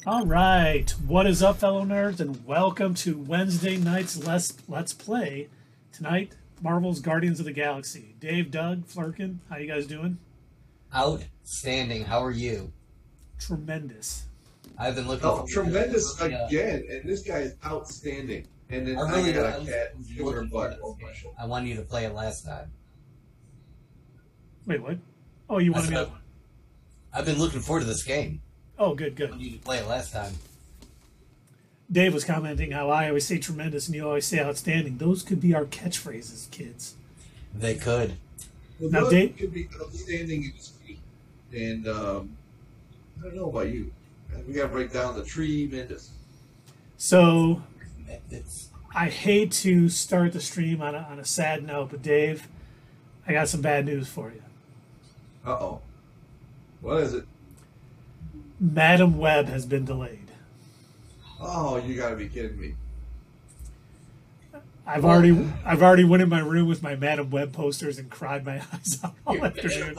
All right, what is up, fellow nerds, and welcome to Wednesday night's Let's Play. Tonight, Marvel's Guardians of the Galaxy. Dave, Doug, Flurkin, how you guys doing? Outstanding. How are you? Tremendous. I've been looking for tremendous again, and this guy is outstanding. And then I got a cat killer butt on my shoulder. I wanted you to play it last time. Wait, what? Oh, you wanted me to... I've been looking forward to this game. Oh, good, good. I wanted you to play it last time. Dave was commenting how I always say tremendous and you always say outstanding. Those could be our catchphrases, kids. They could. Well, now, Doug Dave could be outstanding in his feet. And I don't know about you. We got to break down the tremendous. So, I hate to start the stream on a sad note, but Dave, I got some bad news for you. Uh-oh. What is it? Madam Web has been delayed. Oh, you got to be kidding me. I've already went in my room with my Madam Web posters and cried my eyes out all afternoon.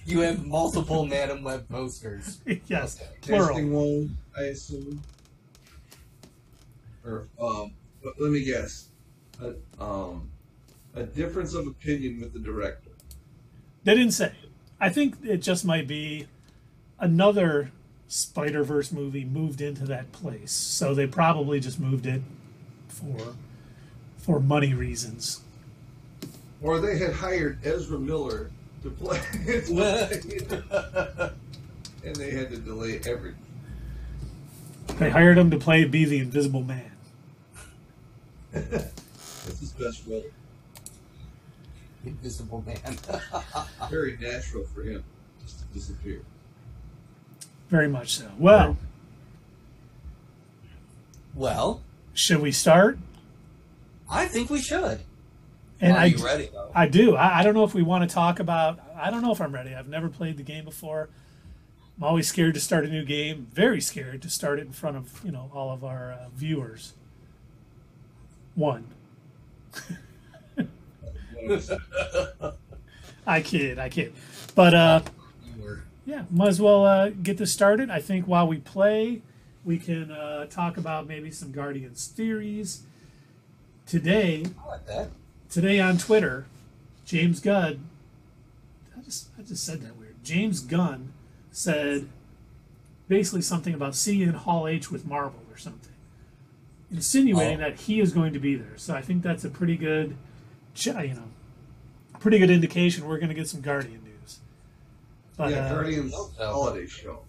You have multiple Madam Web posters. Yes, Okay. plural. Testing one, I assume. Or, but let me guess. A difference of opinion with the director. They didn't say. I think it just might be another Spider-Verse movie moved into that place. So they probably just moved it for money reasons. Or they had hired Ezra Miller to play it. And they had to delay everything. They hired him to be the Invisible Man. That's his best role. Invisible Man. Very natural for him just to disappear. Very much so. Well, should we start? I think we should. And Are you ready, though? I do. I don't know if we want to talk about... I don't know if I'm ready. I've never played the game before. I'm always scared to start a new game. Very scared to start it in front of, all of our viewers. One. I kid. But, yeah, might as well get this started. I think while we play, we can talk about maybe some Guardians theories. Today, I like that. Today on Twitter, James Gunn, I just said that weird. James Gunn said basically something about seeing you in Hall H with Marvel or something, insinuating that he is going to be there. So I think that's a pretty good, pretty good indication we're going to get some Guardian news. But, yeah, Guardians holiday show.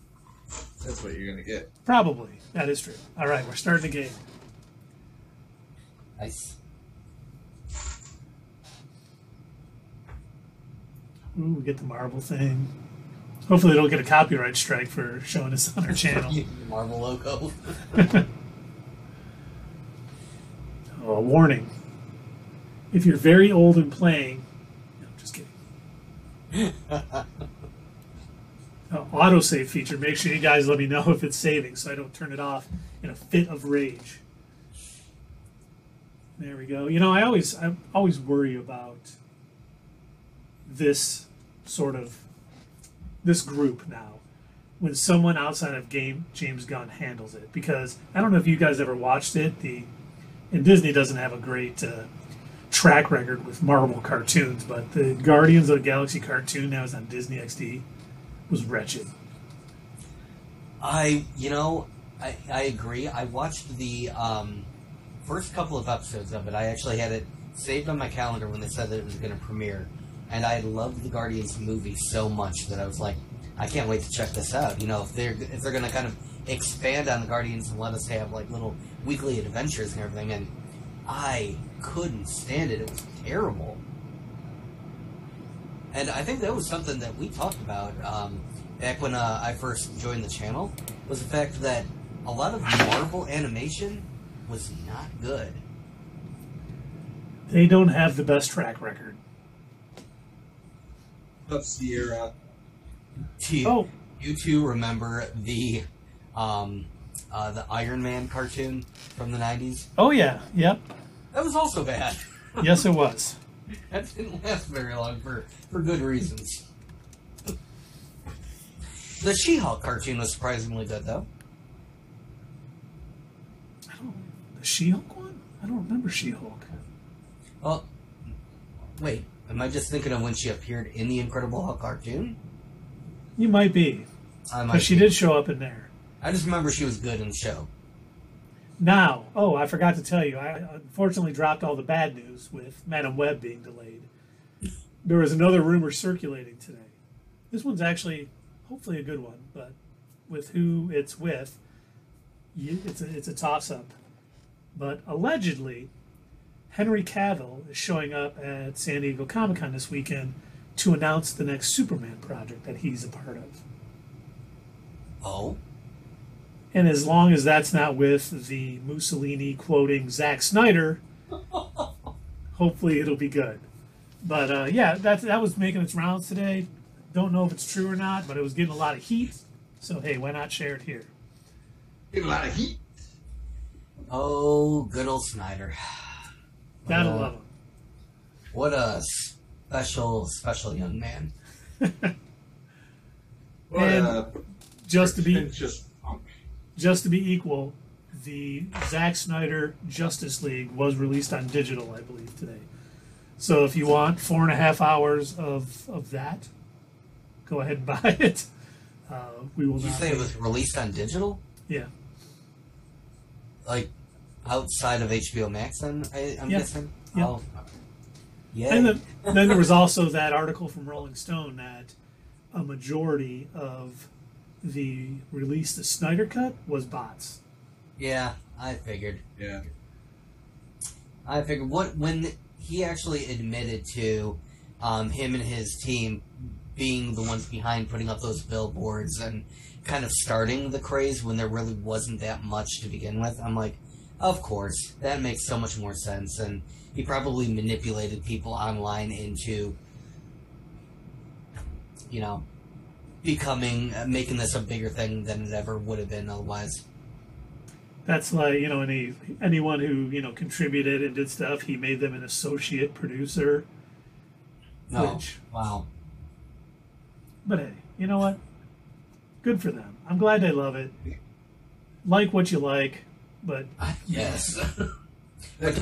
That's what you're going to get. Probably. That is true. All right, we're starting the game. Nice. Ooh, we get the Marvel thing. Hopefully, they don't get a copyright strike for showing us on our channel. The Marvel logo. Oh, warning. If you're very old and playing... No, just kidding. Autosave feature. Make sure you guys let me know if it's saving so I don't turn it off in a fit of rage. There we go. I always worry about this group now when someone outside of James Gunn handles it, because I don't know if you guys ever watched it. And Disney doesn't have a great track record with Marvel cartoons, but the Guardians of the Galaxy cartoon now is on Disney XD was wretched. I agree. I watched the first couple of episodes of it. I actually had it saved on my calendar when they said that it was going to premiere. And I loved the Guardians movie so much that I was like, I can't wait to check this out. If they're going to kind of expand on the Guardians and let us have like little weekly adventures and everything. And I couldn't stand it. It was terrible. And I think that was something that we talked about back when I first joined the channel, was the fact that a lot of Marvel animation was not good. They don't have the best track record. Up Sierra. You two remember the Iron Man cartoon from the 90s? Oh, yeah. Yep. That was also bad. Yes, it was. That didn't last very long for good reasons. The She-Hulk cartoon was surprisingly good, though. The She-Hulk one? I don't remember She-Hulk. Well, wait. Am I just thinking of when she appeared in the Incredible Hulk cartoon? You might be. But she did show up in there. I just remember she was good in the show. Now, I forgot to tell you, I unfortunately dropped all the bad news with Madam Web being delayed. There was another rumor circulating today. This one's actually, hopefully a good one, but with who it's with, it's a toss-up. But allegedly, Henry Cavill is showing up at San Diego Comic-Con this weekend to announce the next Superman project that he's a part of. Oh? And as long as that's not with the Mussolini quoting Zack Snyder, hopefully it'll be good. But yeah, that was making its rounds today. Don't know if it's true or not, but it was getting a lot of heat. So hey, why not share it here? Getting a lot of heat. Oh, good old Snyder. Gotta love him. What a special young man. And just to be punk. Just to be equal, the Zack Snyder Justice League was released on digital, I believe, today. So if you want 4.5 hours of that, go ahead and buy it. We will. Did you say it was released on digital? Yeah. Like outside of HBO Max, I'm guessing. Yeah. Oh. Yeah. And then there was also that article from Rolling Stone that a majority of the release, the Snyder Cut, was bots. Yeah, I figured. Yeah. I figured when he actually admitted to him and his team being the ones behind putting up those billboards and kind of starting the craze when there really wasn't that much to begin with, I'm like, of course, that makes so much more sense. And he probably manipulated people online into, making this a bigger thing than it ever would have been otherwise. That's like, anyone who, contributed and did stuff, he made them an associate producer. No. Wow. But hey, you know what? Good for them. I'm glad they love it. Like what you like, but... Yes. But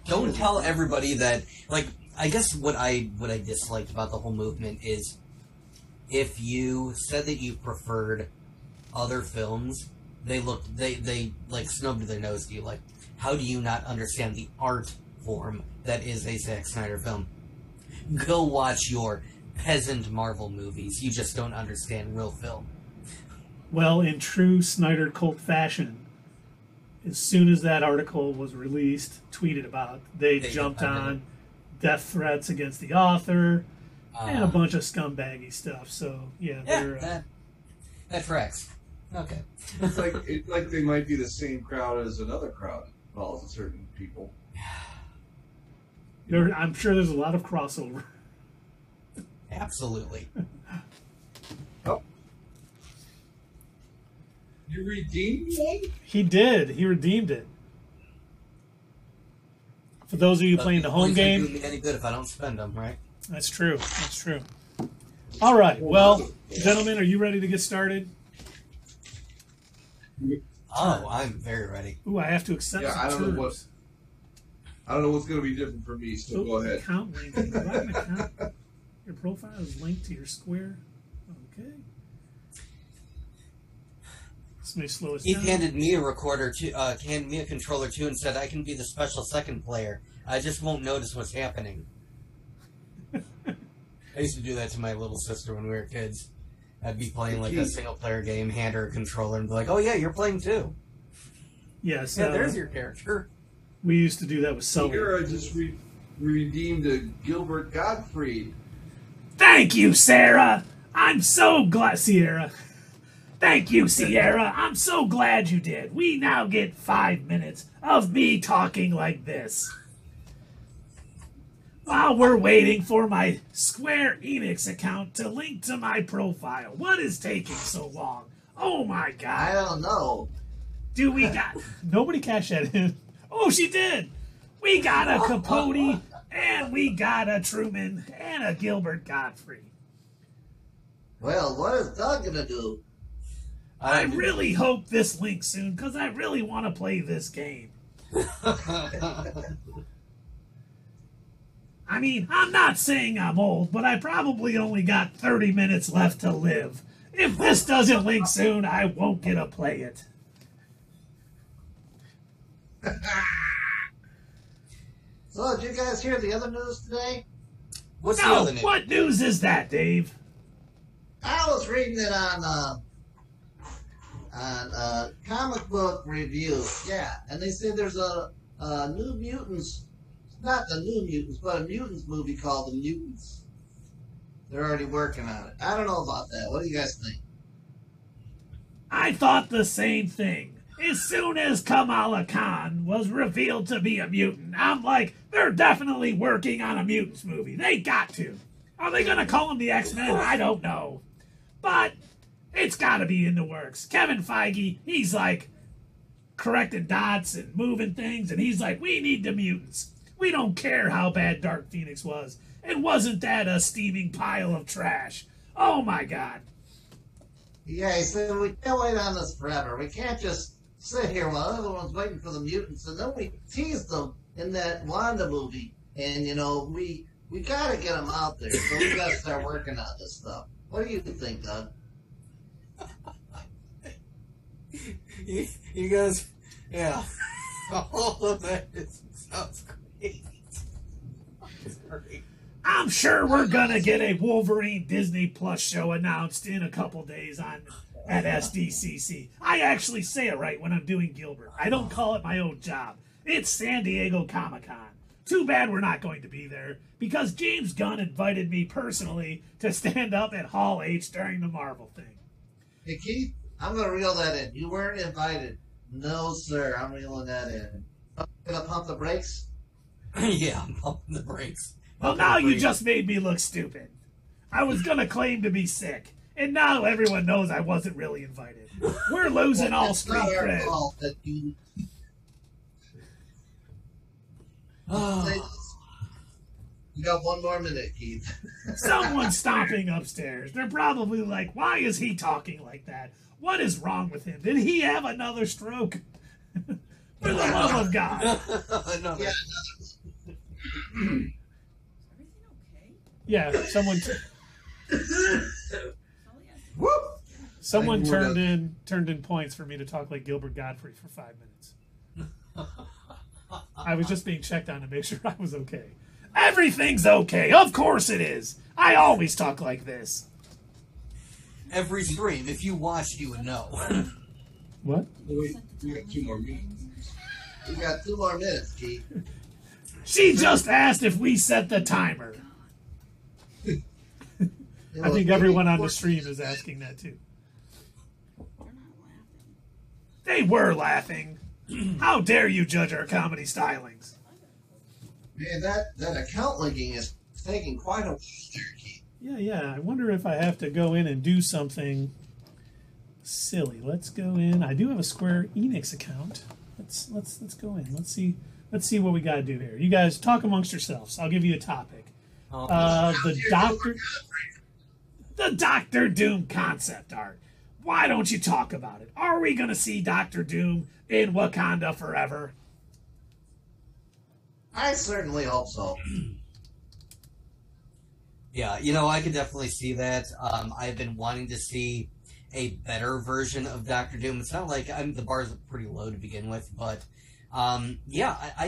don't tell everybody that, I guess what I disliked about the whole movement is if you said that you preferred other films, they snubbed their nose to you. Like, how do you not understand the art form that is a Zack Snyder film? Go watch your peasant Marvel movies. You just don't understand real film. Well, in true Snyder cult fashion, as soon as that article was released, tweeted about, they jumped on death threats against the author and a bunch of scumbaggy stuff. So yeah, they're that tracks. Okay. It's like they might be the same crowd as another crowd involves certain people. I'm sure there's a lot of crossover. Absolutely. Oh. You redeemed one? He did. He redeemed it. For those of you playing the home game, do me any good if I don't spend them, right? That's true. That's true. All right. Well, gentlemen, are you ready to get started? Oh, I'm very ready. Ooh, I have to accept some terms. I don't know what's going to be different for me, so go ahead. Account link. Your profile is linked to your Square. Okay. Somebody slow us down. He handed me a recorder too, handed me a controller too, and said I can be the special second player. I just won't notice what's happening. I used to do that to my little sister when we were kids. I'd be playing like a single player game, hand her a controller, and be like, "Oh yeah, you're playing too." Yes. Yeah, there's your character. We used to do that with Sully. Here I just redeemed a Gilbert Gottfried. Thank you, Sarah. I'm so glad, Sierra. Thank you, Sierra. I'm so glad you did. We now get 5 minutes of me talking like this. While we're waiting for my Square Enix account to link to my profile. What is taking so long? Oh my God. I don't know. Do we got... Nobody cashed that in. Oh, she did. We got a Capote, and we got a Truman, and a Gilbert Gottfried. Well, what is Doug going to do? I really hope this links soon, because I really want to play this game. I mean, I'm not saying I'm old, but I probably only got 30 minutes left to live. If this doesn't link soon, I won't get to play it. So, did you guys hear the other news today? What's the No, other news? what news is that, Dave? I was reading it on comic book review. Yeah, and they said there's a New Mutants, not the New Mutants, but a Mutants movie called The Mutants. They're already working on it. I don't know about that. What do you guys think? I thought the same thing. As soon as Kamala Khan was revealed to be a mutant, I'm like, they're definitely working on a Mutants movie. They got to. Are they going to call them the X-Men? I don't know. But it's got to be in the works. Kevin Feige, he's like correcting dots and moving things, and he's like, we need the mutants. We don't care how bad Dark Phoenix was. And wasn't that a steaming pile of trash? Oh my God. Yeah, he said we can't wait on this forever. We can't just sit here while everyone's waiting for the mutants, and then we teased them in that Wanda movie, and we got to get them out there. So we got to start working on this stuff. What do you think, Doug? You guys, yeah. All of that sounds great. Sorry. I'm sure we're gonna get a Wolverine Disney Plus show announced in a couple days at SDCC. I actually say it right when I'm doing Gilbert. I don't call it my own job. It's San Diego Comic-Con. Too bad we're not going to be there, because James Gunn invited me personally to stand up at Hall H during the Marvel thing. Hey, Keith, I'm going to reel that in. You weren't invited. No, sir. I'm reeling that in. I'm going to pump the brakes. Yeah, I'm pumping the brakes. Well, now you just made me look stupid. I was going to claim to be sick, and now everyone knows I wasn't really invited. We're losing all street cred. You got one more minute, Keith. Someone's stomping upstairs. They're probably like, why is he talking like that? What is wrong with him? Did he have another stroke? For the love of God. Another. Yeah, someone turned in points for me to talk like Gilbert Godfrey for 5 minutes. I was just being checked on to make sure I was okay. Everything's okay. Of course it is. I always talk like this. Every stream, if you watched, you would know. What? Wait, we got 2 more minutes. We got 2 more minutes, Keith. She just asked if we set the timer. I think everyone on the stream is asking that too. They were laughing. How dare you judge our comedy stylings? Man, that account linking is taking quite a while there, Keith. Yeah. I wonder if I have to go in and do something silly. Let's go in. I do have a Square Enix account. Let's go in. Let's see what we got to do here. You guys talk amongst yourselves. I'll give you a topic. The Doctor Doom concept art. Why don't you talk about it? Are we going to see Doctor Doom in Wakanda forever? I certainly hope so. Yeah, I could definitely see that. I've been wanting to see a better version of Doctor Doom. It's not like the bars are pretty low to begin with, but I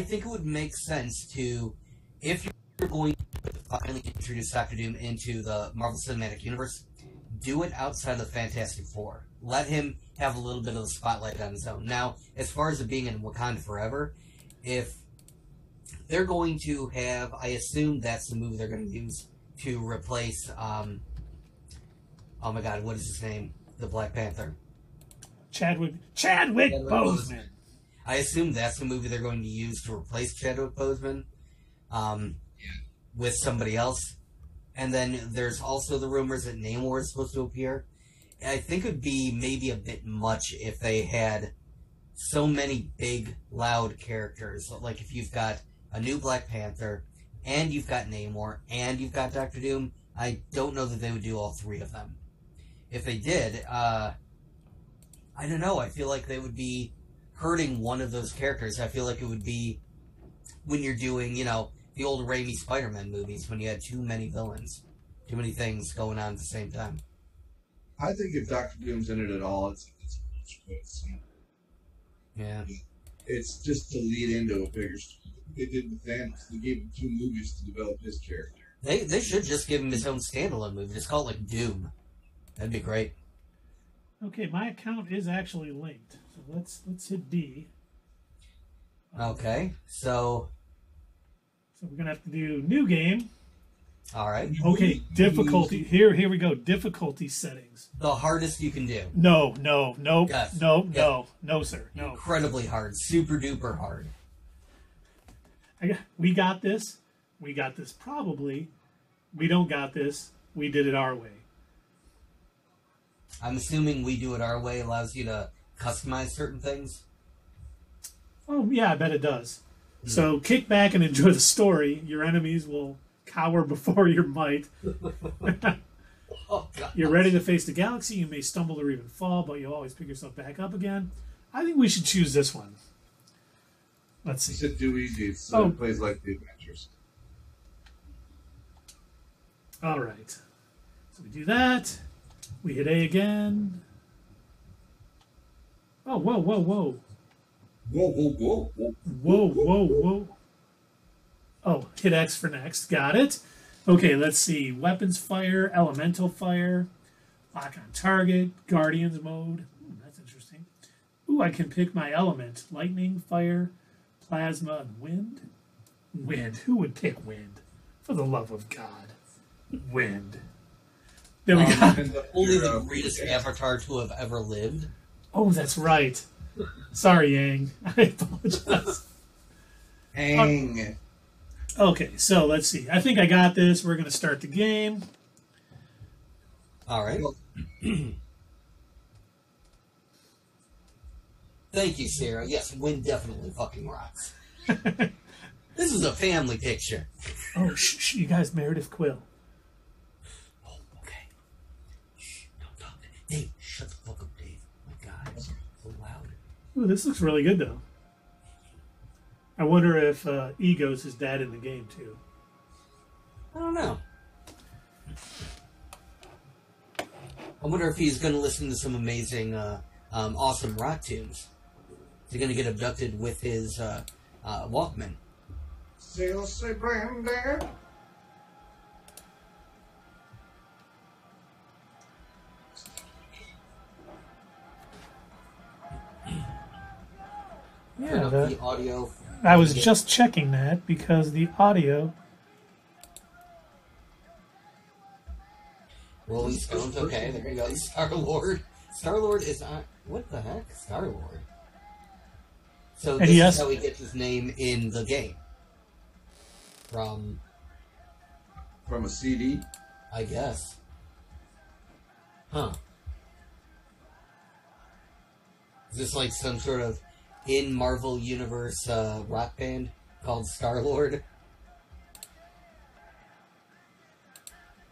think it would make sense to, if you're going to finally introduce Doctor Doom into the Marvel Cinematic Universe, do it outside of the Fantastic Four. Let him have a little bit of the spotlight on his own. Now, as far as it being in Wakanda forever, if they're going to have, I assume that's the movie they're going to use to replace, oh my God, what is his name? The Black Panther. Chadwick Boseman. I assume that's the movie they're going to use to replace Chadwick Boseman with somebody else. And then there's also the rumors that Namor is supposed to appear. I think it would be maybe a bit much if they had so many big, loud characters. Like if you've got a new Black Panther, and you've got Namor, and you've got Doctor Doom, I don't know that they would do all 3 of them. If they did, I don't know, I feel like they would be hurting one of those characters. I feel like it would be when you're doing, you know, the old Raimi Spider-Man movies when you had too many villains, too many things going on at the same time. I think if Doctor Doom's in it at all, it's Yeah. it's just to lead into a bigger story. They did with Thanos. They gave him 2 movies to develop his character. They should just give him his own standalone movie. Just call it like Doom. That'd be great. Okay, my account is actually linked. So let's hit D. Okay, so we're gonna have to do new game. all right, Okay, difficulty. Here we go. Difficulty settings. the hardest you can do. No, Yes. no, sir, no. Incredibly hard, super duper hard. We got this. We got this. Probably. We don't got this. We did it our way. I'm assuming we do it our way allows you to customize certain things. Oh yeah, I bet it does. So kick back and enjoy the story. Your enemies will cower before your might. Oh God! You're ready to face the galaxy. You may stumble or even fall, but you'll always pick yourself back up again. I think we should choose this one. Let's He see. said too easy, so it plays like the Adventures. All right. So we do that. We hit A again. Oh, whoa. Whoa. Whoa. Oh, hit X for next. Got it. Okay, let's see. Weapons fire, elemental fire, lock on target, guardians mode. Ooh, that's interesting. Ooh, I can pick my element. Lightning, fire, plasma, and wind. Wind. Who would pick wind? For the love of God. Wind. There we go. Only the greatest avatar to have ever lived. Oh, that's right. Sorry, Yang. I apologize. Hang. Okay, so let's see. I think I got this. We're going to start the game. All right. Thank you, Sarah. Yes, wind definitely fucking rocks. This is a family picture. Oh, shh, you guys, Meredith Quill. Oh, okay. Shh, don't talk to Dave. Shut the fuck up, Dave. My God, it's so loud. Ooh, this looks really good, though. I wonder if Ego's his dad in the game, too. I don't know. I wonder if he's going to listen to some amazing, awesome rock tunes. Is he going to get abducted with his Walkman? Say, Brandon. Turn Yeah, up the audio. I was just checking that because the audio... Rolling Stones, okay, there you go. Star-Lord. Star-Lord is not... What the heck? Star-Lord. So And this yes, is how he gets his name in the game. From From a CD. I guess. Huh. Is this like some sort of in Marvel Universe rock band called Star-Lord?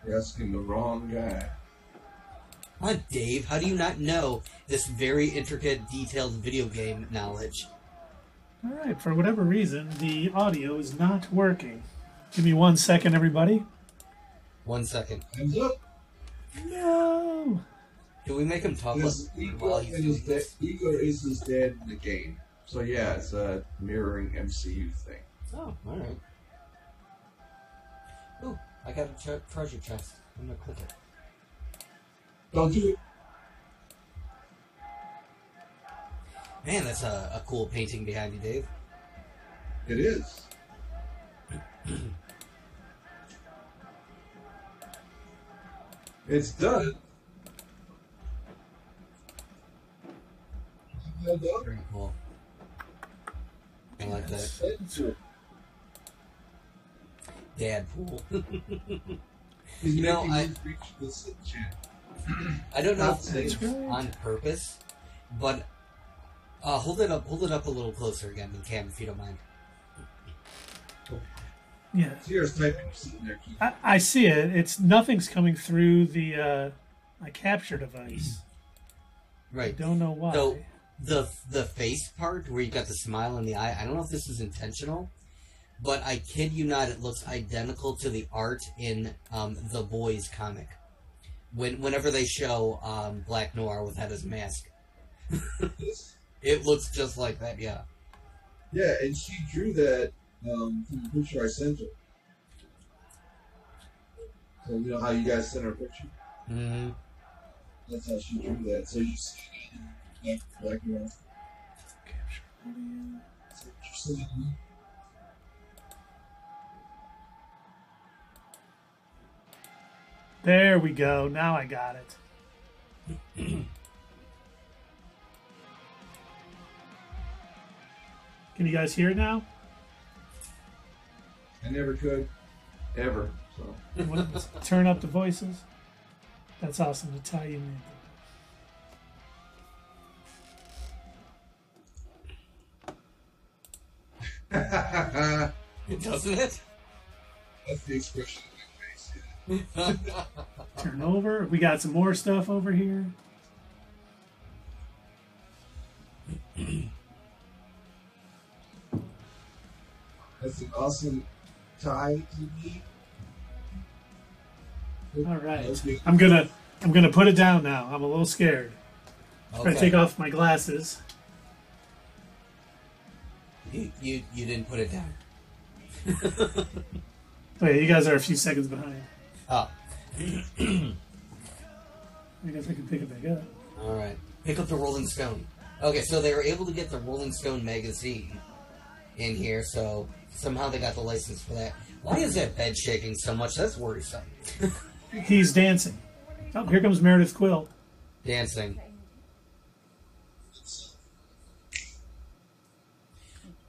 You're asking the wrong guy. Come on, Dave. How do you not know this very intricate, detailed video game knowledge? all right, for whatever reason, the audio is not working. Give me 1 second, everybody. 1 second. Hands up. No! Do we make him talk His while Ego, he's and doing his this? Ego is his dad in the game. So yeah, it's a mirroring MCU thing. Oh, alright. Ooh, I got a treasure chest. I'm gonna click it. Don't do it. Man, that's a cool painting behind you, Dave. It is. It's done. Well done. Very cool. I like that. That's it. Dadpool. He's You know, making you reach the sit channel. I don't know if That's it's right. on purpose, but hold it up a little closer again to the cam if you don't mind. Yeah, Sierra's typing, sitting there. Keith. I see it. It's nothing's coming through the my capture device. I Right. don't know why. So the face part where you got the smile in the eye. I don't know if this is intentional, but I kid you not, it looks identical to the art in the Boys comic. Whenever they show Black Noir without his mask, it looks just like that. Yeah. Yeah, and she drew that from the picture I sent her. So you know how you guys sent her a picture? Mm-hmm. That's how she drew that. So you see Black Noir. There we go. Now I got it. Can you guys hear it now? I never could, ever. So Turn up the voices. That's awesome. Italian. Doesn't it? That's the expression of my face. Yeah. Turn over. We got some more stuff over here. That's an awesome tie to me. All right. I'm gonna put it down now. I'm a little scared. I'm gonna take off my glasses. You didn't put it down. Oh yeah, you guys are a few seconds behind. Oh. I guess I can pick it back up. All right. Pick up the Rolling Stone. Okay, so they were able to get the Rolling Stone magazine in here, so somehow they got the license for that. Why is that bed shaking so much? That's worrisome. He's dancing. Oh, here comes Meredith Quill. Dancing.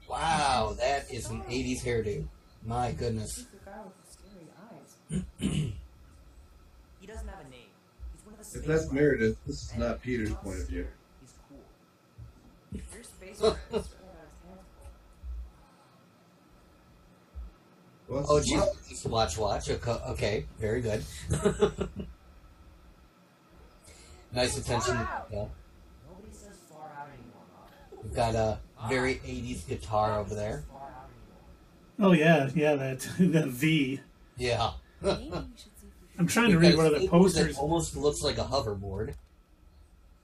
Wow, that is an 80s hairdo. My goodness. He doesn't have a name. He's one of the If space that's marines. Meredith, this is not Peter's point of view. He's cool. You're space marines. Well, Oh, that's geez. Watch. Okay, very good. Nice attention. Yeah. Nobody says far out anymore, huh? We've got a very 80s guitar over there. Far out anymore. Oh yeah, that the V. Yeah. Maybe you should see if I'm trying to read one of the posters. It almost looks like a hoverboard.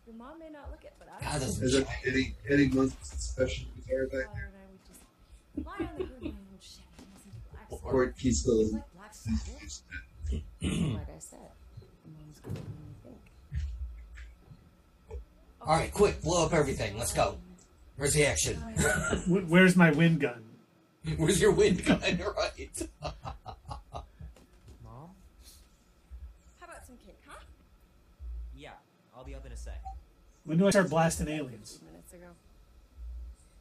your mom may not look it, but I God, that's Is it Eddie Munster's special guitar back father and I would just lie on the hood of my old Chevy and listen to Black there? Sabbath. Or he's still in. Like Black Sabbath? Like I said, mom's good when you think. All right, quick, blow up everything. Let's go. Where's the action? Where's my wind gun? Where's your wind gun? Right. Mom? How about some cake, huh? Yeah, I'll be up in a sec. When do I start blasting aliens? 2 minutes ago.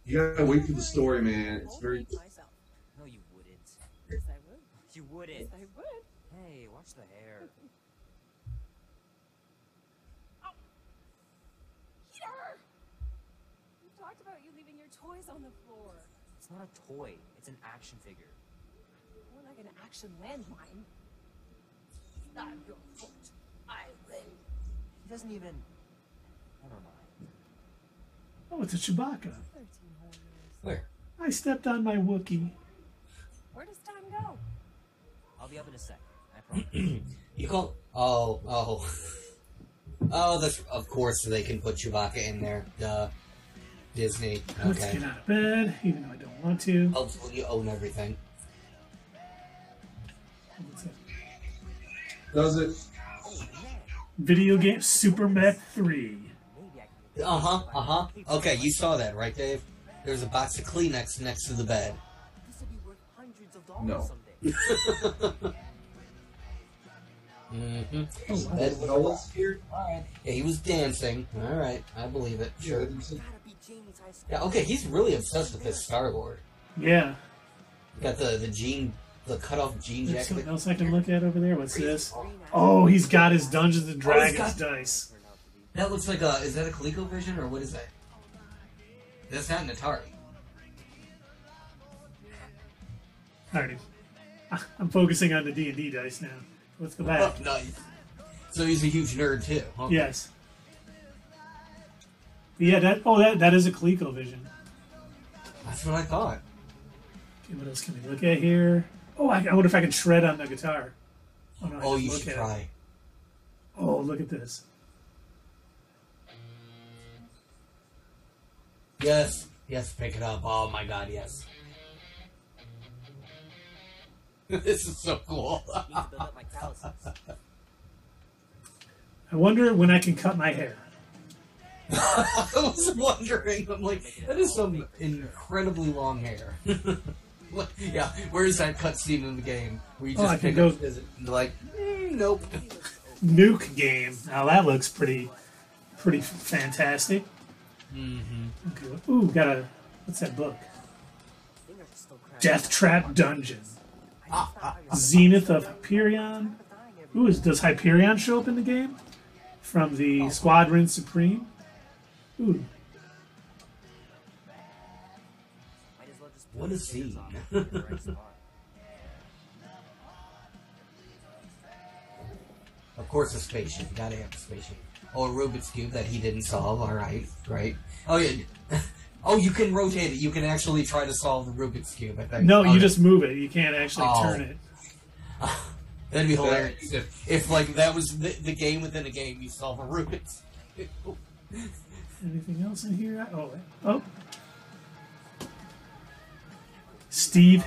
You gotta wait for the story, man. It's very. Myself. No, you wouldn't. Yes, I would. You wouldn't. Yes, I would. Hey, watch the hair. Peter! You talked about you leaving your toys on the floor. It's not a toy. It's an action figure. More like an action landmine. It's not your fault. I win. He doesn't even. Never mind. Oh, it's a Chewbacca. 13 whole years. Where? I stepped on my Wookiee. Where does time go? I'll be up in a sec. I promise. You call? Oh. Oh, that's of course they can put Chewbacca in there. Duh. Disney. Let's Okay. get out of bed, even though I don't want to. Hopefully you own everything. What's that? Does it? Video game Super Mech 3. Maybe I can. Okay, you saw that, right, Dave? There's a box of Kleenex next to the bed. This will be worth hundreds of dollars No. someday. Mm-hmm. Oh, wow. Bed No one's here? Alright. Yeah, he was dancing. Alright, I believe it. Yeah, Sure. there's a- Gotta be Jamie's high school. Yeah, okay, he's really obsessed with this Star-Lord. Yeah. Got the cut-off jean There's jacket. something else I can look at over there. What's this? Oh, he's got his Dungeons and Dragons got- dice. Turned out to be. That looks like is that a ColecoVision or what is that? That's not an Atari. Alrighty. I'm focusing on the D&D dice now. Let's go back. Oh, nice. So he's a huge nerd too. Huh? Yes. Yeah, that is a ColecoVision. That's what I thought. Okay, what else can we look at here? Oh, I wonder if I can shred on the guitar. Oh, no, I Oh, just you look should at it. try. Oh, look at this. Yes. Yes, pick it up. Oh my god, yes. This is so cool. Need to build up my calluses. I wonder when I can cut my hair. I was wondering. I'm like, that is some incredibly long hair. Yeah, where's that cutscene in the game where you Oh, just I can pick up and you're like, nope. Nuke game. Now that looks pretty fantastic. Mm-hmm. Okay. Ooh, got a what's that book? Fingers are still cracked. Death Trap Dungeon. I just thought how you're Zenith of Hyperion. Ooh, does Hyperion show up in the game? From the Squadron Supreme. Ooh, Might as well just What a scene. Of course, a spaceship. You gotta have a spaceship. Oh, a Rubik's Cube that he didn't solve. Alright, right. Oh, yeah. Oh, you can rotate it. You can actually try to solve the Rubik's Cube, I think. no, Okay. you just move it. You can't actually Oh. turn it. That'd be hilarious if like, that was the game within a game. You solve a Rubik's Cube. Anything else in here? Oh. Steve,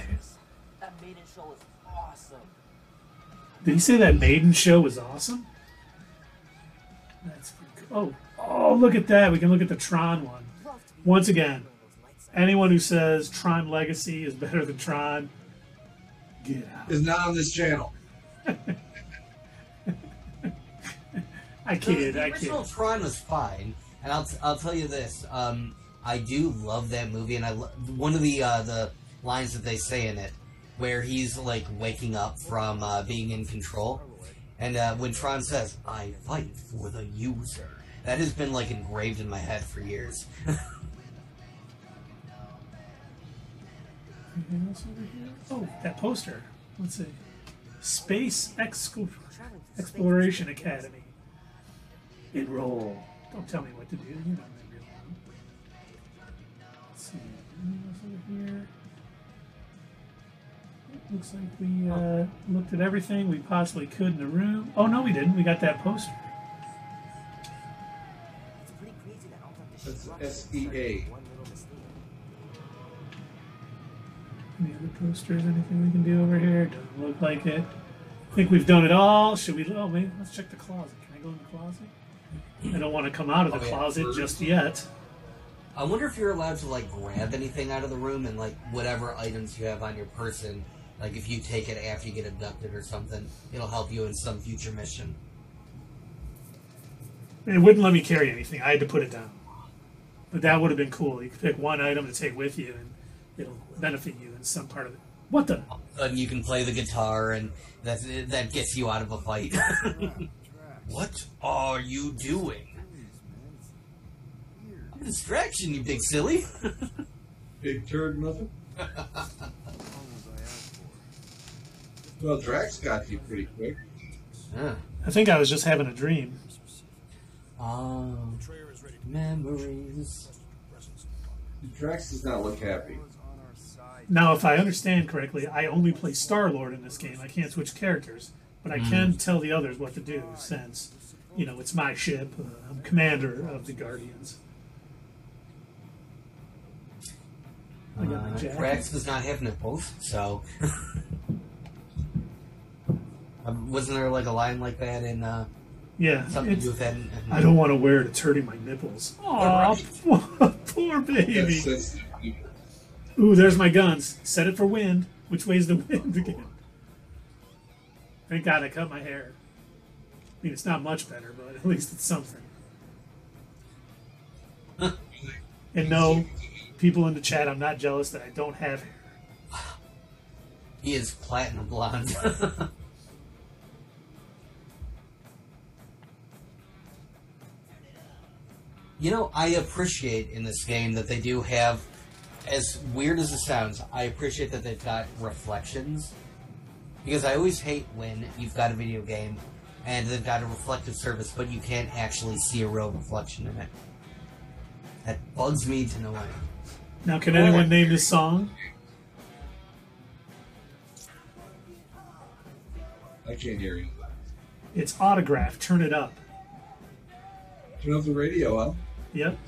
That maiden show was awesome. did he say that Maiden show was awesome? That's pretty cool. Oh, look at that. We can look at the Tron one. Love to be Once again, those lights. anyone who says Tron Legacy is better than Tron, get out. Is not on this channel. I kid. The original Tron was fine, and I'll tell you this. I do love that movie, and one of the lines that they say in it, where he's like waking up from being in control, and when Tron says, "I fight for the user," that has been like engraved in my head for years. Anything else over here? Oh, that poster. Let's see. Space Exploration Academy. Enroll. Don't tell me what to do. You know what I do. Let's see. Anything else over here? It looks like we looked at everything we possibly could in the room. Oh, no, we didn't. We got that poster. It's pretty crazy that all of That's this SEA. one little mistake. Any other posters? Anything we can do over here? Doesn't look like it. I think we've done it all. Should we? Oh, maybe let's check the closet. Can I go in the closet? I don't want to come out of the Oh, yeah. closet just yet. I wonder if you're allowed to like grab anything out of the room and like whatever items you have on your person. Like if you take it after you get abducted or something, it'll help you in some future mission. It wouldn't let me carry anything. I had to put it down. But that would have been cool. You could pick one item to take with you, and it'll benefit you in some part of it. What the? And you can play the guitar, and that gets you out of a fight. What are you doing? I'm a distraction, you big silly. Big turd, nothing. Well, Drax got you pretty quick. Yeah. I think I was just having a dream. Memories. Drax does not look happy. Now, if I understand correctly, I only play Star-Lord in this game. I can't switch characters, but I can tell the others what to do since, you know, it's my ship. I'm commander of the Guardians. I got my jacket. Drax does not have nipples, so. Wasn't there like a line like that in Yeah, something to do it's, with that? I don't want to wear it. It's hurting my nipples. Aw, poor baby. That's Ooh, there's my guns. Set it for wind. Which way's the wind again? Thank God I cut my hair. I mean, it's not much better, but at least it's something. And no, people in the chat, I'm not jealous that I don't have hair. He is platinum blonde. You know, I appreciate in this game that they do have, as weird as it sounds, I appreciate that they've got reflections. Because I always hate when you've got a video game and they've got a reflective surface, but you can't actually see a real reflection in it. That bugs me to no end. Now, can anyone name this song? I can't hear you. It's Autograph. Turn it up. Turn off the radio, huh? Yep.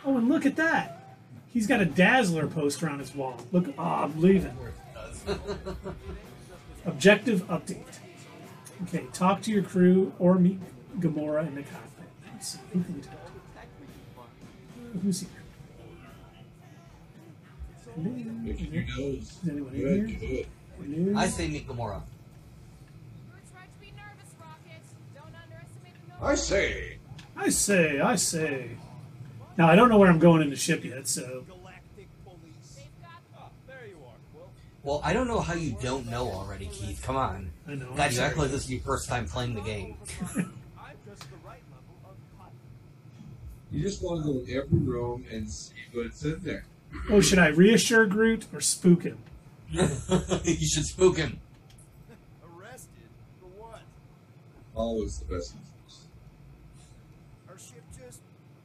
Oh, and look at that. He's got a Dazzler poster on his wall. Look, oh, I'm leaving. Objective update. Okay, talk to your crew or meet Gamora in the cockpit. Let's see. Who can we talk to? Who's here? Look at your nose. Is anyone in Good, here? good. Hello? I say meet Gamora. I say. Now, I don't know where I'm going in the ship yet, so... Well, I don't know how you don't know already, Keith. Come on. I know. God, you act like this is your first time playing the game. You just want to go in every room and see what's in there. Oh, should I reassure Groot or spook him? You should spook him. Arrested for what? Always the best. Our ship just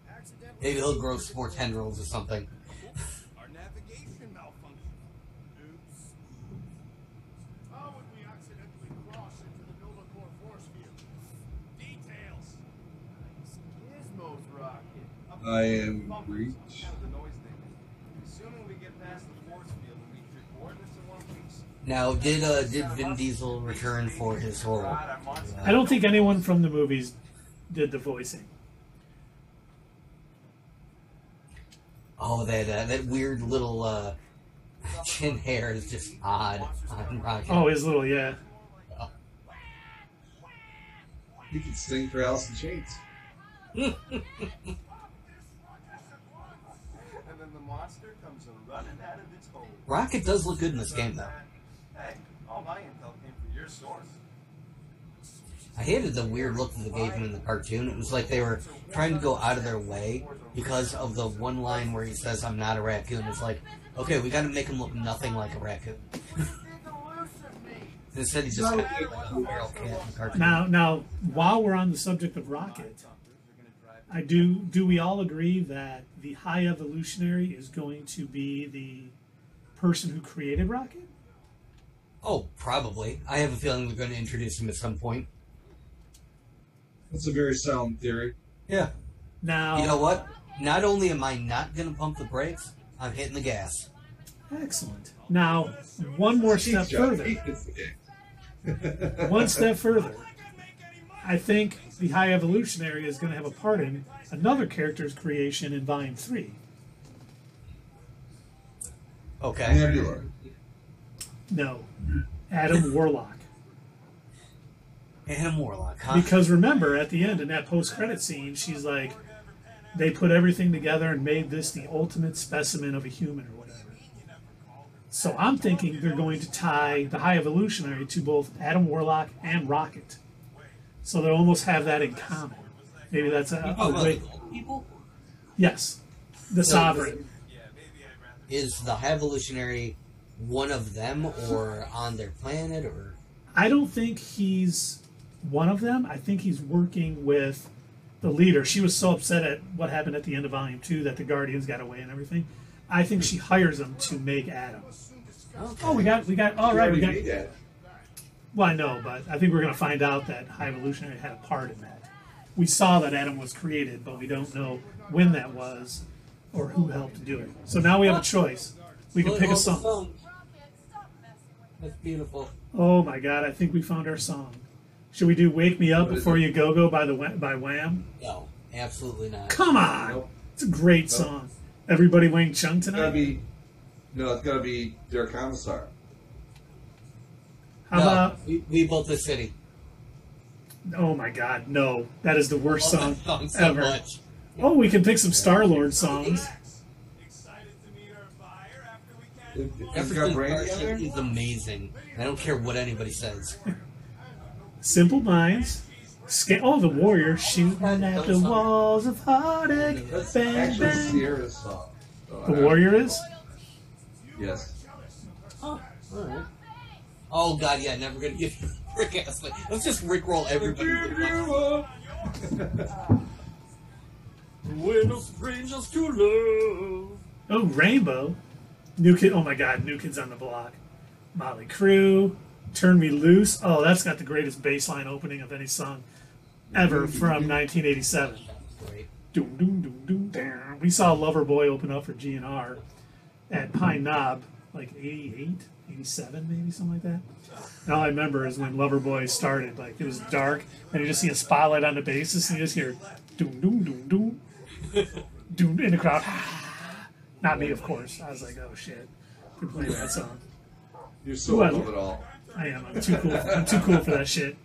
accidentally. Maybe he'll grow some more tendrils or something. Our navigation malfunctioned. Oops. How would we accidentally cross into the Nova Corps force field? Details. Gizmo's rocket. I am Reach. The noise thing. Assuming we get past the force field and reach your coordinates in one piece. Now, did Vin Diesel return for his role? I don't think anyone from the movies did the voicing. Oh, that weird little chin hair is just odd on Rocket. Oh, his little, yeah. You can sing for Alice in Chains. And then the monster comes running out of its hole. Rocket does look good in this game, though. Hey, all my intel came from your source. I hated the weird look that they gave him in the cartoon. It was like they were trying to go out of their way because of the one line where he says, "I'm not a raccoon." It's like, okay, we got to make him look nothing like a raccoon. Instead, he's just kind of like a feral cat in the cartoon. Now, while we're on the subject of Rocket, do we all agree that the High Evolutionary is going to be the person who created Rocket? Oh, probably. I have a feeling they're going to introduce him at some point. That's a very sound theory. Yeah. Now, You know what? Not only am I not going to pump the brakes, I'm hitting the gas. excellent. Now, one more step further. One step further. I think the High Evolutionary is going to have a part in another character's creation in Volume 3. Okay. Nebula. No, Adam Warlock. Adam Warlock, huh? Because remember, at the end, in that post-credit scene, she's like, they put everything together and made this the ultimate specimen of a human or whatever. So I'm thinking they're going to tie the High Evolutionary to both Adam Warlock and Rocket. So they'll almost have that in common. Maybe that's a way. People? Yes, the Sovereign. Is the High Evolutionary one of them or on their planet or... I don't think he's one of them. I think he's working with the leader. She was so upset at what happened at the end of Volume 2 that the Guardians got away and everything. I think she hires him to make Adam. Okay. Oh, we got, all right, we got. made that. Well, I know, but I think we're going to find out that High Evolutionary had a part in that. We saw that Adam was created, but we don't know when that was or who helped do it. So now we have a choice. We can pick a song. That's beautiful. Oh my God, I think we found our song. Should we do "Wake Me Up Before You Go Go" by Wham? No, absolutely not. Come on, Nope. it's a great song. Everybody Wang Chung It's gotta tonight. be. No, it's gotta be their commissar. How No, about? we built this city. Oh my God, no, that is the worst Love song that song so ever. much. Oh, we can pick some Star-Lord songs. It's got Jefferson Brandy on there? Starship is amazing. I don't care what anybody says. Simple Minds. The Warrior shooting at the walls of heartache. That's Bang actually bang. Sierra's song. So The Warrior is. Yes. Alright. Oh god, yeah, never gonna give Rick Astley. Let's just rickroll everybody. We're no strangers to love. Oh, Rainbow. New Kid. Oh my God, New Kids on the Block. Motley Crue. Turn Me Loose. Oh, that's got the greatest bass line opening of any song ever from 1987. Great. Doom, doom, doom, doom, down. We saw Loverboy open up for GNR at Pine Knob, like 88, 87, maybe, something like that. And all I remember is when Loverboy started, like, it was dark, and you just see a spotlight on the bassist, and you just hear doom, doom, doom, doom, doom, in the crowd. Not me, of course. I was like, oh, shit. They're playing that song. You're so above it all. I am. I'm too cool. I'm too cool for that shit.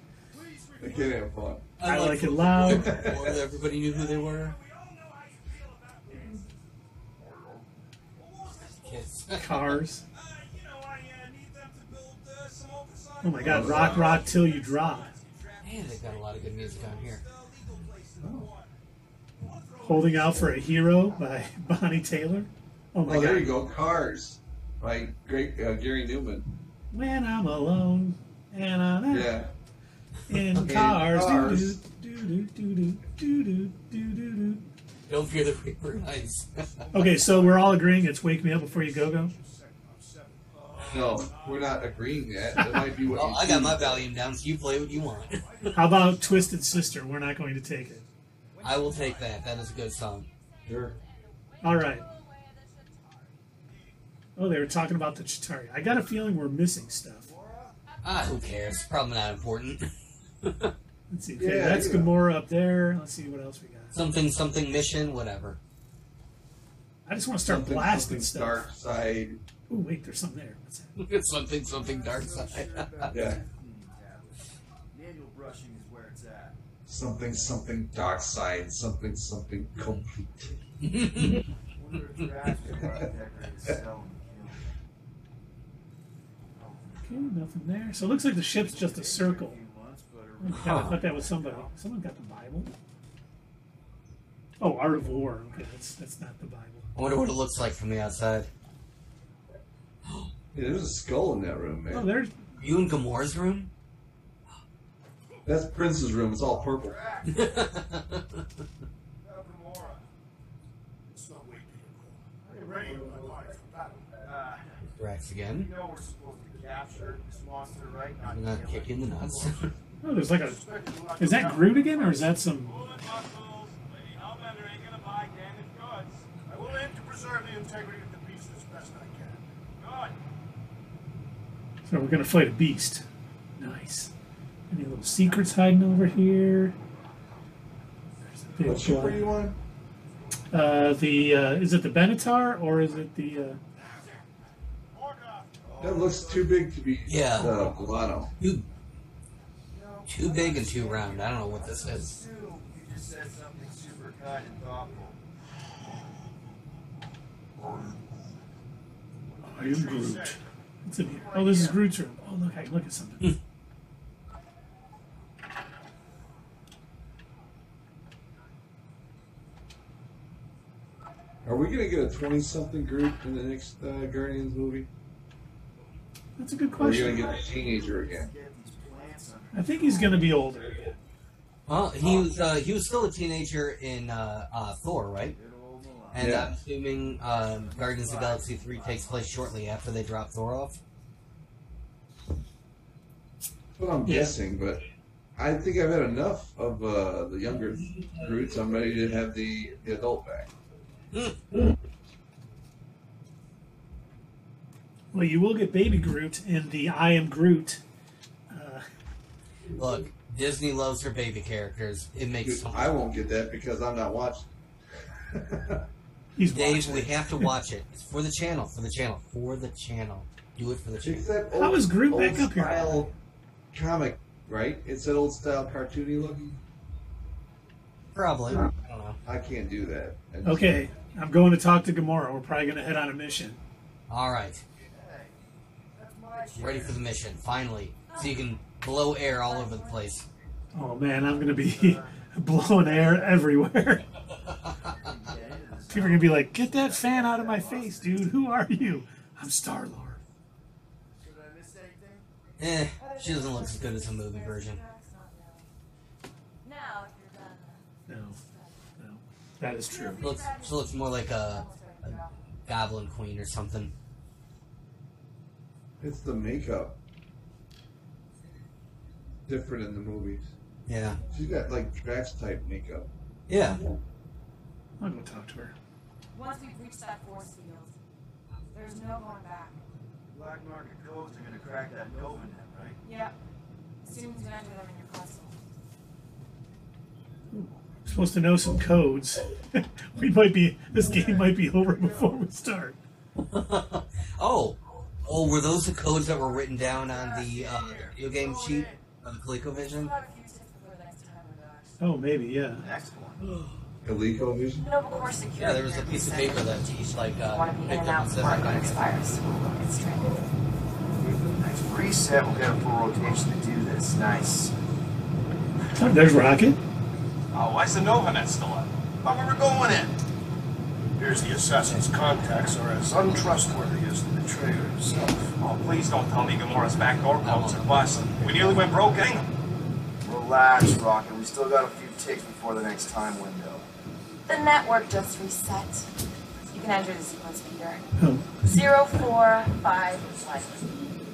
I can't have fun. I like it loud. Everybody knew who they were. Kids. Cars. Oh my God, Rock Rock Till You Drop. Man, they've got a lot of good music on here. Holding Out for a Hero by Bonnie Taylor. Oh my Oh, God. there you go. Cars by great Gary Newman. When I'm alone and I'm Yeah. in cars. Cars. Do-do-do-do-do-do-do-do-do. Don't fear the Reaper. Nice. Okay, so we're all agreeing it's Wake Me Up Before You Go Go? No, we're not agreeing yet. That might be what Well, you I got my choose. volume down, so you play what you want. How about Twisted Sister? We're not going to take it. I will take that. That is a good song. Sure. All right. Oh, they were talking about the Chitauri. I got a feeling we're missing stuff. Who cares? Probably not important. Let's see. Okay, Yeah, that's you know. Gamora up there. Let's see what else we got. Something mission, whatever. I just want to start blasting stuff. Dark side. Oh, wait, there's something there. What's that? something dark side. Yeah. Manual brushing is where it's at. Something dark side. Something complete. Wonder if you're asking about decorated stone. Okay, nothing there. So it looks like the ship's just a circle. Few months, but Oh, God, I thought that was somebody. Someone got the Bible? Oh, Art of War. Okay, that's not the Bible. I wonder what it looks like from the outside. Yeah, there's a skull in that room, Oh, man. there's... You in Gamora's room? That's Prince's room. It's all purple. Drax again. You know we're supposed to capture this monster, right? I'm not kill it. kicking the nuts. Oh, there's like a... Is that Groot again, or is that some... I will aim to preserve the integrity of the beast as best I can. Good. So we're going to fight a beast. Nice. Any little secrets hiding over here? There's a big What ship are black- you on? is it the Benatar, or is it the... That looks too big to be Yeah. Milano. Too big and too round. I don't know what this is. You just said something super kind and thoughtful. I am Groot. What's in here? Oh, this is Groot's room. Oh, look, I can look at something. Are we gonna get a 20-something group in the next Guardians movie? That's a good Or are you gonna question. get a teenager again? Get these plants under I think he's going to be older. Well, he was still a teenager in Thor, right? good old Milan. And Yeah. I'm assuming Guardians of the Galaxy 3 takes place shortly after they drop Thor off. That's what I'm Yeah. guessing, but I think I've had enough of the younger Groots. I'm ready to have the adult back. Well, you will get Baby Groot in the I Am Groot. Look, Disney loves her baby characters. It makes Dude, I won't get that because I'm not watching. He's Dave, watching we it. have to watch it. It's for the channel. For the channel. For the channel. Do it for the channel. It's that How is Groot old back up here? style comic, right? It's that old style cartoony looking. Probably. I don't know. I can't do that. I just- Okay, I'm going to talk to Gamora. We're probably going to head on a mission. All right. That's my shit. Ready for the mission. Finally. So you can blow air all over the place. Oh, man, I'm going to be blowing air everywhere. People are going to be like, get that fan out of my face, dude. Who are you? I'm Star-Lord. Did I miss anything? She doesn't look as good as the movie version. Now, if you're done. No. That is true. She looks more like a goblin queen or something. It's the makeup. Different in the movies. Yeah. She's got like Drax type makeup. Yeah. I'll go talk to her. Once we've reached that force field, there's no going back. Black market codes are gonna crack that Nova net, right? Yep. As soon as you enter them in your console. We're supposed to know some codes. This game might be over before we start. Oh, were those the codes that were written down on the video game sheet of the ColecoVision? We'll have a few tips before the next time we're back. Oh, maybe, yeah. Next one. ColecoVision? Nova Core security. Yeah, there was a piece of paper that like want to be in picked and up out and said before it that. expires. It's stranded. Next reset, we'll get a full rotation to do this. Nice. Oh, there's Rocket. Oh, why's the Nova net still up? Thought we were going in. Here's the assassin's contacts are as untrustworthy as the betrayer himself. Oh, please don't tell me Gamora's backdoor codes are busted. We nearly went broke getting them. Relax, Rocket. We still got a few ticks before the next time window. The network just reset. You can enter the sequence, Peter. Oh, 0451.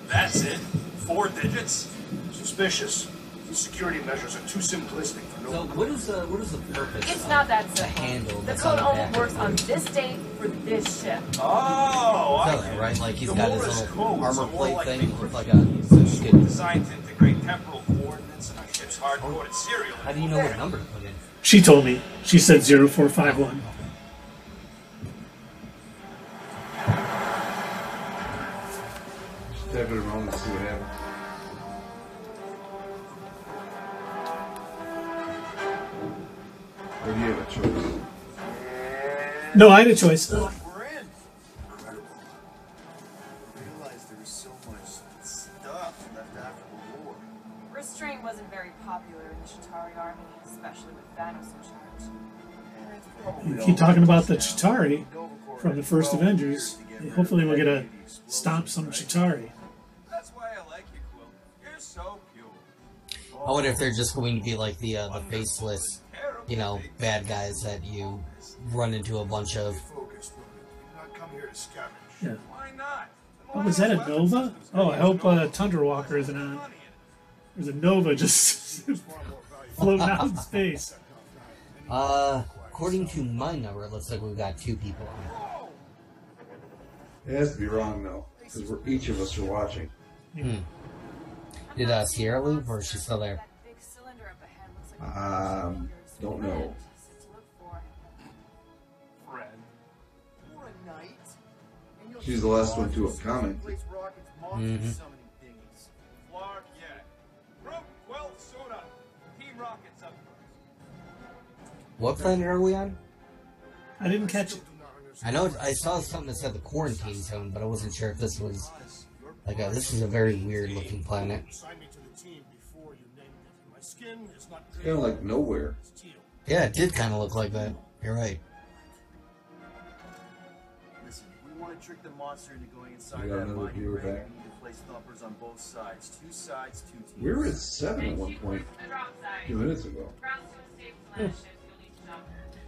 That's it? 4 digits? Suspicious. These security measures are too simplistic for So no. what is the purpose? It's of not that the simple. handle. The that's code on only back? works on this date for this ship. Oh, Is that right? Like he's got his Gamora's little codes armor are more plate like thing. liquid Looks like a so you could. designed to integrate temporal coordinates in a ship's hard-coded serial. How do you know what number to put in? she told me. She said 0451. Just tap it around and see what happens. Or do you have a choice? No, I had a choice. We're in. Incredible. I realized there was so much stuff left after the war. Restraint wasn't very popular in the Chitauri army, especially with Thanos in charge. You keep talking about the Chitauri from the first Avengers. Hopefully we'll get a stomp some Chitauri. That's why I like you, Quill. You're so pure. I wonder if they're just going to be like the faceless, bad guys that you run into a bunch of. Focus, not come here to scavenge. Yeah. Why not? Oh, is that a Nova? Oh, I hope Tundra Walker isn't on. There's a Nova just floating out in space. According to my number, it looks like we've got 2 people on. It has to be wrong though, because each of us are watching. Did Sierra leave, or is she still there? That big cylinder up ahead looks like Don't know. Fred. For a night. And you'll She's the last one to have commented. place rockets monster Mhm. summoning things. Clark, yeah. Group 12 suit up. Team Rockets up first. What planet are we on? I didn't catch it. I know I saw something that said the quarantine zone, but I wasn't sure if this was like this is a very weird looking planet. Sign me to the team before you named it. My skin is not It's kind of like nowhere. teal. Yeah, it did kind of look like that. You're right. Listen, if we want to trick the monster into going inside We got that another mining viewer rig, back. we need to place thumpers on both sides. 2 sides, 2 teams. We were at 7 at one point, a few minutes ago.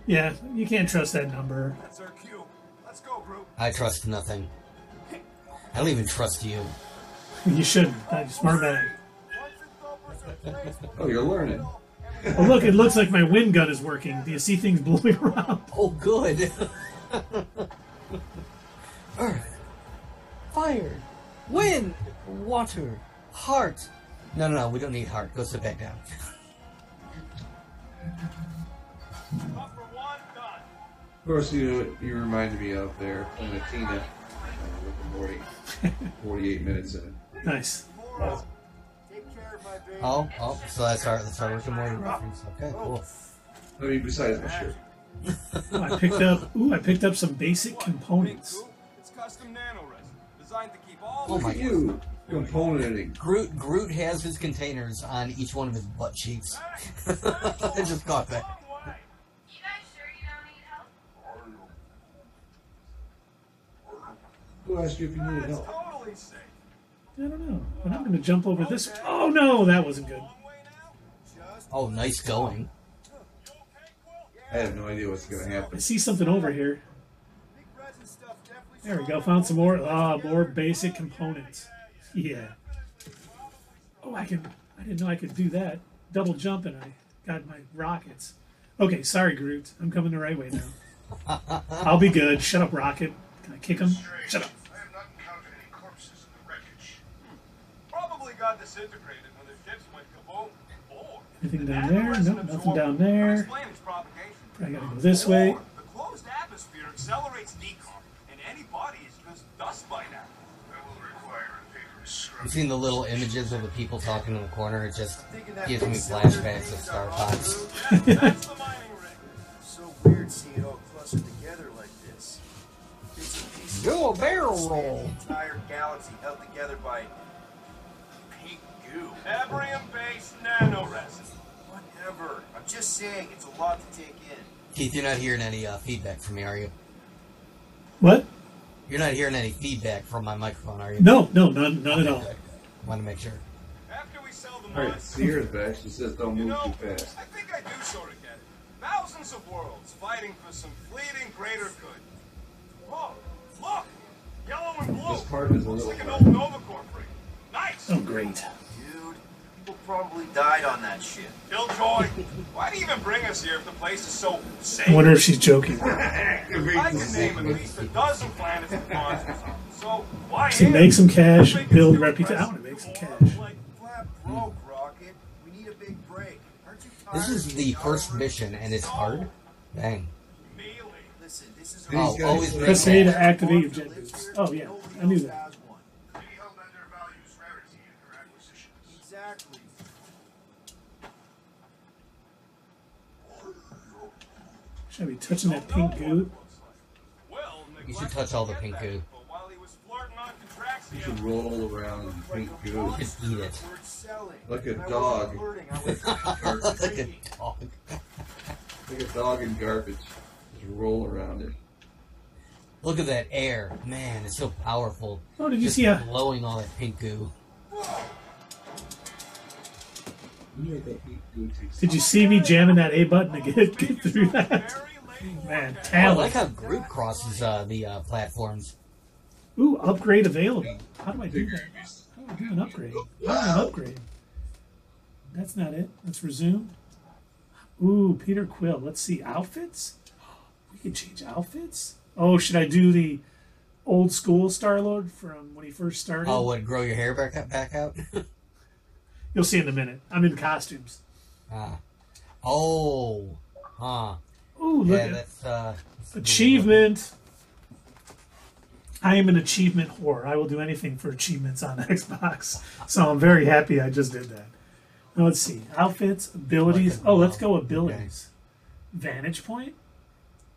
Yeah, you can't trust that number. That's our cue. Let's go, group. I trust nothing. I don't even trust you. You shouldn't. I'm a smart man. Oh, you're learning. Oh, look, it looks like my wind gun is working. Do you see things blowing around? Oh, good. Earth, fire, wind, water, heart. No, we don't need heart. Go sit back down. Up for 1, done. Of course, you reminded me of there, Planet Tina, with the Morty, 48 minutes in it. Nice. Take care of my baby. Oh, so that's our Rick and Morty reference. Okay, cool. I mean, besides my shirt. Oh, I picked up some basic components. It's custom nano resin, designed to keep all Oh Look my at you, componenting. Groot has his containers on each one of his butt cheeks. I just caught that. You guys sure you don't need help? Who asked you if you needed help? totally safe. I don't know. But I'm going to jump over this. Oh, no, that wasn't good. Long way now? Just Oh, nice going. you okay, Quill? I have no idea what's going to I happen. see something over here. There we go. Found some more. More basic components. Yeah. Oh, I didn't know I could do that. Double jump and I got my rockets. Okay, sorry, Groot. I'm coming the right way now. I'll be good. Shut up, Rocket. Can I kick him? Shut up. I have not encountered any corpses in the wreckage. Probably got disintegrated when the ships went kaboom. Or Anything down there? Nope, nothing down there. Probably gotta go this way. The closed atmosphere accelerates decomp, and any body is just dust by now. That will require a vigorous scrub. You've seen the little images of the people talking in the corner. It just gives me flashbacks of Star Fox. That's the mining rig. So weird seeing it all clustered together like this. Bits and pieces Do a of barrel the roll. entire galaxy held together by pink goo. Abrium-based nanoresin. Whatever. I'm just saying, it's a lot to take in. Keith, you're not hearing any feedback from me, are you? What? You're not hearing any feedback from my microphone, are you? No, none at all. Want to make sure. After we sell the Alright, mods, Sierra's back. She says don't you move know, too fast. I think I do sort of get it. Thousands of worlds fighting for some fleeting greater good. Oh, look! Yellow and blue. This part is a Looks little like an old Nova Corps rig. Nice! Oh, great. Dude, people probably died on that shit. Killjoy, why do you even bring us here if the place is so safe? I wonder if she's joking. I can name at least a dozen planets with monsters. So why To here? make some cash, Make it build too reputation. I pressing. want to make some cash. Like flat broke, Rocket. We need a big break. Aren't you tired? This is the first mission, and it's hard. Dang. Melee. Listen, this is These Oh, guys- always make Press A to that. activate your jet boots. Oh, yeah. I knew that. Maybe Hellbender values rarity in her acquisitions. Exactly. Should I be touching that pink goo? Well, You should touch all the pink goo. but while he was flirting on You should Contraxia, roll around in pink goo. Just eat it. We're selling. Like a And I dog. wasn't flirting, I was Like a drinking. dog. Like a dog in garbage. Just roll around it. Look at that air. Man, it's so powerful. Oh, did you Just see a... blowing all that pink goo. You make that pink goo taste. Did you see me jamming that A button to get through that? very late. Man, I like talent. how Groot crosses the platforms. Ooh, upgrade available. How do I do that? How do I do an upgrade? How do I upgrade? That's not it. Let's resume. Ooh, Peter Quill. Let's see. Outfits? We can change outfits? Oh, should I do the old school Star-Lord from when he first started? Oh, what, grow your hair back out? You'll see in a minute. I'm in costumes. Ah. Oh. Huh. Ooh, look Yeah, at that's, achievement. I am an achievement whore. I will do anything for achievements on Xbox. So I'm very happy I just did that. Now let's see. Outfits, abilities. Oh, let's go abilities. Vantage point.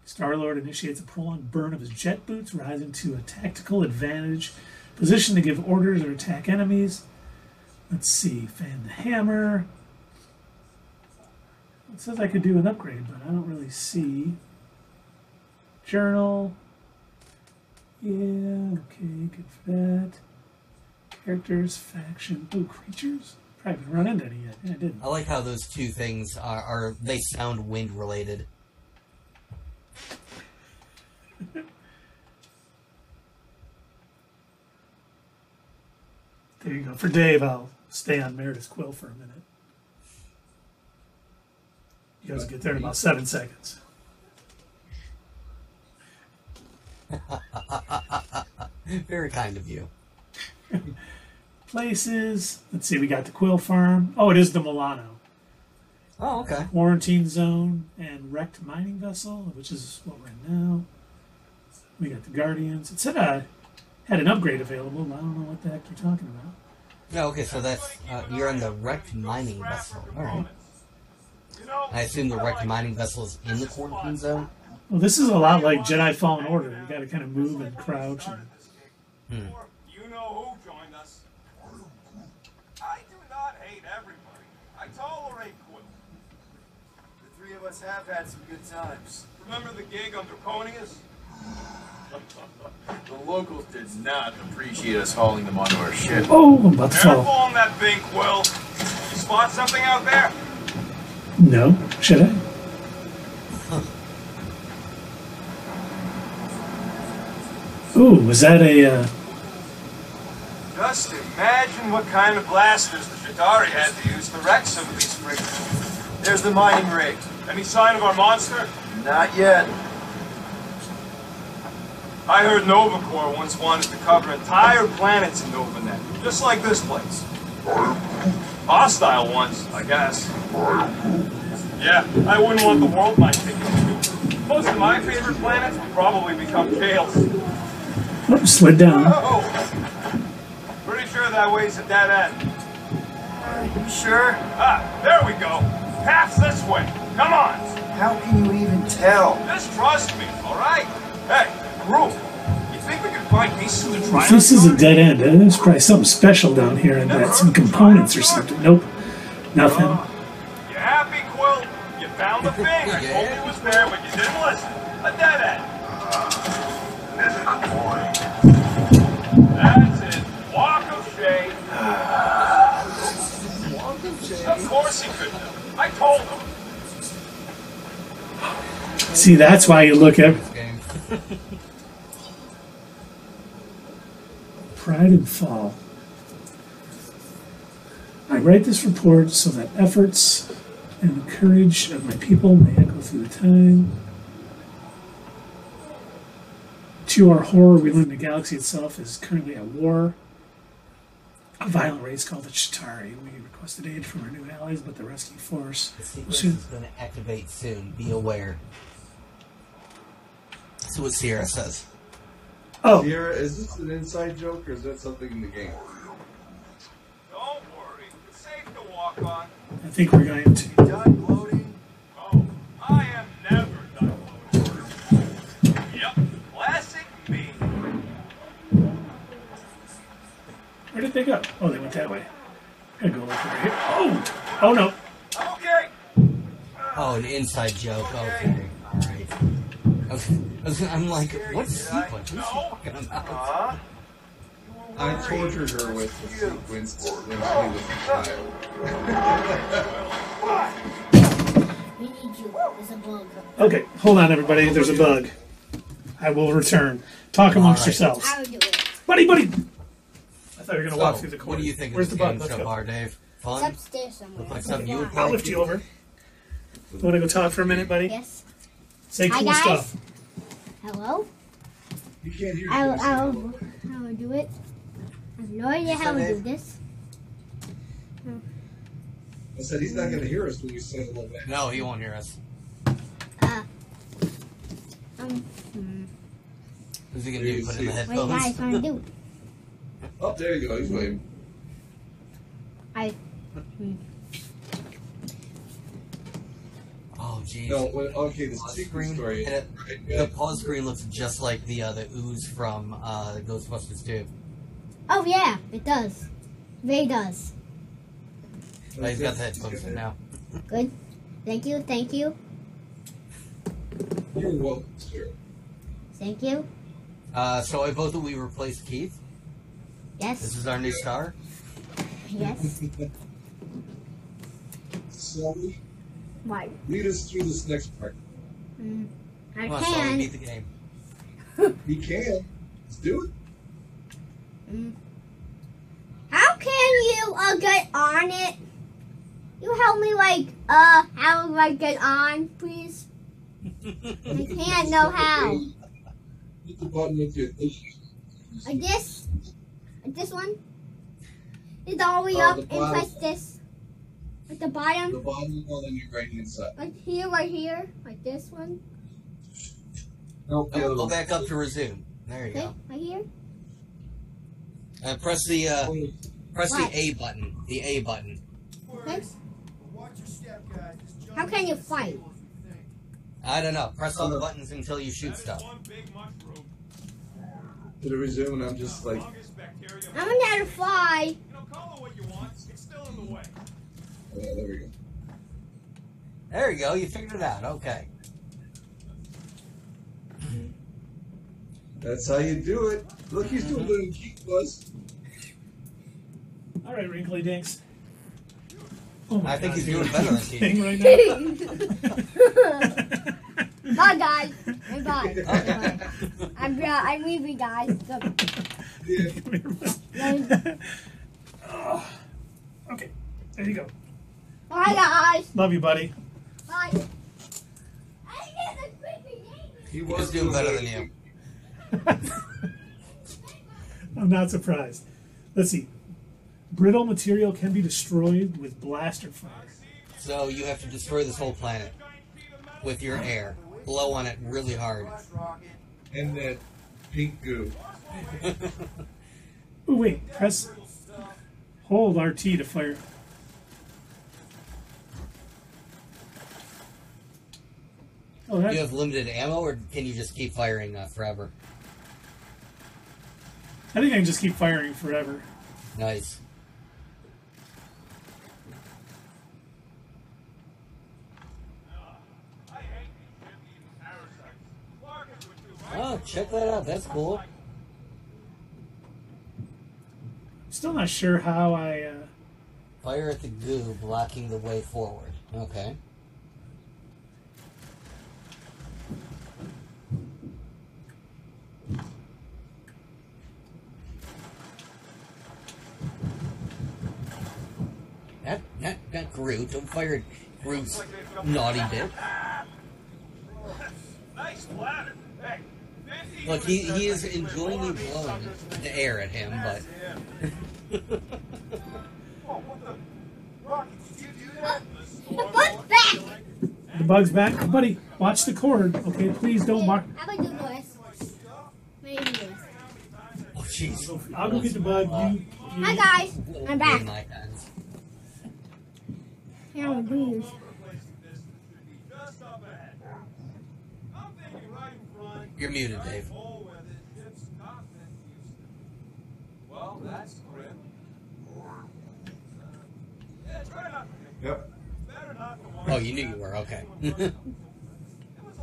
Star-Lord initiates a prolonged burn of his jet boots, rising to a tactical advantage. Position to give orders or attack enemies. Let's see. Fan the hammer. It says I could do an upgrade, but I don't really see. Journal. Yeah, okay, good for that. Characters, faction. Ooh, creatures? Probably haven't run into any yet. Yeah, I didn't. I like how those two things are they sound wind related. There you go. For Dave, I'll stay on Meredith's Quill for a minute. You guys will get there in about 7 seconds. Very kind of you. Places. Let's see, we got the Quill Farm. Oh, it is the Milano. Oh, okay. Quarantine Zone and Wrecked Mining Vessel, which is what we're in now. We got the Guardians. It said I had an upgrade available, but I don't know what the heck you're talking about. Yeah, okay, so that's you're on the wrecked mining vessel. All right. I assume the wrecked mining vessel is in the quarantine zone. Well, this is a lot like Jedi Fallen Order. You got to kind of move and crouch. And... You know who joined us. I do not hate everybody. I tolerate Quill. The three of us have had some good times. Remember the gig on Draconius? The locals did not appreciate us hauling them onto our ship. Oh, I'm about to Careful fall. on that thing, Quill. You spot something out there? No, should I? Ooh, was that a... Just imagine what kind of blasters the Shatari had to use to wreck some of these frigates. There's the mining rig. Any sign of our monster? Not yet. I heard Nova Corps once wanted to cover entire planets in NovaNet, just like this place. Hostile ones, I guess. Yeah, I wouldn't want the world might take it. Most of my favorite planets would probably become jails. Oh, slid down. Oh. Pretty sure that way's a dead end. You sure? Ah, there we go. Path's this way. Come on. How can you even tell? Just trust me, all right? Hey, group. You think we can find pieces of the If Triumph? this is a dead end, there's probably something special down here in that. Some components or something. Nope. Nothing. You happy, Quill? You found the thing. I told you it was there, but you didn't listen. A dead end. That's it. Walk of shame. Of course he could know. I told him. See, that's why you look at Pride and Fall. I write this report so that efforts and the courage of my people may echo through the time. To our horror, we learn the galaxy itself is currently at war. A violent race called the Chitauri. We requested aid from our new allies, but the rescue force The sequence is going to activate soon. Be aware. That's what Sierra says. Oh, Sierra, is this an inside joke or is that something in the game? Don't worry. It's safe to walk on. I think we're going to. Done gloating? Oh, I am never done gloating. Yep, classic me. Where did they go? Oh, they went that way. I'm gonna go look over here. Oh! Oh no. Okay. Oh, an inside joke. Okay. Alright. Okay. I'm like, what sequence? What are you talking about? I tortured her with the sequence when she was a child. We need you. There's a bug. Okay, hold on, everybody. There's a bug. I will return. Talk amongst yourselves. I will do it. Buddy! I thought you were going to walk So, through the corner. what do you think Where's of the this bug? game Let's so go. far, Dave? It's Fun? upstairs somewhere. Look like something you would I'll play? lift you over. You want to go talk for a minute, buddy? Yes. Say Hi, cool guys. stuff. Hello? You can't hear I'll do it. I have no idea how to do this. I said he's not going to hear us when you say a little bit. No, he won't hear us. Who's he going to do? Put in the What do you guys headphones? want to do? Oh, there you go. He's waving. Oh, jeez. No, okay, the Pause secret screen, story. and the pause screen looks just like the ooze from Ghostbusters 2. Oh yeah, it does. Really does. Oh, he's got the headphones in now. Good. Thank you. Thank you. You're welcome, sir. Thank you. So I vote that we replace Keith. This Yes. is our new star. Yes. Sully, Why? lead us through this next part. I Come on, Sully, can. beat the game. You can. Let's do it. How can you get on it? You help me how do I get on, please? I can't know how. Hit the button with your Like this? Like this one? It's all the way Oh, up the and bottom. press this. Like the bottom? the bottom one on your right hand side. Right here, like this one. Nope, the other Go one. back up to resume. There you Okay, go. right here. Press the What? A button. The A button. Okay. Watch your step, guys. This How can you fight? I don't know. Press all the buttons until you shoot stuff. One big mushroom. To the resume, and I'm just like, Longest bacteria. I'm gonna have to fly. You know, call it what you want. It's still in the way. yeah, there we go. There you go. You figured it out. Okay. That's how you do it. Look, you're still doing Keith Buzz. All right, Wrinkly Dinks. Oh my I think God, he's you're doing better than Keith. thing right now. Bye, guys. Bye. Okay. I I'm leaving, guys. Okay, there you go. Bye, guys. Love you, buddy. Bye. He was doing better than you. I'm not surprised. Let's see. Brittle material can be destroyed with blaster fire. So you have to destroy this whole planet with your air. Blow on it really hard. And that pink goo. Oh, wait. Press. Hold RT to fire. Oh, Do you have limited ammo, or can you just keep firing forever? I think I can just keep firing forever. Nice. Oh, check that out. That's cool. Still not sure how I... Fire at the goo, blocking the way forward. Okay. Not Groot. Don't fire at Groot's naughty bit. Nice ladder. Hey, Look, he is enjoying blowing the air at him, but... The bug's back. The bug's back. Buddy, watch the cord. Okay, please don't mark. How about do this? Maybe this. Oh, jeez. I'll go get the bug. You Hi, guys. I'm back. In my hands. Here I'm doing this. You're muted, Dave. well, that's grim. Yep. Oh, you knew you were. Okay.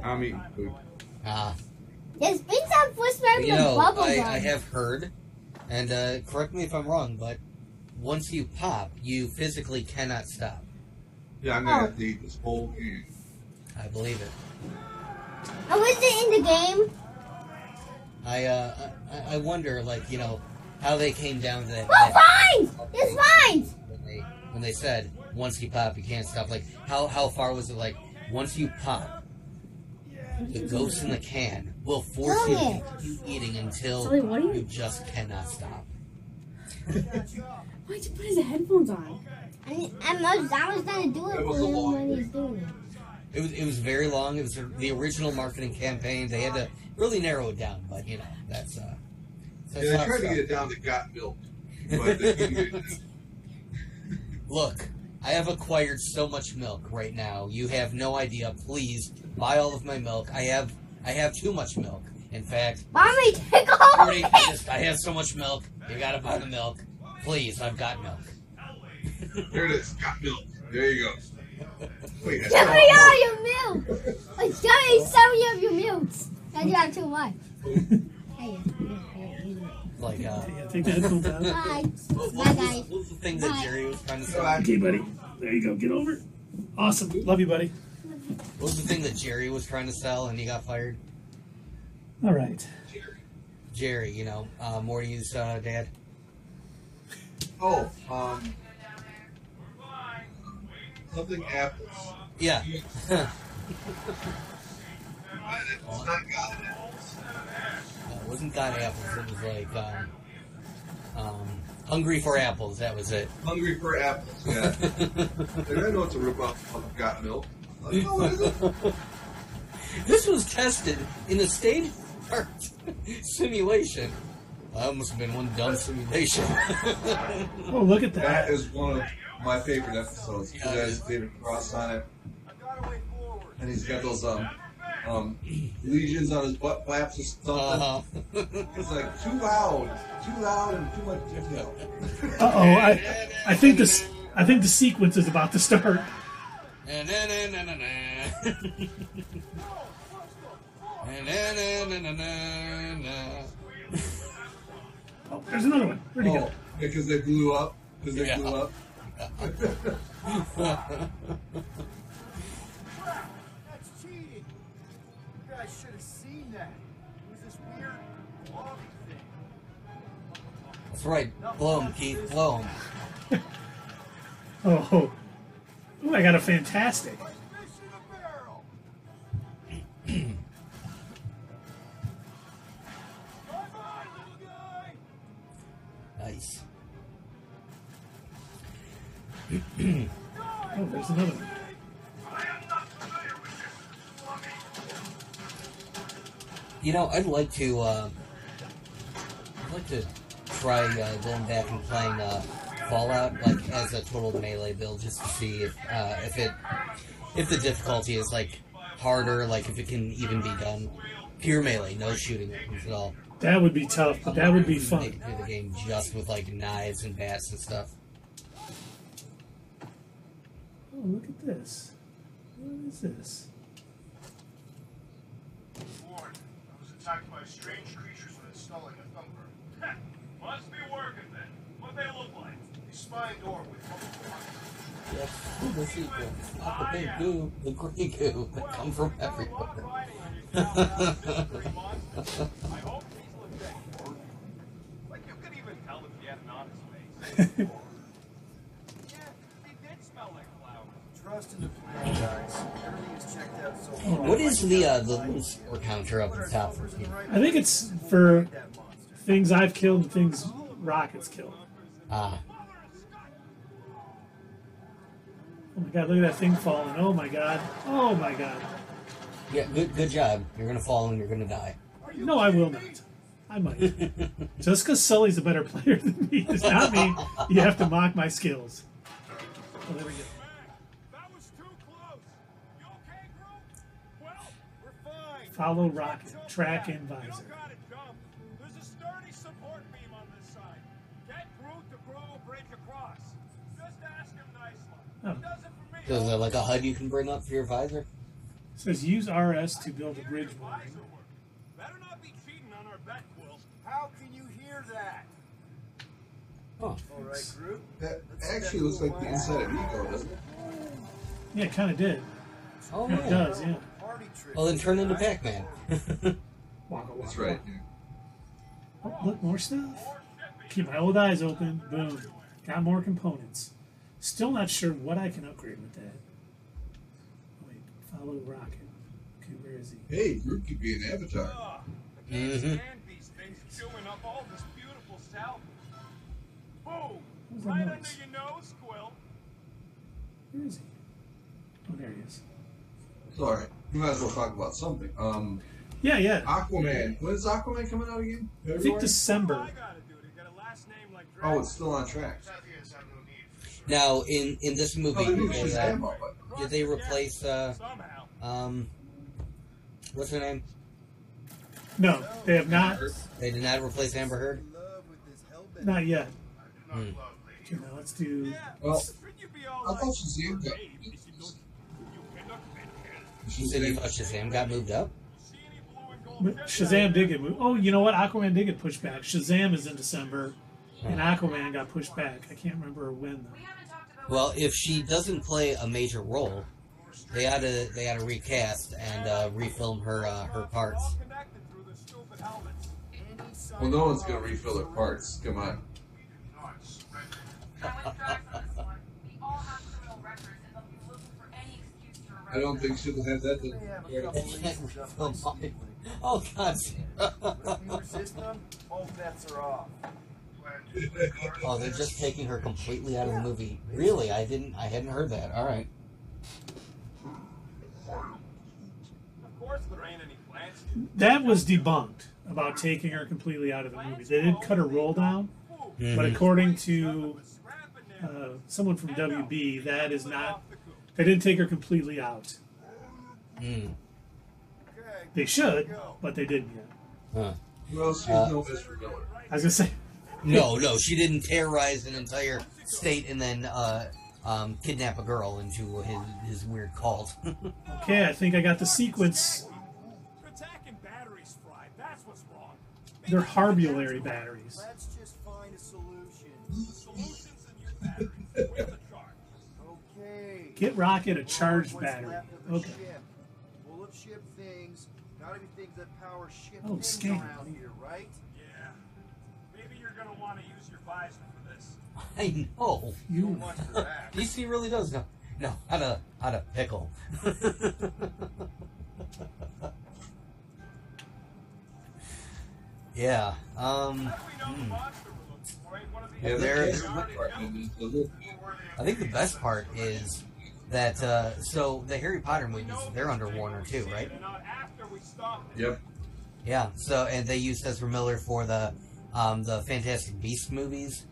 I'm eating food. There's been some footsteps You with know, bubble I gum. have heard, and correct me if I'm wrong, but once you pop, you physically cannot stop. Yeah, I'm gonna have to eat this whole game. I believe it. Oh, was it in the game? I wonder, like, you know, how they came down to that. Oh, vines! There's vines! When they said once you pop, you can't stop. Like, how far was it? Like, once you pop, the ghost in the can will force you to keep eating until Sorry, what are you- you just cannot stop. Why'd you put his headphones on? I was gonna do it for him when he's doing it. It was very long. It was the original marketing campaign. They had to really narrow it down, but you know that's. Yeah, they tried to get it down to got milk, but they couldn't get it down. Look, I have acquired so much milk right now. You have no idea. Please buy all of my milk. I have too much milk. In fact, Mommy, take all of it! I have so much milk. You gotta buy the milk. Please, I've got milk. There it is, got milk. There you go. Wait, that's Give not me all milk. your milk! Like, give me some of your milks. I do have too much. Hey, Like, Yeah, take the headphones out. bye. what Bye, guys. was the thing that Bye. Jerry was trying to say? Okay, buddy. There you go. Get over it. Awesome. Love you, buddy. What was the thing that Jerry was trying to sell and he got fired? All right. Jerry, you know, Morty's dad. Oh, something apples. Yeah. It's not got apples. It wasn't got apples. It was like Hungry for Apples. That was it. Hungry for apples. Yeah. Like, I know it's a ripoff of Got Milk. Like, oh, what is it? This was tested in a state-of-the-art simulation. That must have been one dumb simulation. Oh, look at That that. is one of my favorite episodes. It has David Cross on it, and he's got those lesions on his butt flaps or something. It's like too loud, and too much detail. Uh-oh. I think the sequence is about to start. Oh, there's another one. Where'd he go? Because they blew up. Because they Yeah. blew up. That's cheating. You guys should have seen that. It was this weird That's right. Blow him, Keith. Blow him. Oh. Ooh, I got a fantastic. Nice. Oh, there's another one. You know, I'd like to try going back and playing Fallout like as a total melee build, just to see if the difficulty is like harder, like if it can even be done pure melee, no shooting weapons at all. That would be tough, but that would be fun. They play the game just with like knives and bats and stuff. Oh, look at this. What is this? Warren, I was attacked by strange creatures when installing a thumper. Must be working then. What they look like? A spine door with multiple hundreds. Yes, the sequel. Not the big goo, the green goo that come from everywhere. I hope he's legit. Like you could even tell if he had an honest face. Yeah, he did smell like flowers. Trust in the plan, guys. Everything is checked out so far. What is the little score counter up at the top? I think it's for things I've killed and things Rocket's killed. Ah. Oh my god, look at that thing falling. Oh my god. Oh my god. Yeah, good job. You're gonna fall and you're gonna die. No, I will not. I might. Just because Sully's a better player than me does not mean you have to mock my skills. Oh, there we go. That was too close. You okay, group? Well, we're fine. Follow Rocket. Track and You visor. don't gotta jump. There's a sturdy support beam on this side. Get Groot to grow a bridge across. Just ask him nicely. Oh. He does it for me. So is there like a HUD you can bring up for your visor? It says use RS to build a bridge Visor building. work. Better not be cheating on our bet, Quill. How can you hear that? Oh. All right, group. That actually looks like the inside of Ego, doesn't it? Yeah, it kind of did. Oh, Yeah, it does, yeah. Party trick. Well, then turn into Pac-Man. That's right. Oh, look, more stuff. Keep my old eyes open. Boom. Got more components. Still not sure what I can upgrade with that. Wait, follow Rocket. Okay, where is he? Hey, Groot could be an avatar. I can't stand these things chewing up all this beautiful salvage. Boom! Where's the Right nose? under your nose, Quill. Where is he? Oh, there he is. It's alright. We might as well talk about something. Yeah. Aquaman. When is Aquaman coming out again? I think February? December. I gotta do to get a last name like Oh, Dragon. it's still on track. Now, in this movie, Oh, they did did Shazam up, they replace Somehow. what's her name? No, they have not. They did not replace Amber Heard. Not yet. Hmm. Okay, now let's do. Well, Shouldn't you be all I thought like, Shazam got "Hey, you look You said you thought Shazam got moved up? see any blue and gold But Shazam did get moved. Oh, you know what? Aquaman did get pushed back. Shazam is in December, and Aquaman got pushed back. I can't remember when though. Well, if she doesn't play a major role, they ought to recast and refilm her parts. connected through the stupid helmets. Well, no one's gonna refill their parts. Come on. I don't think she'll have that. Oh God! If you resist them, all bets are off. Oh, they're just taking her completely out of the movie. Really? I hadn't heard that. All right. Of course, there ain't any plants. That was debunked about taking her completely out of the movie. They did cut her roll down, but according to someone from WB, that is not. They didn't take her completely out. Mm. They should, but they didn't yet. Huh. Well, she's no Mr. Miller. I was gonna say. No, she didn't terrorize an entire state and then kidnap a girl into his weird cult. Okay, I think I got the sequence. Attacking batteries fried. That's what's wrong. They're harbulary batteries. Let's just find a solution. Solutions in your batteries. Where's the charge? Okay. Get Rocket a charged What's battery. left of the Okay. ship? Bullet ship things. Gotta be things that power ship Oh, things scan. around here, right? you're gonna want to use your visor for this. I know. So much for that. DC really does know how to pickle. Yeah. How do we know the monster we're looking for ain't one of these? Yeah, There's- I I think the best part is that so the Harry Potter movies, they're under Warner too, right? And not after we stop it. Yep. Yeah. So and they used Ezra Miller for the Fantastic Beasts movies,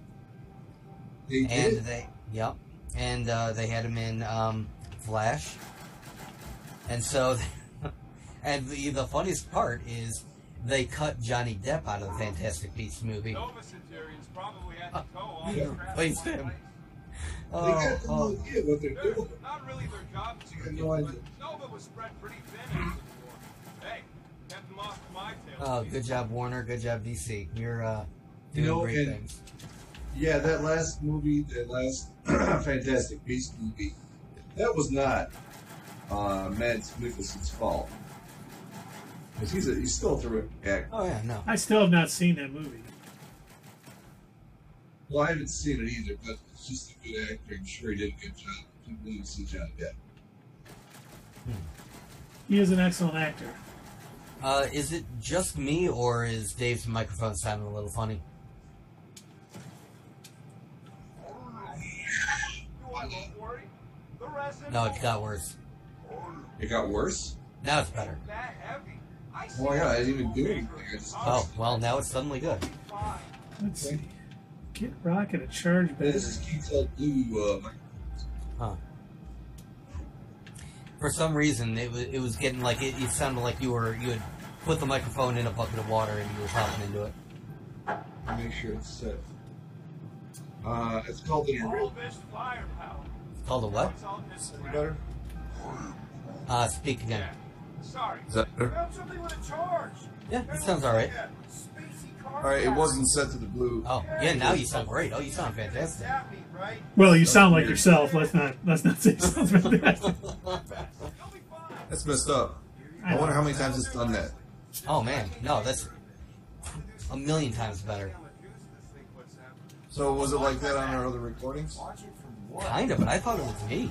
They and did. they had him in Flash, and so and the funniest part is they cut Johnny Depp out of the Fantastic Beasts movie. Nova Centurions probably had to tow all the Yeah, crap. please him. They got no Oh, idea what they're doing. Not really their job to They got no idea. Nova was spread pretty thin after the war. Hey, kept them off my tail. oh, good job, Warner. Good job, DC. You're You doing know, great and- things. Yeah, that last movie, that last Fantastic Beasts movie, that was not Mads Mikkelsen's fault. Because he's still a terrific actor. Oh yeah, no. I still have not seen that movie. Well, I haven't seen it either, but it's just a good actor. I'm sure he did a good job. I believe it's Johnny Depp. He is an excellent actor. Is it just me, or is Dave's microphone sounding a little funny? Don't worry. The resin No, it got worse. It got worse? Now it's better. that heavy. I Oh my god, I didn't even do anything. I just Oh, well, now it's suddenly good. Let's see. Get Rocket a charge battery. This is Keith Blue. Huh. For some reason, it was getting like it sounded like you had put the microphone in a bucket of water and you were talking into it. Make sure it's set. It's called an All this firepower. It's called a what? It's all just better. Speak again. Sorry. Is that better? Found something with a charge. Yeah, that sounds all right. Spacey car. All right, it wasn't set to the blue. Oh, yeah, now you sound great. Oh, you sound fantastic. That mean, right? Well, you sound like yourself. Let's not say it sounds fantastic. You'll be fine. That's messed up. I wonder how many times it's done that. Oh man, no, that's a million times better. So was it like that on our other recordings? Kind of, but I thought it was me.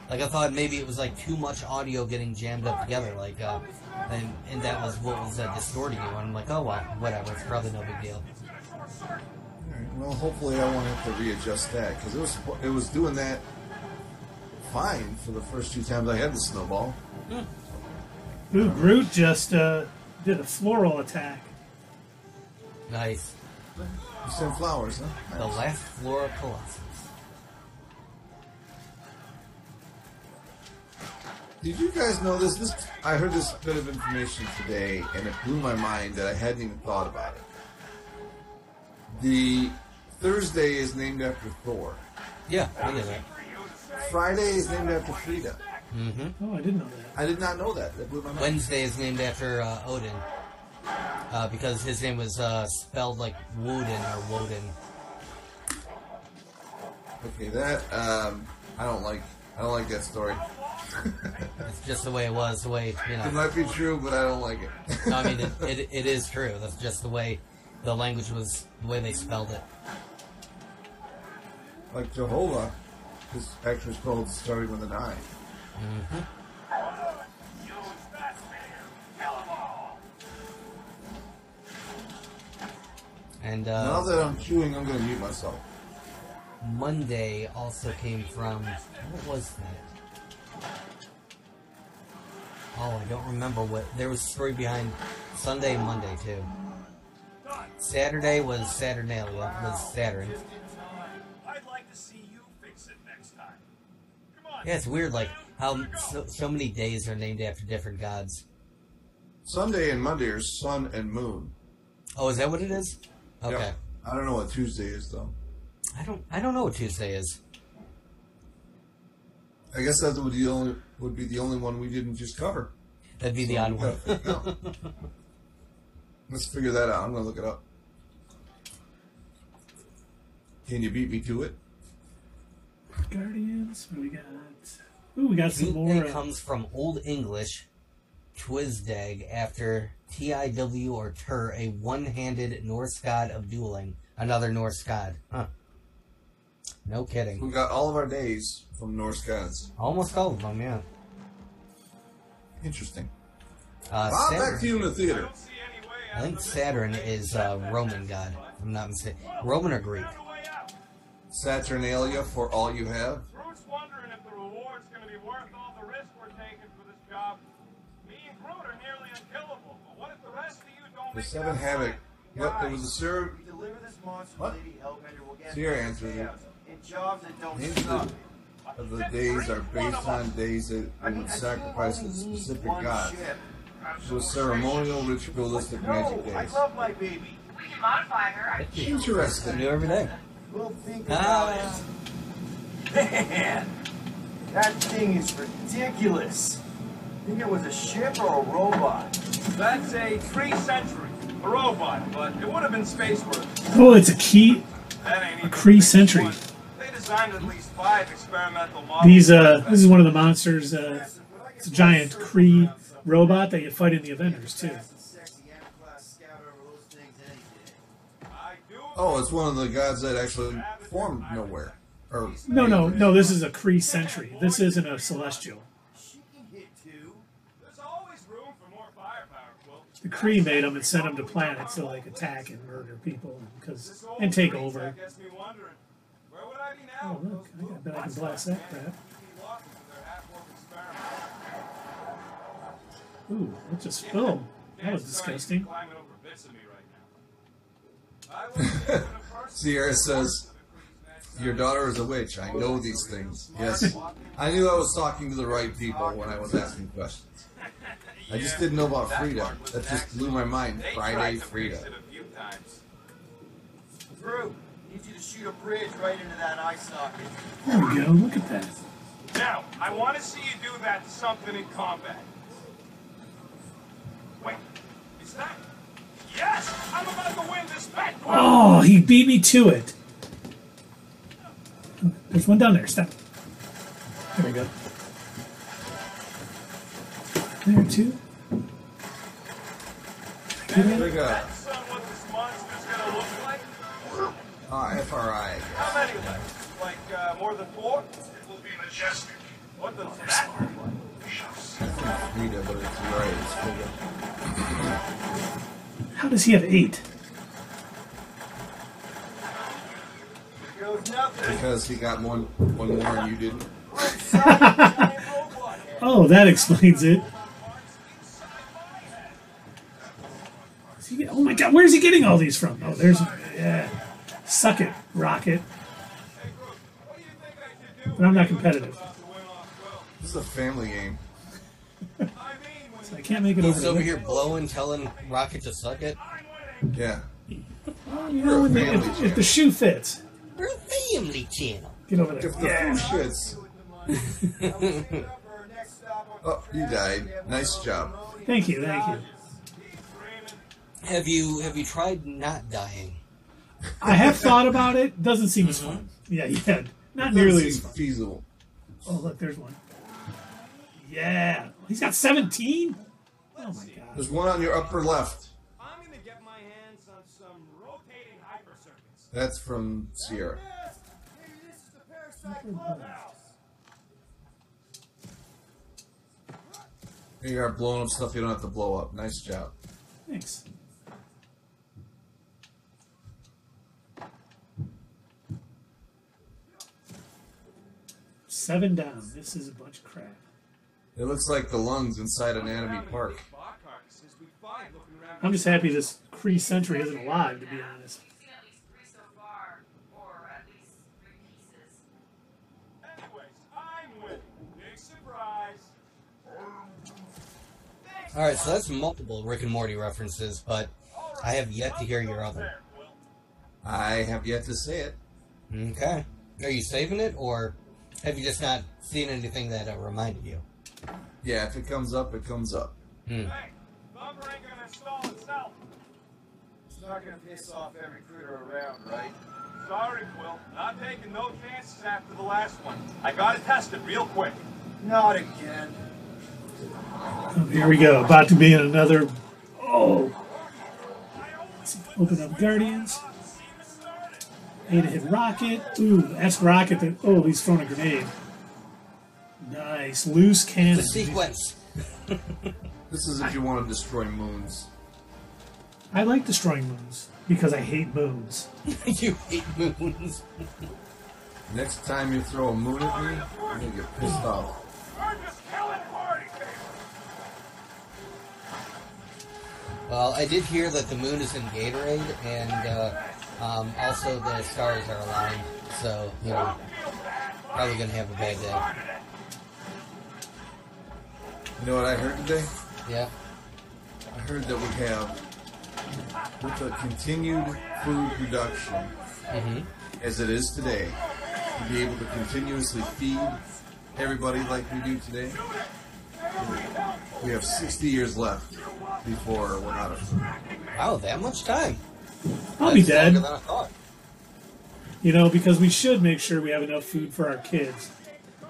Like I thought maybe it was like too much audio getting jammed up together, like, and that was what was distorting you. And I'm like, oh well, whatever. It's probably no big deal. Alright, well, hopefully I won't have to readjust that because it was doing that fine for the first two times I had the snowball. Ooh, Groot just did a floral attack. Nice. You sent flowers, huh? The last Flora Colossus. Did you guys know this? I heard this bit of information today, and it blew my mind that I hadn't even thought about it. The Thursday is named after Thor. Yeah, I get that. Friday is named after Frida. Mm-hmm. Oh, I didn't know that. I did not know that. That blew my mind. Wednesday is named after Odin, because his name was spelled like Woden or Woden. Okay, that I don't like that story. It's just the way it was, the way, you know. It might be true, but I don't like it. No, I mean, it is true. That's just the way the language was, the way they spelled it. Like Jehovah, his actually spelled starting with an I. Mm-hmm. And Now that I'm chewing, I'm going to mute myself. Monday also came from, what was that? Oh, I don't remember what. There was a story behind Sunday and Monday too. Saturday was Saturnalia, was Saturn. I'd like to see you fix it next time. Come on. Yeah, it's weird, like how so many days are named after different gods. Sunday and Monday are sun and moon. Oh, is that what it is? Okay. Yep. I don't know what Tuesday is though. I don't know what Tuesday is. I guess that would be the only one we didn't just cover. That'd be the So odd we one. gotta figure it out. Let's figure that out. I'm going to look it up. Can you beat me to it? Guardians. What do we got? Ooh, we got some more. Tuesday comes from Old English Twizdag after TIW or Tur, a one-handed Norse god of dueling. Another Norse god. Huh. No kidding. We got all of our days from Norse gods. Almost all of them, yeah. Interesting. Saturn, back to you in the theater. I think Saturn is a Roman god, if I'm not mistaken. Roman or Greek? Saturnalia for all you have. Groot's wondering if the reward's going to be worth all the risk we're taking for this job. Me and Groot are nearly unkillable, but what if the rest of you don't The make seven havoc. What? There was a Sir. Deliver this monster What? lady Hellbender will get Sierra answered it. in jobs that don't Names suck. of the days are based on days that we would sacrifice a specific god. It was ceremonial, ritualistic magic No, I days. love my baby. We can modify her. Interesting. Do every day. We'll think about it. Man, that thing is ridiculous. Think it was a ship or a robot? That's a Kree Sentry, a robot, but it would have been space worthy. Oh, it's a key. That ain't even Kree the Sentry. one. They designed at least 5 experimental models. These this is one of the monsters. It's a giant Kree robot that you fight in the Avengers too. Oh, it's one of the gods that actually formed nowhere. Or No. This is a Kree Sentry. This isn't a celestial. There's always room for more firepower, Quill. The Kree made them and sent them to planets to like attack and murder people and take over. That gets me wondering, where would I be now? Oh look, I bet I can blast that crap. Ooh, what just fell? That was disgusting. Sierra says, your daughter is a witch. I know these things. Yes. I knew I was talking to the right people when I was asking questions. I just didn't know about Frida. That just blew my mind. Friday Frida. Drew, need you to shoot a bridge right into that eye socket. There we go. Look at that. Now, I want to see you do that to something in combat. Wait, is that? Yes! I'm about to win this bet! Oh, he beat me to it. There's one down there. Stop. There we go. There too. Big up. That's what this monster's gonna look like? FRI. How many left? Like, more than 4? It will be majestic. What does that look like? Frida, but it's right. It's Frida. How does he have 8? Because he got one more and you didn't. Oh, that explains it. Oh my God, where's he getting all these from? Oh, there's, yeah. Suck it, Rocket. But I'm not competitive. This is a family game. So I can't make it over He's over here blowing, telling Rocket to suck it. Yeah. Well, you know, if the shoe fits. We're a family channel. Get over there. If the food shits. Oh, you died. Nice job. Thank you, thank you. Have you tried not dying? I have thought about it. Doesn't seem as fun. Yeah, not nearly as fun. Feasible. Oh, look, there's one. Yeah. He's got 17? Oh, my God. There's one on your upper left. I'm gonna get my hands on some rotating hyper circuits. That's from Sierra. Maybe this is the Parasite Clubhouse. Here you are blowing up stuff you don't have to blow up. Nice job. Thanks. Seven down. This is a bunch of crap. It looks like the lungs inside Anatomy Park. I'm just happy this Kree Sentry isn't alive, to be honest. We've seen at least 3 so far, or at least 3 pieces. Anyways, I'm winning. Big surprise. Alright, so that's multiple Rick and Morty references, but I have yet to hear your other. I have yet to say it. Okay. Are you saving it, or have you just not seen anything that reminded you? Yeah, if it comes up, it comes up. Hey, lumber ain't gonna install itself. It's not gonna piss off every critter around, right? Sorry, Quill. Not taking no chances after the last one. I gotta test it real quick. Not again. Oh, here we go. About to be in another. Oh. Let's open up Guardians. A to hit Rocket. Ooh, that's Rocket. That, oh, he's throwing a grenade. Nice. Loose cannon. The sequence. This is if you want to destroy moons. I like destroying moons because I hate moons. You hate moons. Next time you throw a moon at me, I'm going to get pissed off. Well, I did hear that the moon is in Gatorade, and also the stars are aligned, so, you know, probably going to have a bad day. You know what I heard today? Yeah. I heard that we have, with the continued food production, as it is today, to be able to continuously feed everybody like we do today, we have 60 years left before we're out of food. Wow, that much time. I'll be dead. Longer than I thought. You know, because we should make sure we have enough food for our kids,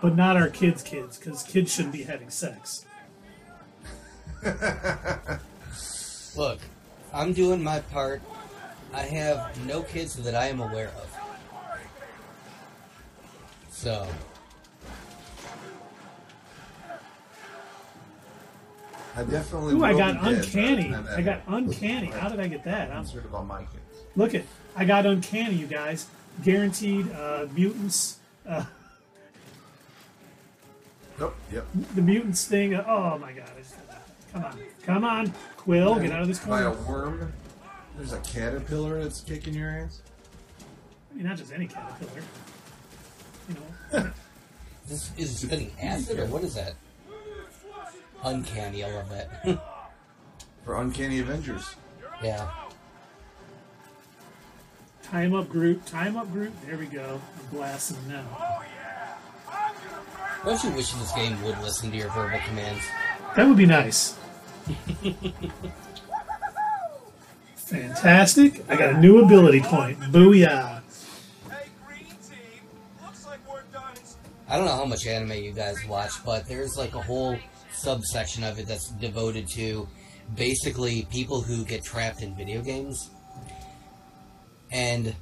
but not our kids' kids, because kids shouldn't be having sex. Look, I'm doing my part. I have no kids that I am aware of. So. I definitely. Ooh, I will got be dead uncanny. by the time that I got happens. uncanny. How did I get that? I'm concerned about my kids. Look it. I got uncanny, you guys. Guaranteed mutants. Nope. Yep. The mutants thing. Oh my god. Come on. Come on. Quill, get out of this By corner. a worm. There's a caterpillar that's kicking your ass. I mean, not just any caterpillar. You know. This is spitting acid, or what is that? Uncanny, I love that. For Uncanny Avengers. Yeah. Time up group. Time up group. There we go. I'm blasting them now. Don't you wish this game would listen to your verbal commands? That would be nice. Fantastic. I got a new ability point. Booyah. I don't know how much anime you guys watch, but there's like a whole subsection of it that's devoted to basically people who get trapped in video games. And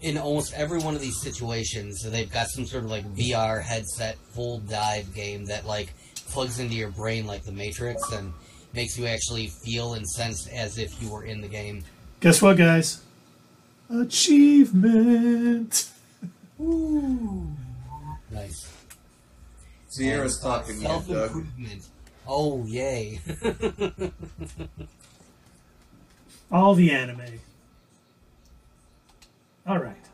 in almost every one of these situations, they've got some sort of like VR headset full dive game that like plugs into your brain like the Matrix and makes you actually feel and sense as if you were in the game. Guess what, guys? Achievement. Ooh. Nice. Sierra's talking yet, Doug. Self-improvement. Oh, yay. All the anime. All right.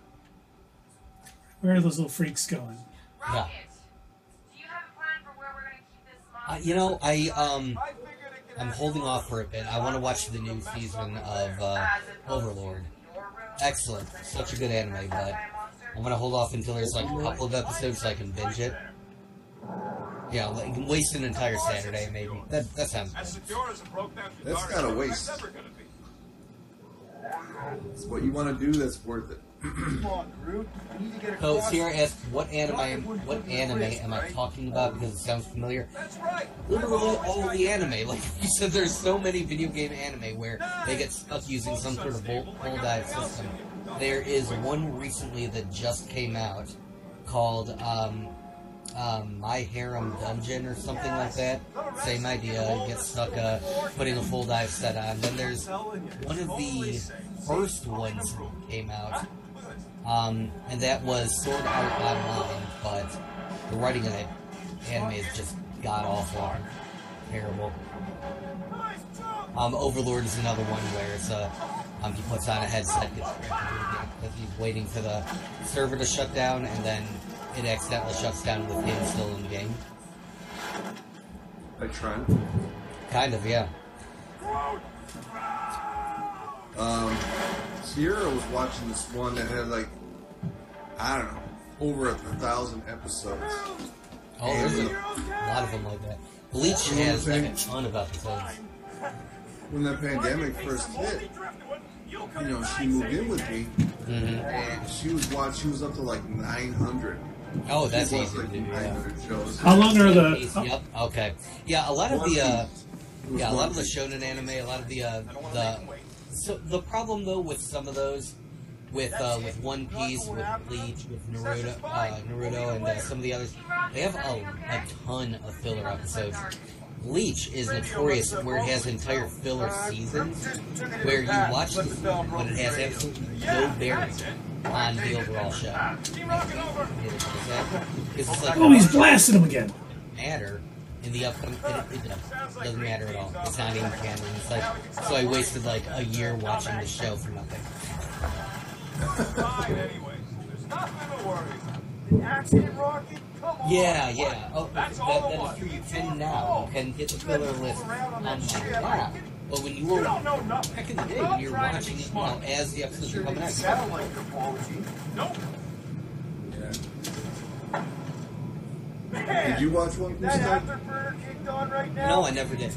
Where are those little freaks going? Yeah. Do you have a plan for where we're going to keep this You know, I'm holding off for a bit. I want to watch the new season of Overlord. Excellent. Such a good anime, but I'm going to hold off until there's like a couple of episodes so I can binge it. Yeah, like waste an entire Saturday, maybe. That sounds good. That's not a waste. It's what you want to do that's worth it. So Sierra asked, what anime am I talking about because it sounds familiar? Literally all the anime. Like you said, there's so many video game anime where they get stuck using some sort of full dive system. There is one recently that just came out called My Harem Dungeon or something like that. Same idea, you get stuck putting a full dive set on. Then there's one of the first ones that came out, and that was Sword Art Online, but the writing in that anime is just god-awful and terrible. Overlord is another one where it's he puts on a headset because he's waiting for the server to shut down, and then it accidentally shuts down with him still in the game. Like Trent? Kind of, yeah. Sierra was watching this one that had like, I don't know, over 1,000 episodes. Oh, there's a lot of them like that. Bleach has like a ton of episodes. When the pandemic first hit, you know, she moved in with me, and she was up to like 900 Oh, that's She easy to watched, do. like, Yeah. 900 shows. How long are the? Oh, Yep. Okay. Yeah, a lot of One the Piece. It was yeah, a lot One of the Piece. shonen anime, a lot of the so the problem though with some of those with One Piece, with Bleach, with Naruto, and some of the others, they have a ton of filler episodes. Bleach is notorious where it has entire filler seasons where you watch the but it has absolutely no bearing on the overall show. Because it's like, oh, he's blasting him again. matter in the upcoming. It doesn't matter at all. It's not even canon. It's like so I wasted like a year watching the show for nothing. Yeah, yeah. Oh, that is true. You can now. You can get the filler list on my app. But when you were back in the day, when you were watching it, you know, as the episodes were coming out. Did you watch One Piece? No, I never did.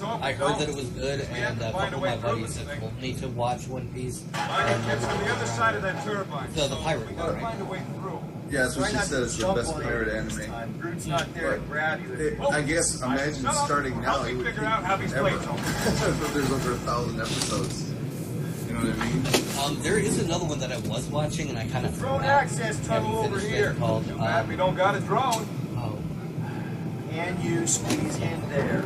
I heard that it was good, and a couple of my buddies have told me to watch One Piece. And so the pirate one, right? Yeah, that's what she said. It's the best pirate anime. But I guess imagine starting now. You would think ever. But there's over 1,000 episodes. You know what I mean? There is another one that I was watching, and I kind of Drone access tunnel over here. Called We don't got a drone. oh, And you squeeze in there.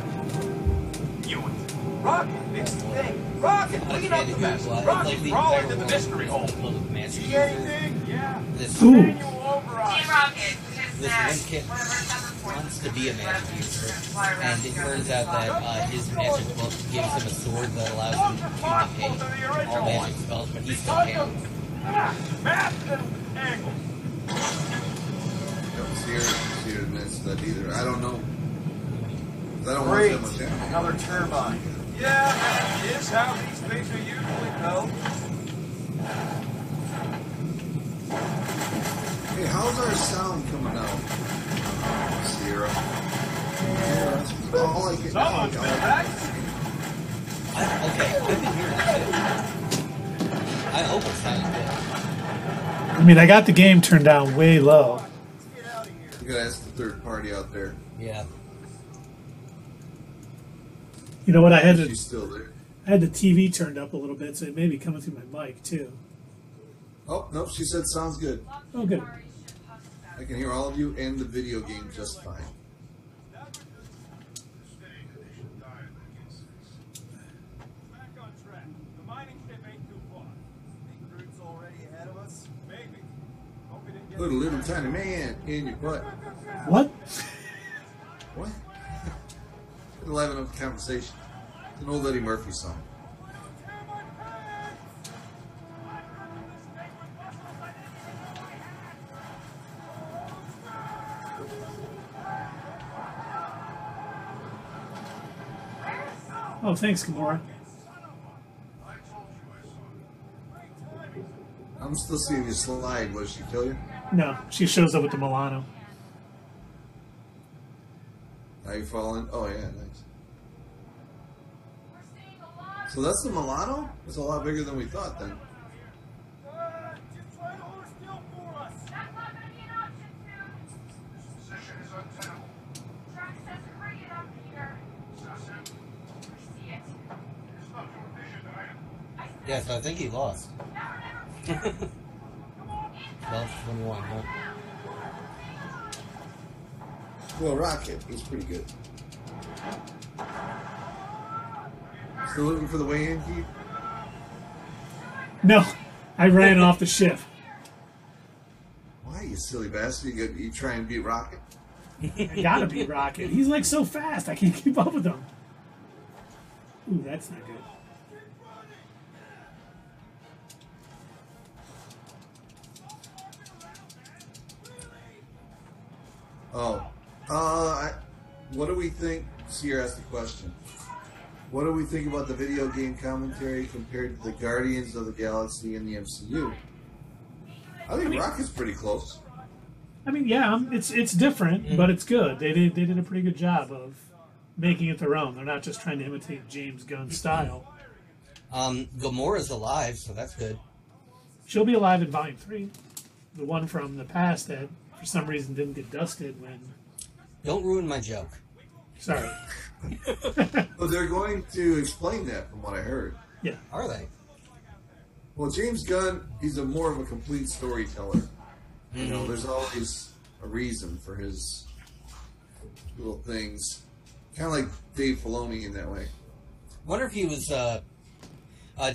Rocket, fix the thing. Rocket, clean up the mess. Rocket, crawl into the mystery hole. See anything? Yeah. This Ooh. Manual override. this one kid wants to be a magic user, and it turns out that his magic book gives him a sword that allows him to negate all magic spells, but he still can't. Math and angle. Don't see her admits that either. I don't know. 'Cause I don't watch Great. that much anime. Another turbine. Yeah, that is how these things are usually built. Hey, how's our sound coming out? Sierra. Yeah, all I get. Someone's been practicing. Okay, I've been hearing it. I hope it sounds good. I mean, I got the game turned down way low. You gotta ask the third party out there. Yeah. You know what? I had She's still there. the TV turned up a little bit, so it may be coming through my mic too. Oh, nope, she said sounds good. Oh, good. I can hear all of you and the video game just fine. Back on track. The mining ship ain't too far. Think Groot's already ahead of us? Maybe. Hope we didn't get Put a little tiny man in your butt. What? What? We're having a conversation. It's an old Eddie Murphy song. Oh, thanks, Gamora. I'm still seeing you slide. What, did she kill you? No, she shows up with the Milano. Now you falling? Oh, yeah, nice. So that's the Milano? It's a lot bigger than we thought then. just try to hold still for us. That's not going to be an option, too. This position is untenable. Track says hurry it up, Peter. Assassin, I see it. it's not your vision, I am. Yes, I think he lost. Never. 12-21, huh? Well, Rocket, he's pretty good. Still looking for the weigh-in key? No, I ran off the ship. Why, you silly bastard? You try and beat Rocket? I gotta beat Rocket. He's like so fast, I can't keep up with him. Ooh, that's not good. Oh. What do we think? Sierra asked the question. What do we think about the video game commentary compared to the Guardians of the Galaxy and the MCU? I think Rocket's pretty close. I mean, yeah, it's different, but it's good. They did a pretty good job of making it their own. They're not just trying to imitate James Gunn's style. Gamora's alive, so that's good. She'll be alive in Volume 3, the one from the past that for some reason didn't get dusted when. Don't ruin my joke. Sorry. But they're going to explain that from what I heard. Yeah. Are they? Well, James Gunn, he's more of a complete storyteller. You know, there's always a reason for his little things. Kind of like Dave Filoni in that way. Wonder if he was,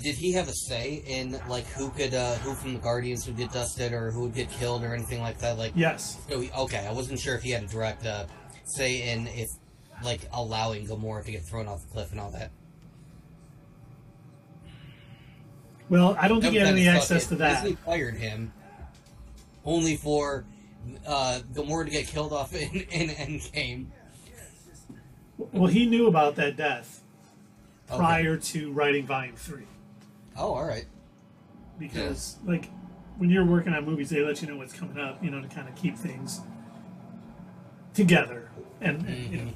did he have a say in, like, who from the Guardians would get dusted or who would get killed or anything like that? Like, Yes. So okay, I wasn't sure if he had a direct, say in if, like, allowing Gamora to get thrown off the cliff and all that. Well, I don't think he had any Kinda access sucked. to that. Disney fired him only for Gamora to get killed off in Endgame. Well, he knew about that death prior to writing Volume 3. Oh, all right. Because, like, when you're working on movies, they let you know what's coming up, you know, to kind of keep things together. And you know,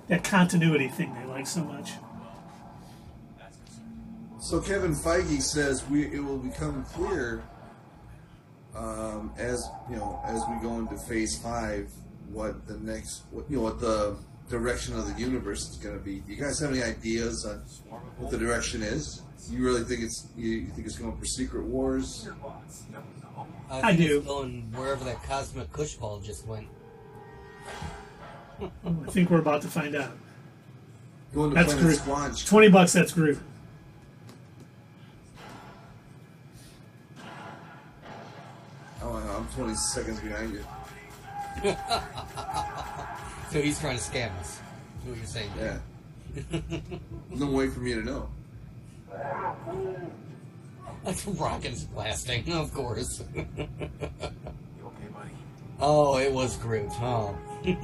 that continuity thing they like so much. So Kevin Feige says it will become clear as you know, as we go into Phase 5, what the next, what the direction of the universe is going to be. Do you guys have any ideas on what the direction is? You really think you think it's going for Secret Wars? I do. It's going wherever that cosmic Kush ball just went. I think we're about to find out. Going to That's Planet Groot. Squanch. $20, that's Groot. Oh, I'm 20 seconds behind you. So he's trying to scam us. Is what you're saying? Yeah. No way for me to know. That's rockets blasting, of course. You okay, buddy? Oh, it was Groot. Oh. Keep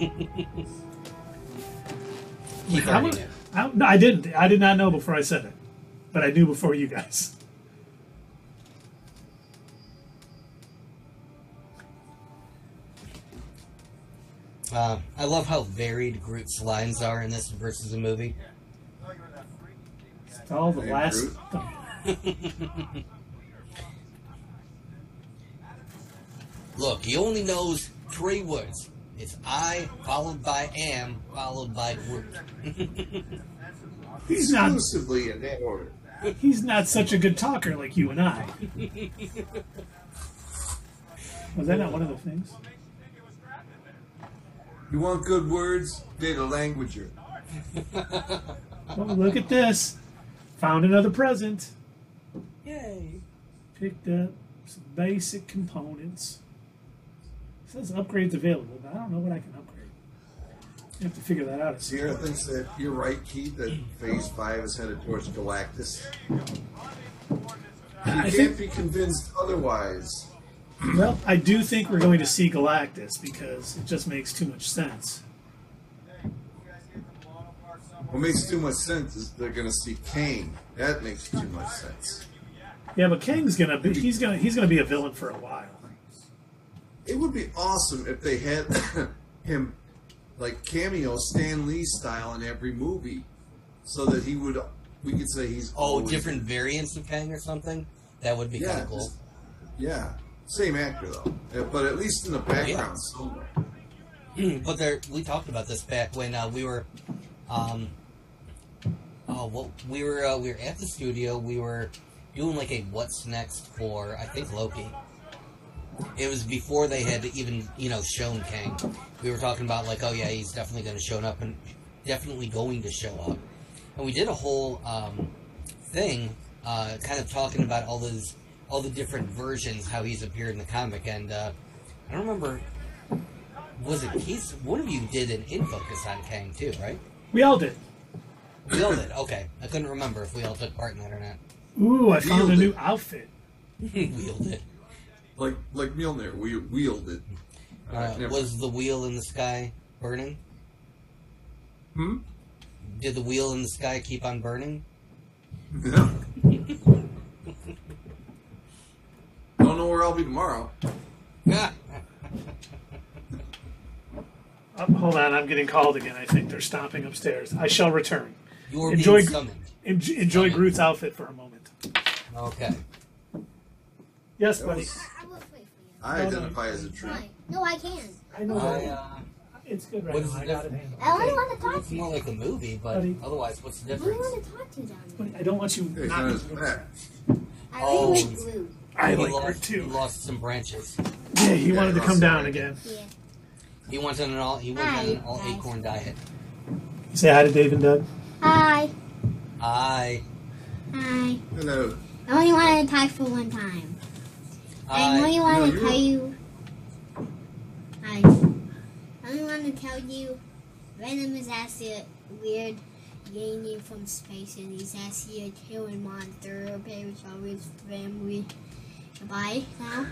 I, earning it. no, I didn't. I did not know before I said it. But I knew before you guys. I love how varied Groot's lines are in this versus the movie. It's all the Hey, last. Look, he only knows 3 words. It's I, followed by am, followed by Groot. He's not. Exclusively in that order. He's not such a good talker like you and I. Was that not one of the things? You want good words? Data languager. Oh, look at this. Found another present. Yay. Picked up some basic components. It says upgrades available, but I don't know what I can upgrade. You have to figure that out. Sierra thinks that you're right, Keith, that Phase 5 is headed towards Galactus. You can't be convinced otherwise. Well, I do think we're going to see Galactus because it just makes too much sense. What makes too much sense is they're going to see Kang. That makes too much sense. Yeah, but Kang's gonna be he's gonna be a villain for a while. It would be awesome if they had him like cameo Stan Lee style in every movie, so that we could say he's different variants of Kang or something? That would be kind of cool. Yeah. Same actor though, but at least in the background somewhere. But we talked about this back when we were, we were at the studio. We were doing like a what's next for I think Loki. It was before they had even shown Kang. We were talking about like, oh yeah, he's definitely going to show up and definitely going to show up. And we did a whole thing, kind of talking about all the different versions, how he's appeared in the comic, and I don't remember, was it Keith? One of you did an in-focus on Kang too, right? We all did. We all did, okay. I couldn't remember if we all took part in that or not. Ooh, I found a new outfit. Wielded. Like Mjolnir, we wielded. Was the wheel in the sky burning? Did the wheel in the sky keep on burning? No. Don't know where I'll be tomorrow. Hold on, I'm getting called again. I think they're stomping upstairs. I shall return. You're being summoned. Enjoy Groot's outfit for a moment. Okay. Yes, buddy. I identify as a tree. Why? No, I can. I know that. It's good right what now. is the I got it difference? handled. I only want to talk It's to more you. like a movie, but Buddy. otherwise, what's the I only difference? want to talk to you, Johnny. But I don't want you Yeah, he's not on his to back. I Oh. really like blue. I He like lost, Groot he too. lost some branches. Yeah, he wanted to he come lost down some again. Yeah. He went on an all Hi. acorn diet. Say hi to Dave and Doug. Hi. Hi. Hi. Hello. I only wanted to talk for one time. I only Hi. want to No, tell you. Hi. I only want to tell you. Venom is actually a weird alien from space, and he's actually a killing monster. Okay, which always family. Goodbye now.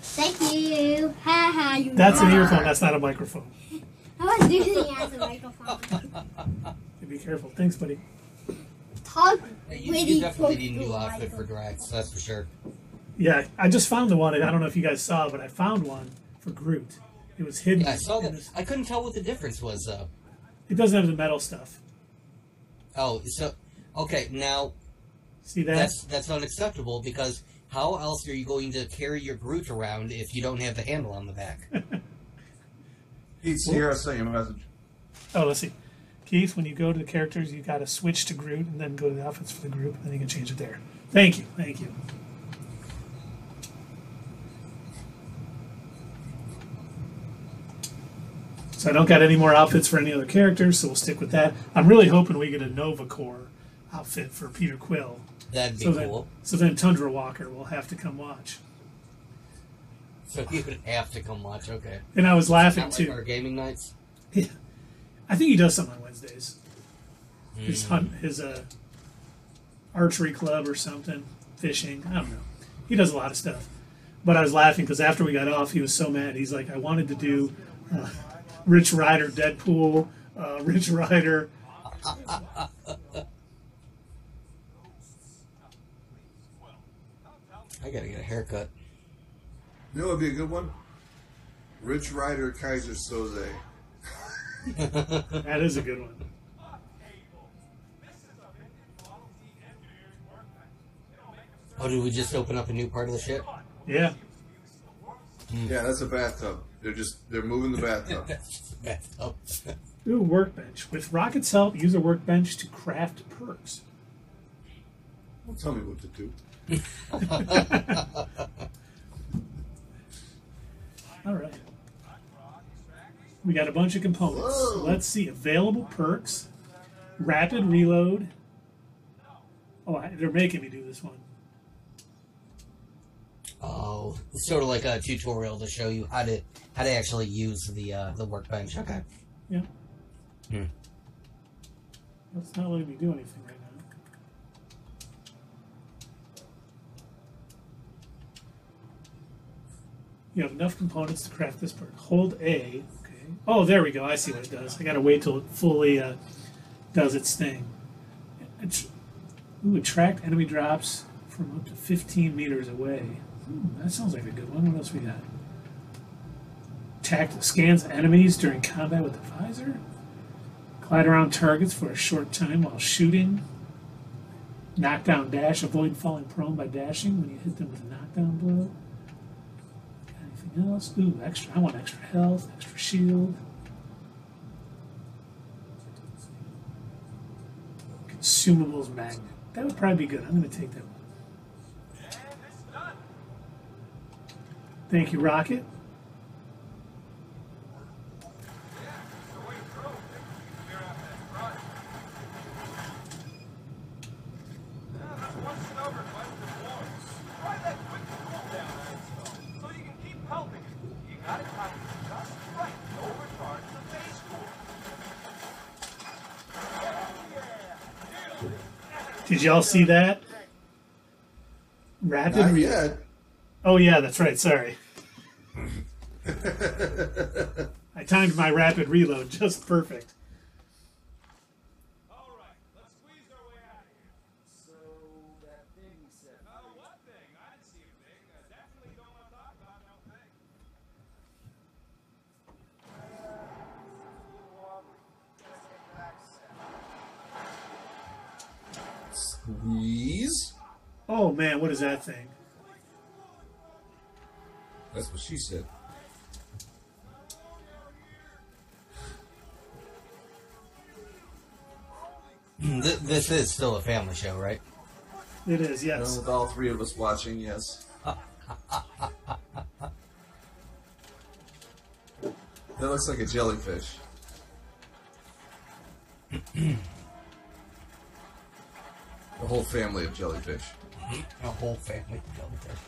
Thank you. Ha ha. You. That's an earphone. That's not a microphone. I was using it as a microphone. Be careful. Thanks, buddy. Talk. You definitely need a new outfit for Drax, that's for sure. Yeah, I just found the one. I don't know if you guys saw, but I found one for Groot. It was hidden. Yeah, I saw in that. this- I couldn't tell what the difference was, though. It doesn't have the metal stuff. Oh, so okay, now See that? that's unacceptable because how else are you going to carry your Groot around if you don't have the handle on the back? He's here. I sent you a message. Oh, let's see. Keith, when you go to the characters, you got to switch to Groot and then go to the outfits for the group, and then you can change it there. Thank you. Thank you. So I don't got any more outfits for any other characters, so we'll stick with that. I'm really hoping we get a Nova Corps outfit for Peter Quill. That'd be So cool. then Tundra Walker will have to come watch. So you would have to come watch. Okay. And I was laughing Not too. like our gaming nights. Yeah. I think he does something on Wednesdays. Hmm. His archery club or something, fishing. I don't know. He does a lot of stuff. But I was laughing because after we got off, he was so mad. He's like, I wanted to do Rich Rider Deadpool, Rich Rider. I gotta get a haircut. You know what would be a good one? Rich Rider Kaiser Soze. That is a good one. Oh, did we just open up a new part of the ship? Yeah. Yeah, that's a bathtub. They're moving the bathtub. Bathtub. Ooh, workbench. With Rocket's help, use a workbench to craft perks. Don't tell me what to do. All right. We got a bunch of components. Whoa. Let's see. Available perks. Rapid reload. Oh, they're making me do this one. Oh, it's sort of like a tutorial to show you how to actually use the workbench. Okay. Yeah. Hmm. It's not letting me do anything right now. You have enough components to craft this part. Hold A. Okay. Oh, there we go. I see what it does. I gotta wait till it fully does its thing. Attract enemy drops from up to 15 meters away. That sounds like a good one. What else we got? Scans enemies during combat with the visor. Glide around targets for a short time while shooting. Knockdown dash. Avoid falling prone by dashing when you hit them with a knockdown blow. Anything else? Ooh, extra. I want extra health, extra shield. Consumables magnet. That would probably be good. I'm going to take that one. Thank you, Rocket. Did y'all see that? Rapid Not reload. yet. Oh yeah, that's right. Sorry. I timed my rapid reload just perfect. Squeeze. Oh man, what is that thing? That's what she said. This is still a family show, right? It is, yes. With all three of us watching, yes. That looks like a jellyfish. The whole family of jellyfish. A whole family of jellyfish.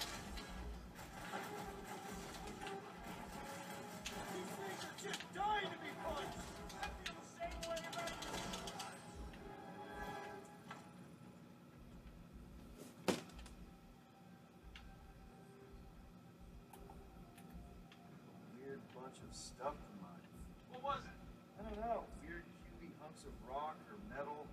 Weird bunch of stuff to mine. What was it? I don't know. Weird, cubey hunks of rock or metal.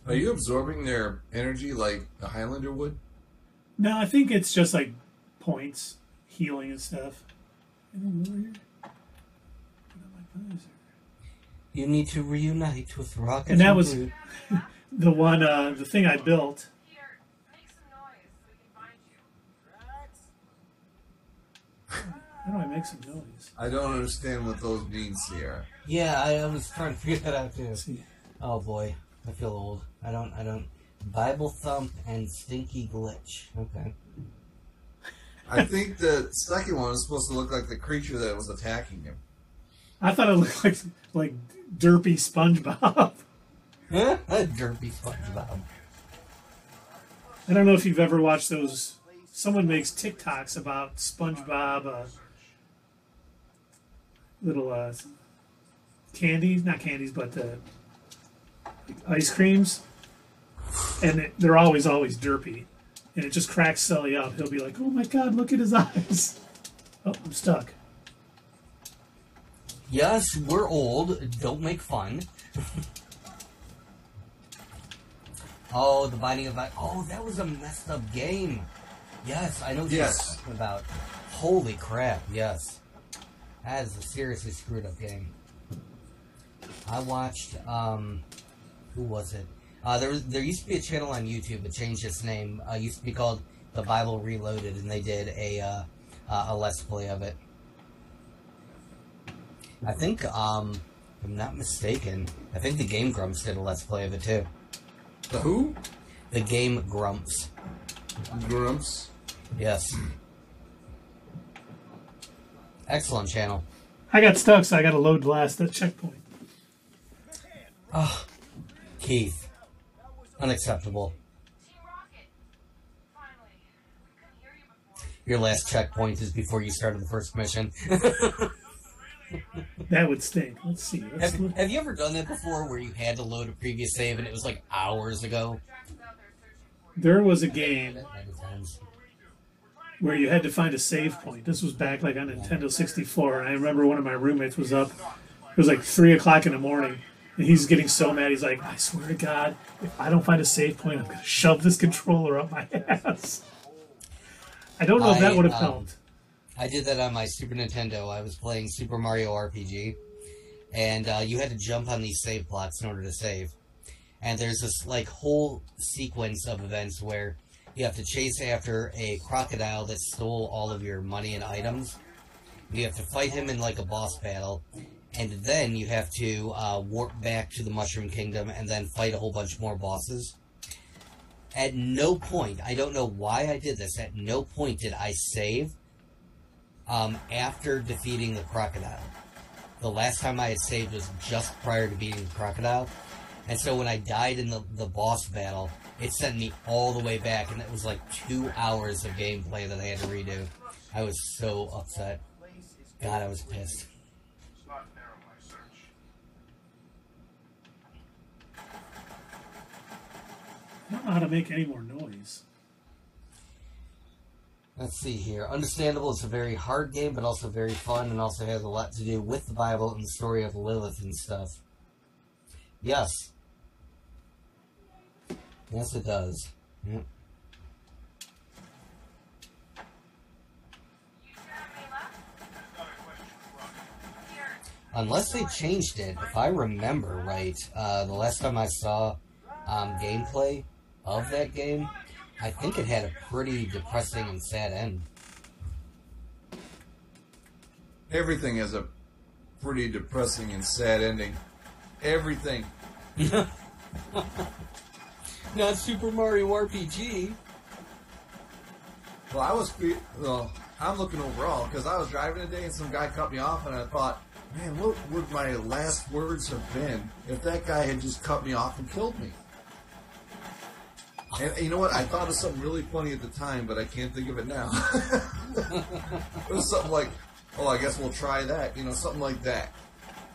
Are you absorbing their energy like a Highlander would? No, I think it's just like points, healing and stuff. Anything over here? Put on my visor. You need to reunite with Rocket. And that was the one, the thing I built. Peter, make some noise so we can find you. How do I make some noise? I don't understand what those mean, Sierra. Yeah, I was trying to figure that out too. Let's see. Oh boy, I feel old. I don't. Bible thump and stinky glitch. Okay. I think the second one was supposed to look like the creature that was attacking him. I thought it looked like derpy SpongeBob. Derpy SpongeBob. I don't know if you've ever watched those. Someone makes TikToks about SpongeBob, little candies, not candies, but ice creams, and they're always derpy, and it just cracks Sully up. He'll be like, "Oh my God, look at his eyes!" Oh, I'm stuck. Yes, we're old. Don't make fun. Oh, the Binding of Isaac. Oh, that was a messed up game. Yes, I know what you're talking about. Holy crap, yes. That is a seriously screwed up game. I watched, who was it? There used to be a channel on YouTube that changed its name. It used to be called The Bible Reloaded, and they did a Let's Play of it. I think, if I'm not mistaken, I think the Game Grumps did a Let's Play of it too. The who? The Game Grumps. Grumps? Yes. Excellent channel. I got stuck, so I got to load last that checkpoint. Oh, Keith. Unacceptable. Team Rocket. Finally. We couldn't hear you before. Your last checkpoint is before you started the first mission. That would stink. Let's see. Have you ever done that before, where you had to load a previous save and it was like hours ago? There was a game where you had to find a save point. This was back like on Nintendo 64, and I remember one of my roommates was up. It was like 3 o'clock in the morning, and he's getting so mad. He's like, "I swear to God, if I don't find a save point, I'm going to shove this controller up my ass." I don't know if that would have helped. I did that on my Super Nintendo. I was playing Super Mario RPG, and you had to jump on these save plots in order to save. And there's this like whole sequence of events where you have to chase after a crocodile that stole all of your money and items. You have to fight him in like a boss battle, and then you have to warp back to the Mushroom Kingdom and then fight a whole bunch more bosses. At no point, I don't know why I did this, at no point did I save after defeating the crocodile. The last time I had saved was just prior to beating the crocodile. And so when I died in the boss battle, it sent me all the way back, and it was like 2 hours of gameplay that I had to redo. I was so upset. God, I was pissed. It's not narrow my search. I don't know how to make any more noise. Let's see here. Understandable, it's a very hard game, but also very fun, and also has a lot to do with the Bible and the story of Lilith and stuff. Yes. Yes, it does. Yep. Unless they changed it, if I remember right, the last time I saw gameplay of that game, I think it had a pretty depressing and sad end. Everything has a pretty depressing and sad ending. Everything. Not Super Mario RPG. Well, I'm looking overall because I was driving today and some guy cut me off and I thought, man, what would my last words have been if that guy had just cut me off and killed me? And you know what? I thought of something really funny at the time, but I can't think of it now. It was something like, oh, I guess we'll try that. You know, something like that.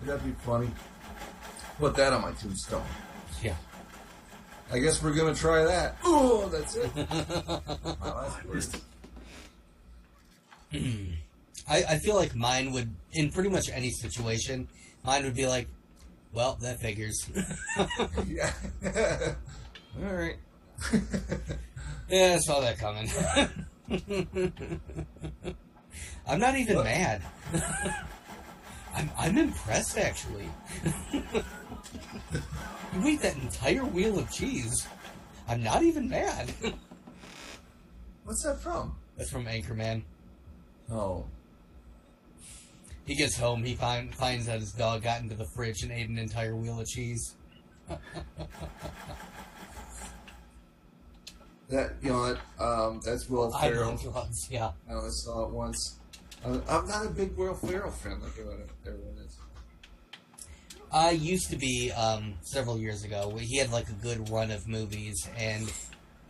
Would that be funny? Put that on my tombstone. Yeah. I guess we're going to try that. Oh, that's it. My last words. I feel like mine would, in pretty much any situation, mine would be like, well, that figures. Yeah. All right. Yeah, I saw that coming. I'm not even mad. I'm impressed, actually. You ate that entire wheel of cheese. I'm not even mad. What's that from? That's from Anchorman. Oh. He gets home, he finds that his dog got into the fridge and ate an entire wheel of cheese. That, you know, that's Will Ferrell. Yeah. I only saw it once. I'm not a big Will Ferrell fan like everyone is. I used to be several years ago. He had like a good run of movies, and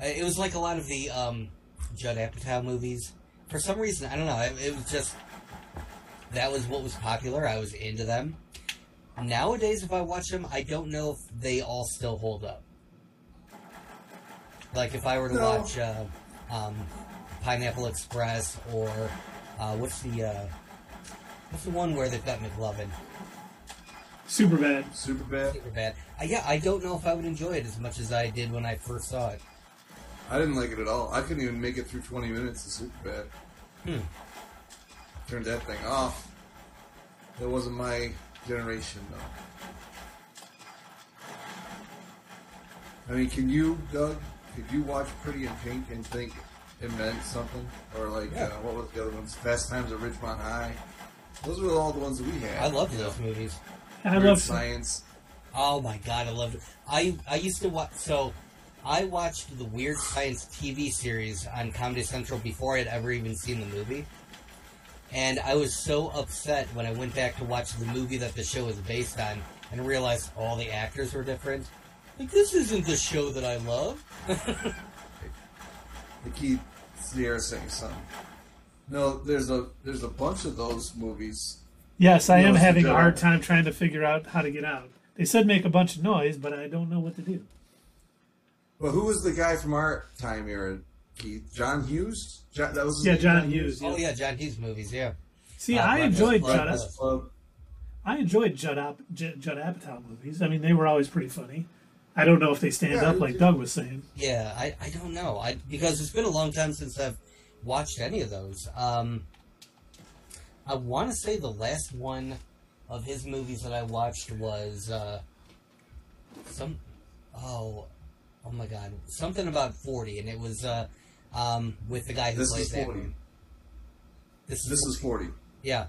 it was like a lot of the Judd Apatow movies. For some reason, I don't know. It was just that was what was popular. I was into them. Nowadays, if I watch them, I don't know if they all still hold up. Like if I were to watch Pineapple Express or what's the one where they've got McLovin? Superbad. Superbad. Yeah, I don't know if I would enjoy it as much as I did when I first saw it. I didn't like it at all. I couldn't even make it through 20 minutes of Superbad. Turned that thing off. That wasn't my generation, though. I mean, can you, Doug, could you watch Pretty in Pink and think it meant something? Or like, what was the other ones? Fast Times at Ridgemont High? Those were all the ones that we had. I loved those movies. I love Science. Oh my god, I loved it. I used to watch, so I watched the Weird Science TV series on Comedy Central before I'd ever even seen the movie. And I was so upset when I went back to watch the movie that the show was based on and realized all the actors were different. Like, this isn't the show that I love. They keep Sierra saying something. No, there's a bunch of those movies. Yes, I am having a hard time trying to figure out how to get out. They said make a bunch of noise, but I don't know what to do. Well, who was the guy from our time era, Keith? John Hughes? That was his yeah, name, John Hughes. Oh yeah, John Hughes movies. Yeah. See, I enjoyed Judd Apatow movies. I mean, they were always pretty funny. I don't know if they stand up like Doug was saying. Yeah, I don't know. Because it's been a long time since I've watched any of those. I want to say the last one of his movies that I watched was oh my god, something about 40, and it was with the guy who plays Batman. This is 40. Yeah.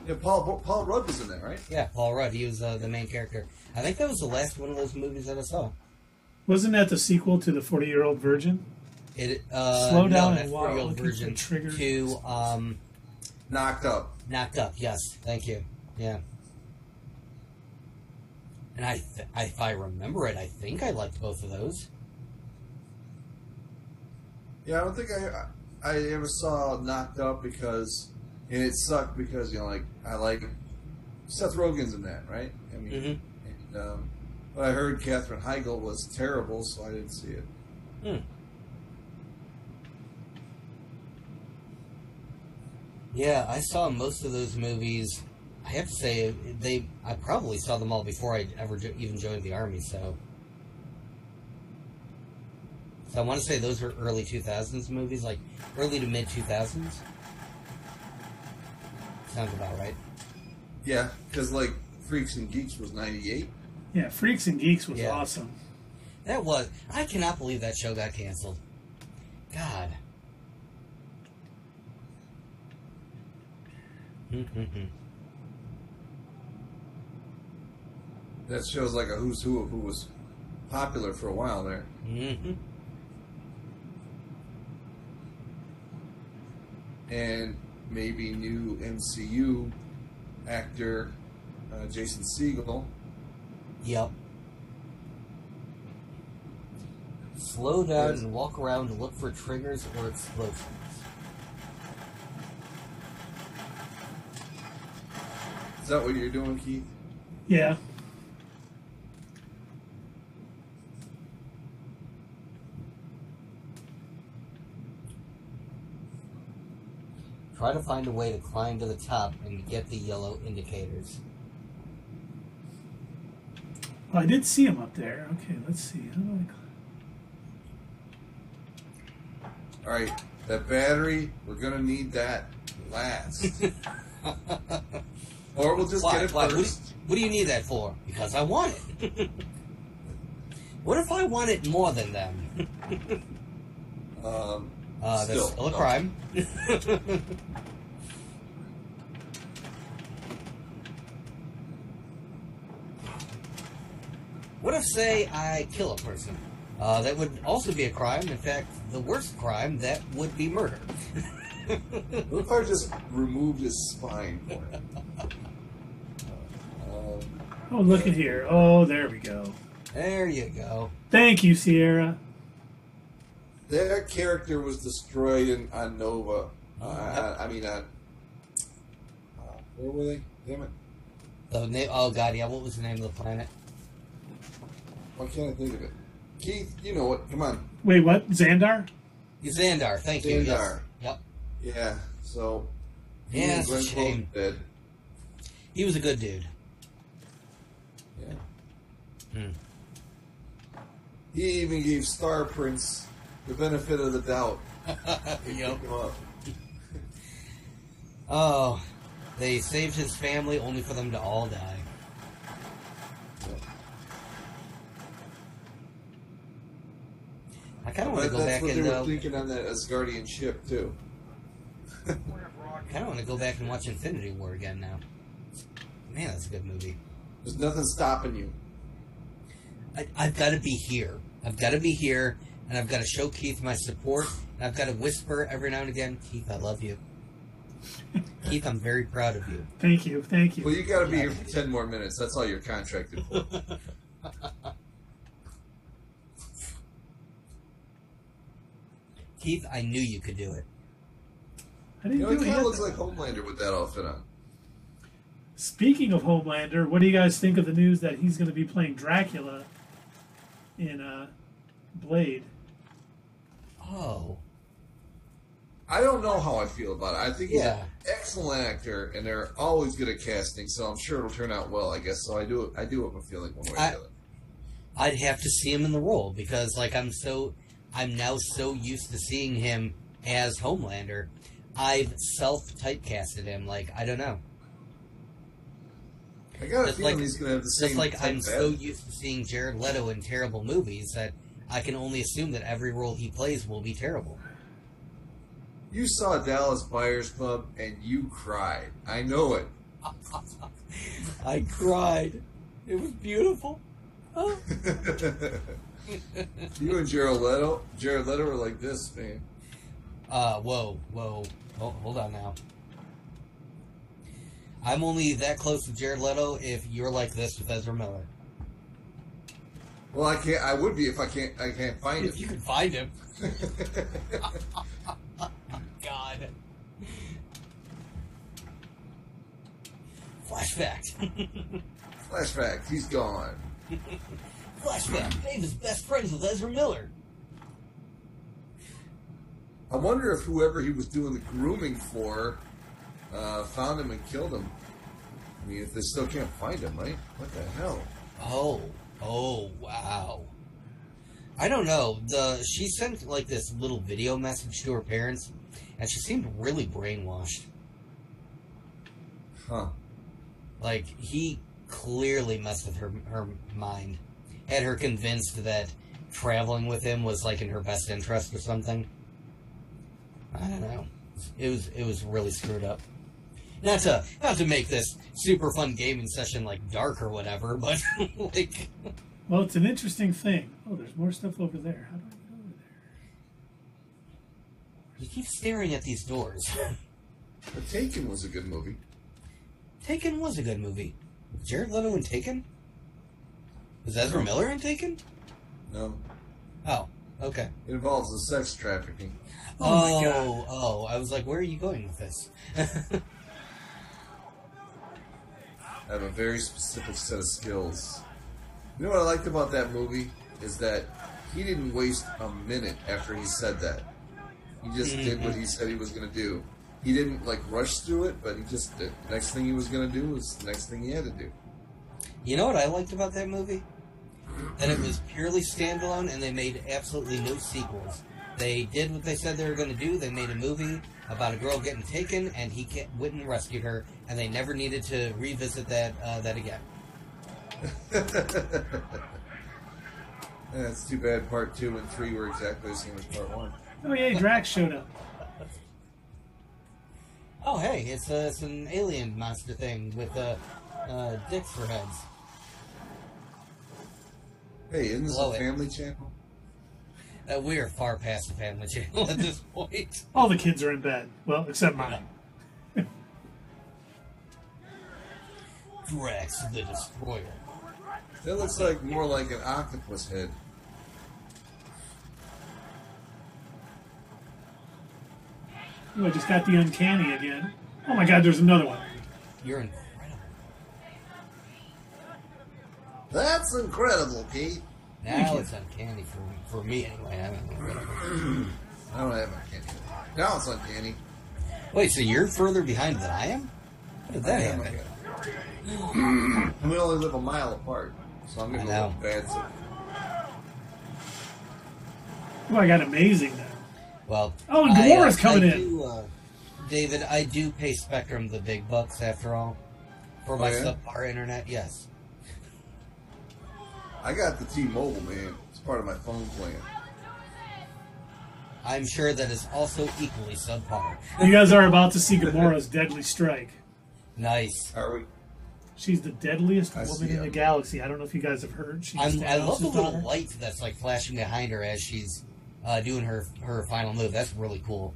Yeah, Paul Rudd was in that, right? Yeah, Paul Rudd. He was the main character. I think that was the last one of those movies that I saw. Wasn't that the sequel to the 40-Year-Old Virgin? Slow down and walk. 40-Year-Old Virgin to Knocked Up. Knocked Up. Yes, thank you. Yeah. And if I remember it, I think I liked both of those. Yeah, I don't think I ever saw Knocked Up and it sucked because, you know, like, I like Seth Rogen's in that, right? I mean, but I heard Katherine Heigl was terrible, so I didn't see it. Yeah, I saw most of those movies. I have to say, I probably saw them all before I ever even joined the Army, so I want to say those were early 2000s movies, like early to mid-2000s. Sounds about right. Yeah, because, like, Freaks and Geeks was 98. Yeah, Freaks and Geeks was awesome. That was... I cannot believe that show got canceled. God. That shows like a who's who of who was popular for a while there. Mm-hmm. And maybe new MCU actor Jason Segel. Yep. Slow down and walk around and look for triggers or explosions. Is that what you're doing, Keith? Yeah. Try to find a way to climb to the top and get the yellow indicators. Oh, I did see him up there. Okay, let's see. How do I... All right, that battery, we're going to need that last. Or we'll just get it first. What do you need that for? Because I want it. What if I want it more than them? That's still a crime. What if, say, I kill a person? That would also be a crime. In fact, the worst crime, that would be murder. What if I just removed his spine for him? Oh, look at here. Oh, there we go. There you go. Thank you, Sierra. That character was destroyed on Nova. Where were they? Damn it. Oh, God, yeah. What was the name of the planet? Why can't I think of it? Keith, you know it. Come on. Wait, what? Xandar? Xandar, thank you. Yes. Yep. Yeah, so... Yeah, it's a shame. Dead. He was a good dude. Yeah. He even gave Star Prince the benefit of the doubt. Yep. Oh, they saved his family only for them to all die. I kind of want to go back and... That's what they were thinking on that Asgardian ship, too. I kind of want to go back and watch Infinity War again now. Man, that's a good movie. There's nothing stopping you. I've got to be here. I've got to be here, and I've got to show Keith my support, and I've got to whisper every now and again, Keith, I love you. Keith, I'm very proud of you. Thank you, thank you. Well, you got to be here for 10 more minutes. That's all you're contracted for. Keith, I knew you could do it. I didn't He kind of looks like Homelander with that outfit on. Speaking of Homelander, what do you guys think of the news that he's going to be playing Dracula in Blade? Oh. I don't know how I feel about it. I think he's an excellent actor, and they're always good at casting, so I'm sure it'll turn out well, I guess. So I do have a feeling one way or the other. I'd have to see him in the role, because like I'm now so used to seeing him as Homelander. I've self-typecasted him. Like, I don't know. I got a feeling he's going to have the same... Just like I'm so used to seeing Jared Leto in terrible movies that I can only assume that every role he plays will be terrible. You saw Dallas Buyers Club, and you cried. I know it. I cried. It was beautiful. Oh. You and Jared Leto were like this, man. Whoa. Oh, hold on now. I'm only that close to Jared Leto if you're like this with Ezra Miller. Well, I would be if I can't find him. If you can find him. God. Flashback. He's gone. Flashback. Dave is best friends with Ezra Miller. I wonder if whoever he was doing the grooming for found him and killed him. I mean, if they still can't find him, right? What the hell? Oh, wow. I don't know. She sent like this little video message to her parents, and she seemed really brainwashed. Huh. Like, he clearly messed with her mind. Had her convinced that traveling with him was like in her best interest or something. I don't know. It was really screwed up. Not to make this super fun gaming session like dark or whatever, but like. Well, it's an interesting thing. Oh, there's more stuff over there. How do I get over there? You keep staring at these doors. The Taken was a good movie. Taken was a good movie. Jared Leto in Taken? Was Ezra Miller in Taken? No. Oh, okay. It involves the sex trafficking. Oh my God. Oh, I was like, where are you going with this? I have a very specific set of skills. You know what I liked about that movie? Is that he didn't waste a minute after he said that. He just did what he said he was going to do. He didn't, like, rush through it, but he just did. The next thing he was going to do was the next thing he had to do. You know what I liked about that movie? That it was purely standalone and they made absolutely no sequels. They did what they said they were going to do. They made a movie about a girl getting taken and he went and rescued her, and they never needed to revisit that again. That's too bad part 2 and 3 were exactly the same as part 1. Oh, yeah, Drax showed up. Oh, hey, it's an alien monster thing with dicks for heads. Hey, isn't this Blow a it. family channel? We are far past the family channel at this point. All the kids are in bed. Well, except mine. Drax the Destroyer. That looks like more like an octopus head. Ooh, I just got the uncanny again. Oh my God, there's another one. You're incredible. That's incredible, Pete. Now it's uncanny for me anyway. I don't know. I don't have uncanny. Now it's uncanny. Wait, so you're further behind than I am? How did that I am happen? And we only live a mile apart, so I'm going to I go know. bad. So Oh, I got amazing now. Well, Oh, and Gamora's coming in. David, I do pay Spectrum the big bucks after all for my yeah? subpar internet. Yes. I got the T-Mobile, man. It's part of my phone plan. I'm sure that is also equally subpar. You guys are about to see Gamora's deadly strike. Nice. Are we? She's the deadliest I woman see in the it. galaxy. I don't know if you guys have heard. She's I love the Thanos' little daughter. light that's like flashing behind her as she's doing her final move. That's really cool.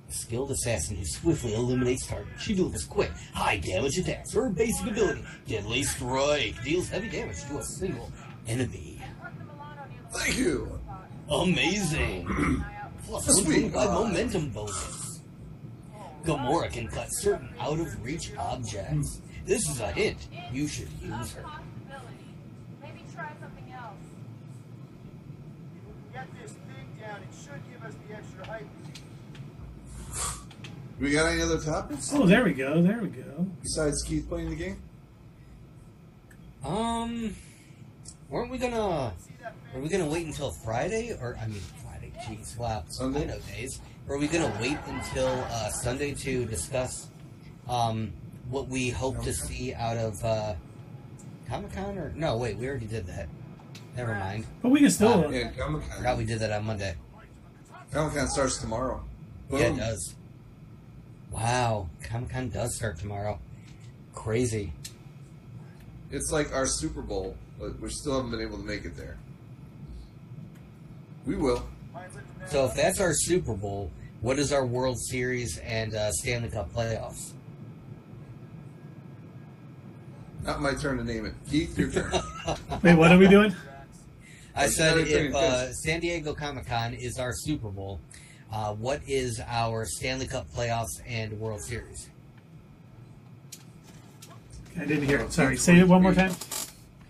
A skilled assassin who swiftly eliminates targets. She delivers quick, high damage attacks. Her basic ability, Deadly Strike, deals heavy damage to a single enemy. Thank you. Amazing! Plus Sweet. 1.5 momentum bonus. Gamora can cut certain out-of-reach objects. This is a hint. You should use her. Maybe try something else. Get this thing down. It should give us the extra height. We got any other topics? Oh, there we go. There we go. Besides Keith playing the game? Weren't we gonna... Are we gonna wait until Friday? Friday, jeez, wow. Sunday? I know days. Or are we gonna wait until Sunday to discuss what we hope to see out of Comic-Con? Or no, wait, we already did that. Never mind. But we can still. Yeah, Forgot Comic-Con. we did that on Monday. Comic-Con starts tomorrow. Yeah, it Boom. does. Wow, Comic-Con does start tomorrow. Crazy. It's like our Super Bowl, but we still haven't been able to make it there. We will. So if that's our Super Bowl, what is our World Series and Stanley Cup playoffs? Not my turn to name it. Keith, your turn. Wait, what are we doing? I said Another thing, if because- San Diego Comic-Con is our Super Bowl, what is our Stanley Cup playoffs and World Series? I didn't hear it. Sorry. Say it one more time.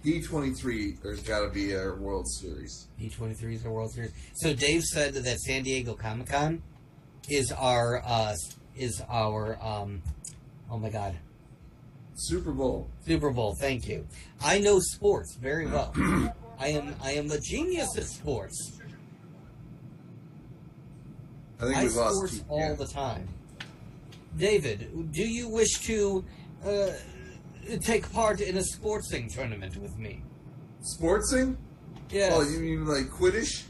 D23, there's got to be a World Series. D23 is our World Series. So Dave said that San Diego Comic-Con is our oh my god, Super Bowl. Super Bowl. Thank you. I know sports very well. I am a genius at sports. I think I we've lost sports Keith. all Yeah. the time. David, do you wish to take part in a sportsing tournament with me? Sportsing? Yes. Oh, you mean like Quidditch?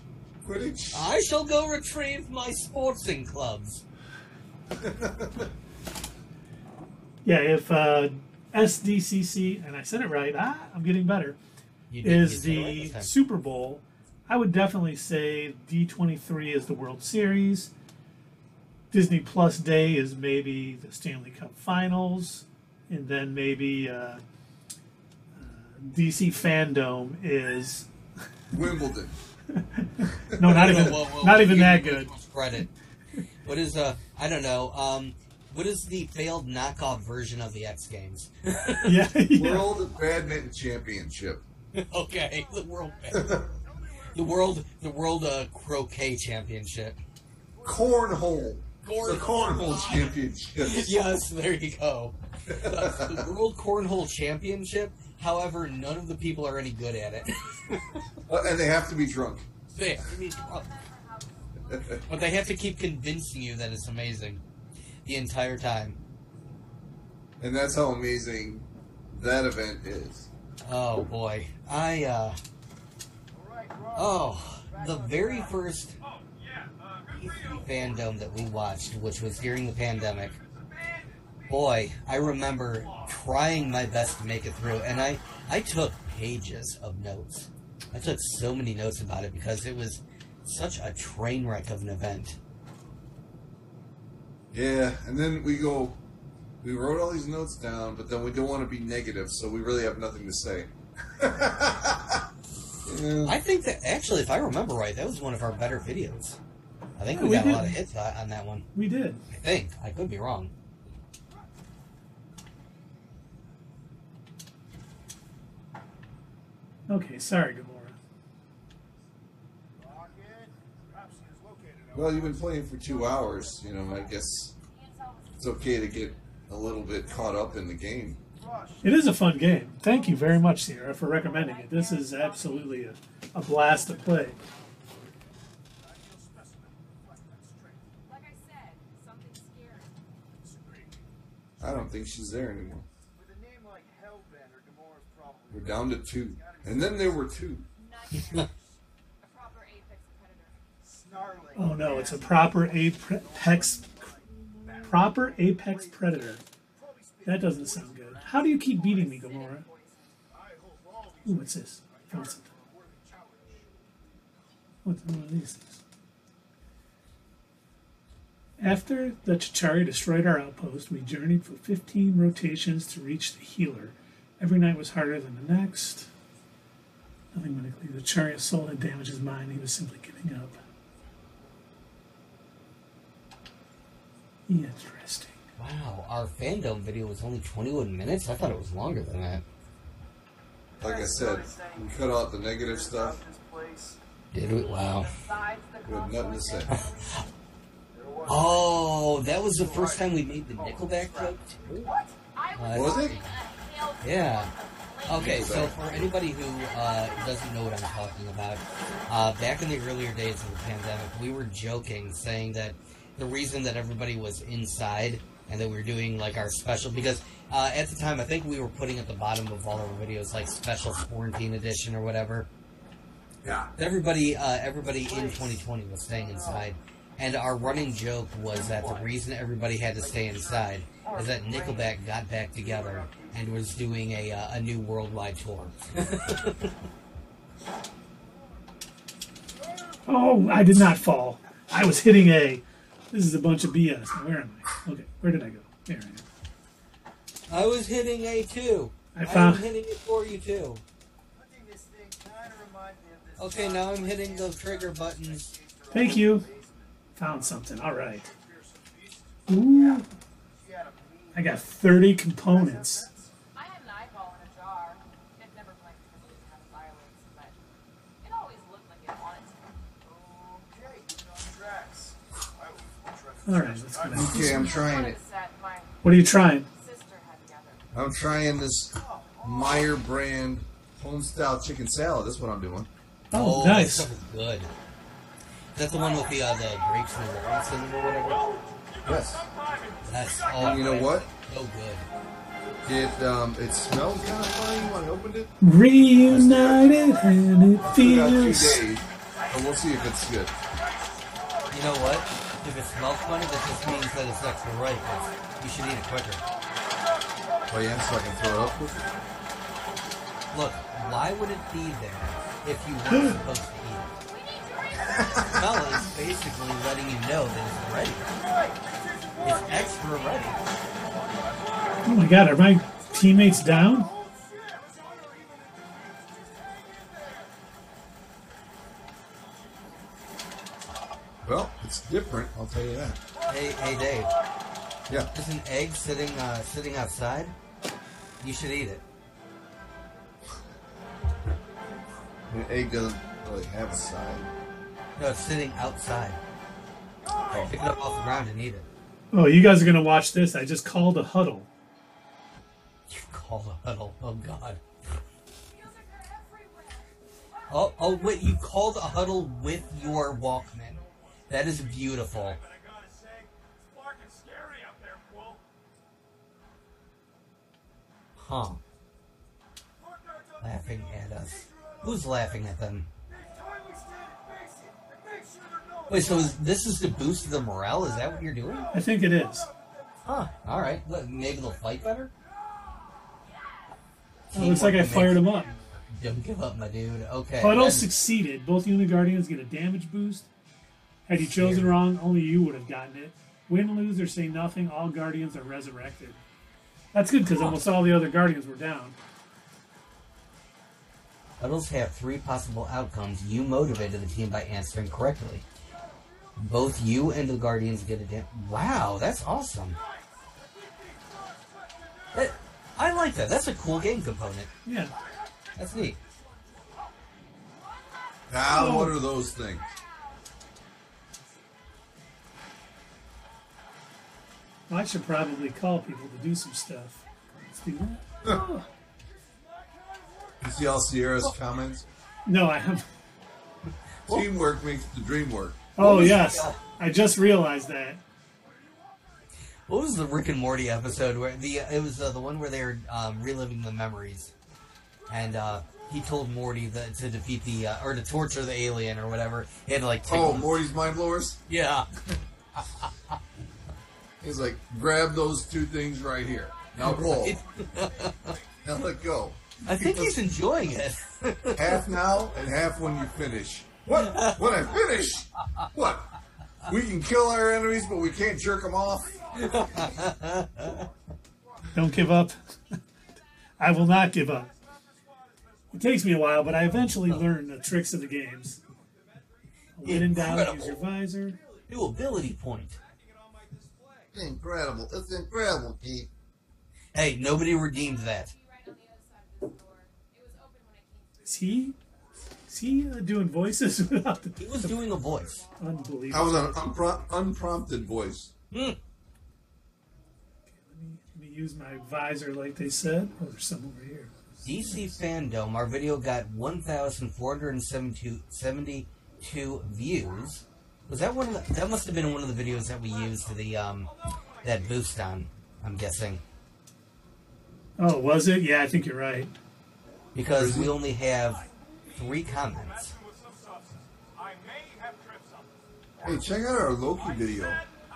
Quidditch? I shall go retrieve my sporting clubs. Yeah, if SDCC, and I said it right, I'm getting better, You is said it right the this time. Super Bowl, I would definitely say D23 is the World Series. Disney Plus Day is maybe the Stanley Cup Finals, and then maybe DC Fandom is Wimbledon. no, not even not even that You're good. giving too much credit. What is I don't know. What is the failed knockoff version of the X Games? Yeah, yeah. World Badminton Championship. Okay, the world croquet championship. Cornhole. The Cornhole Championship. Yes, there you go. The World Cornhole Championship. However, none of the people are any good at it. And they have to be drunk. They have to be drunk. But they have to keep convincing you that it's amazing the entire time. And that's how amazing that event is. Oh boy, the very first fandom that we watched, which was during the pandemic. Boy, I remember trying my best to make it through, and I took pages of notes. I took so many notes about it because it was such a train wreck of an event. Yeah, and then we wrote all these notes down, but then we don't want to be negative, so we really have nothing to say. Yeah. I think that, actually, if I remember right, that was one of our better videos. I think we we got did. a lot of hits on that one. We did. I think. I could be wrong. Okay, sorry, Gamora. Well, you've been playing for 2 hours, I guess it's okay to get a little bit caught up in the game. It is a fun game. Thank you very much, Sierra, for recommending it. This is absolutely a blast to play. Like I said, something scary. I don't think she's there anymore. With a name like Hellbender, Gamora's probably. We're down to 2. And then there were 2. A proper apex predator. Snarling. Oh no, it's a proper apex predator. That doesn't sound good. How do you keep beating me, Gamora? Ooh, what's this? Found something. What's one of these things? After the Chitauri destroyed our outpost, we journeyed for 15 rotations to reach the healer. Every night was harder than the next. Nothing medically. The Chitauri assault had damaged his mind. He was simply giving up. Interesting. Wow, our fandom video was only 21 minutes? I thought it was longer than that. Like I said, we cut out the negative stuff. Did we? Wow. We have nothing to say. Oh, that was the first time we made the Nickelback joke, too? Was it? Yeah. Okay, so for anybody who doesn't know what I'm talking about, back in the earlier days of the pandemic, we were joking, saying that the reason that everybody was inside and that we were doing like our special, because at the time I think we were putting at the bottom of all our videos like special quarantine edition or whatever. Yeah. Everybody in 2020 was staying inside, and our running joke was that the reason everybody had to stay inside is that Nickelback got back together and was doing a new worldwide tour. Oh, I did not fall. I was hitting A. This is a bunch of BS. Now, where am I? Okay, where did I go? There I am. I was hitting A2. I found- I'm hitting it for you too. Okay, now I'm hitting the trigger buttons. Thank you. Found something. All right. Ooh. I got 30 components. I had an eyeball in a jar. It never blinked because it was kind of violence, but it always looked like it wanted to. Okay, on the tracks. All right, let's go back. Okay, I'm trying it. My What are you trying? sister had together. I'm trying this Meyer brand home-style chicken salad. That's what I'm doing. Oh, that nice. stuff is good. That's the one with the grapes and the raisins or whatever. Yes. That's And you know what? So good. It smelled kind of funny when I opened it. Reunited and it We got 2 feels. days, but we'll see if it's good. You know what? If it smells funny, that just means that it's extra ripe. You should eat it quicker. Oh yeah, so I can throw it up with it. Look, why would it be there if you weren't supposed to eat it? The smell is basically letting you know that it's ready. It's extra ready. Oh my god, are my teammates down? Well, it's different, I'll tell you that. Hey, Dave. Yeah. There's an egg sitting outside. You should eat it. An egg doesn't really have a side. No, it's sitting outside. Pick it up off the ground and eat it. Oh, you guys are gonna watch this. I just called a huddle. You call a huddle. Oh, God. Oh, wait, you called a huddle with your Walkman. That is beautiful. Huh. Laughing at us. Who's laughing at them? Wait, so this is to boost the morale? Is that what you're doing? I think it is. Huh. Alright. Maybe they'll fight better? It looks like I fired him up. Don't give up, my dude. Okay. Huddle succeeded. Both unit guardians get a damage boost. Had you chosen wrong, only you would have gotten it. Win, lose, or say nothing, all guardians are resurrected. That's good because almost all the other guardians were down. Huddles have 3 possible outcomes. You motivated the team by answering correctly. Both you and the guardians get a Wow, that's awesome. I like that. That's a cool game component. Yeah. That's neat. Now, what are those things? Well, I should probably call people to do some stuff. Let's do that. Oh. You see all Sierra's comments? No, I haven't. Teamwork makes the dream work. Oh, yes. I just realized that. What was the Rick and Morty episode where it was the one where they were reliving the memories, and he told Morty that to defeat the or to torture the alien or whatever, he had to like take Morty's mind blowers? Yeah. He's like, grab those 2 things right here. Now pull. Now let go. I think he's enjoying it. Half now and half when you finish. What? When I finish? What? We can kill our enemies, but we can't jerk them off? Don't give up. I will not give up. It takes me a while, but I eventually learn the tricks of the games. When in doubt, use your visor. New ability point. Incredible. It's incredible, Keith. Hey, nobody redeemed that. Is he doing voices without the... He was doing a voice. Unbelievable. I was an unprompted voice. Hmm. Let me use my visor like they said. Oh, there's some over here. DC Fandom, our video got 1,472 views. Was that one of the, that must have been one of the videos that we used to the that boost on, I'm guessing. Oh, was it? Yeah, I think you're right. Because we only have 3 comments. Hey, check out our Loki video.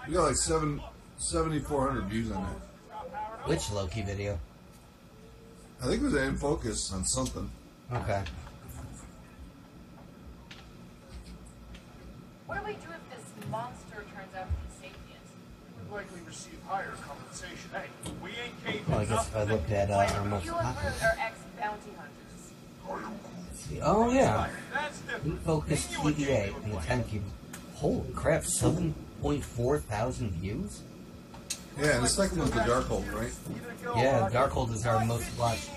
We got like 7,400 views on that. Which Loki video? I think it was In Focus on something. Okay. What do we do if this monster turns out to be sapient? We'd likely receive higher compensation. Hey, we ain't capable. Well, I guess if I looked at our most You popular. are ex-bounty hunters. Oh, yeah. That's different. In Focus TVA and the 10 cube. Holy crap, 7.4 thousand views? Yeah, and the second one's the Darkhold, right? Yeah, Darkhold is our most watched.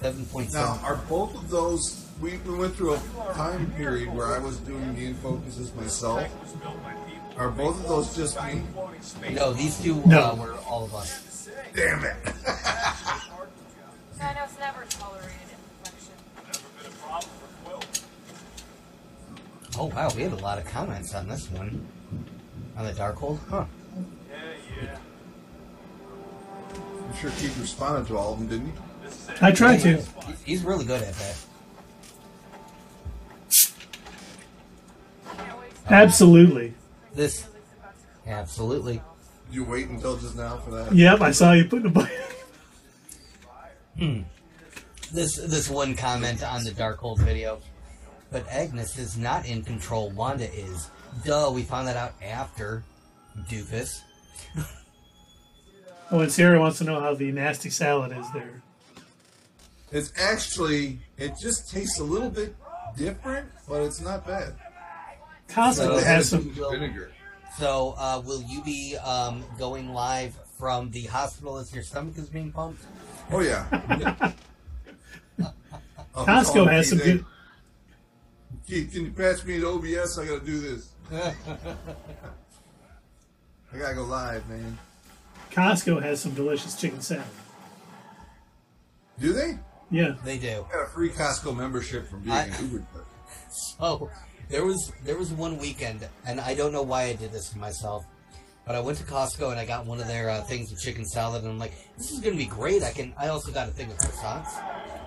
7.7. Now, are both of those... We went through a time period where I was doing the In Focuses myself. Are both of those just me? No, these 2 No. were all of us. Damn it! Thanos never tolerated imperfection. Oh, wow, we had a lot of comments on this one. On the Darkhold? Huh. sure Keith responded to all of them, didn't he? I tried to. He's really good at that. Absolutely. This, absolutely. Did you wait until just now for that? Yep, I saw you putting a button. This one comment on the Darkhold video. But Agnes is not in control. Wanda is. Duh, we found that out after. Doofus. Oh, and Sarah wants to know how the nasty salad is there. It's actually, it just tastes a little bit different, but it's not bad. Costco has some vinegar. So, will you be going live from the hospital as your stomach is being pumped? Oh, yeah. Costco has some good. Keith, can you patch me to OBS? I gotta do this. I gotta go live, man. Costco has some delicious chicken salad. Do they? Yeah, they do. I got a free Costco membership from being an Uber driver. So, there was one weekend, and I don't know why I did this to myself, but I went to Costco and I got one of their things of chicken salad, and I'm like, this is gonna be great. I also got a thing of croissants.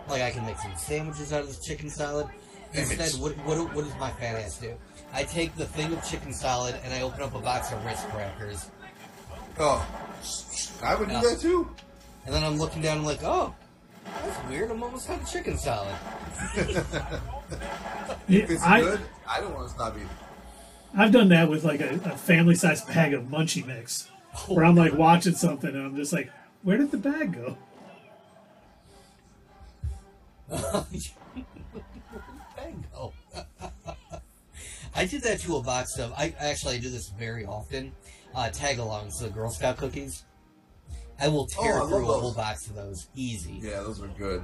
Like, I can make some sandwiches out of this chicken salad. Instead, what does my fat ass do? I take the thing of chicken salad and I open up a box of Ritz crackers. Oh, I would do that too. And then I'm looking down and I'm like, oh, that's weird. I'm almost out of chicken salad. If it's good, I don't want to stop eating. I've done that with like a family-sized bag of Munchie Mix, where I'm like watching something and I'm just like, where did the bag go? Bingo. I did that to a box of. I do this very often. Tag-alongs, the Girl Scout cookies. I will tear through a whole box of those easy. Yeah, those are good.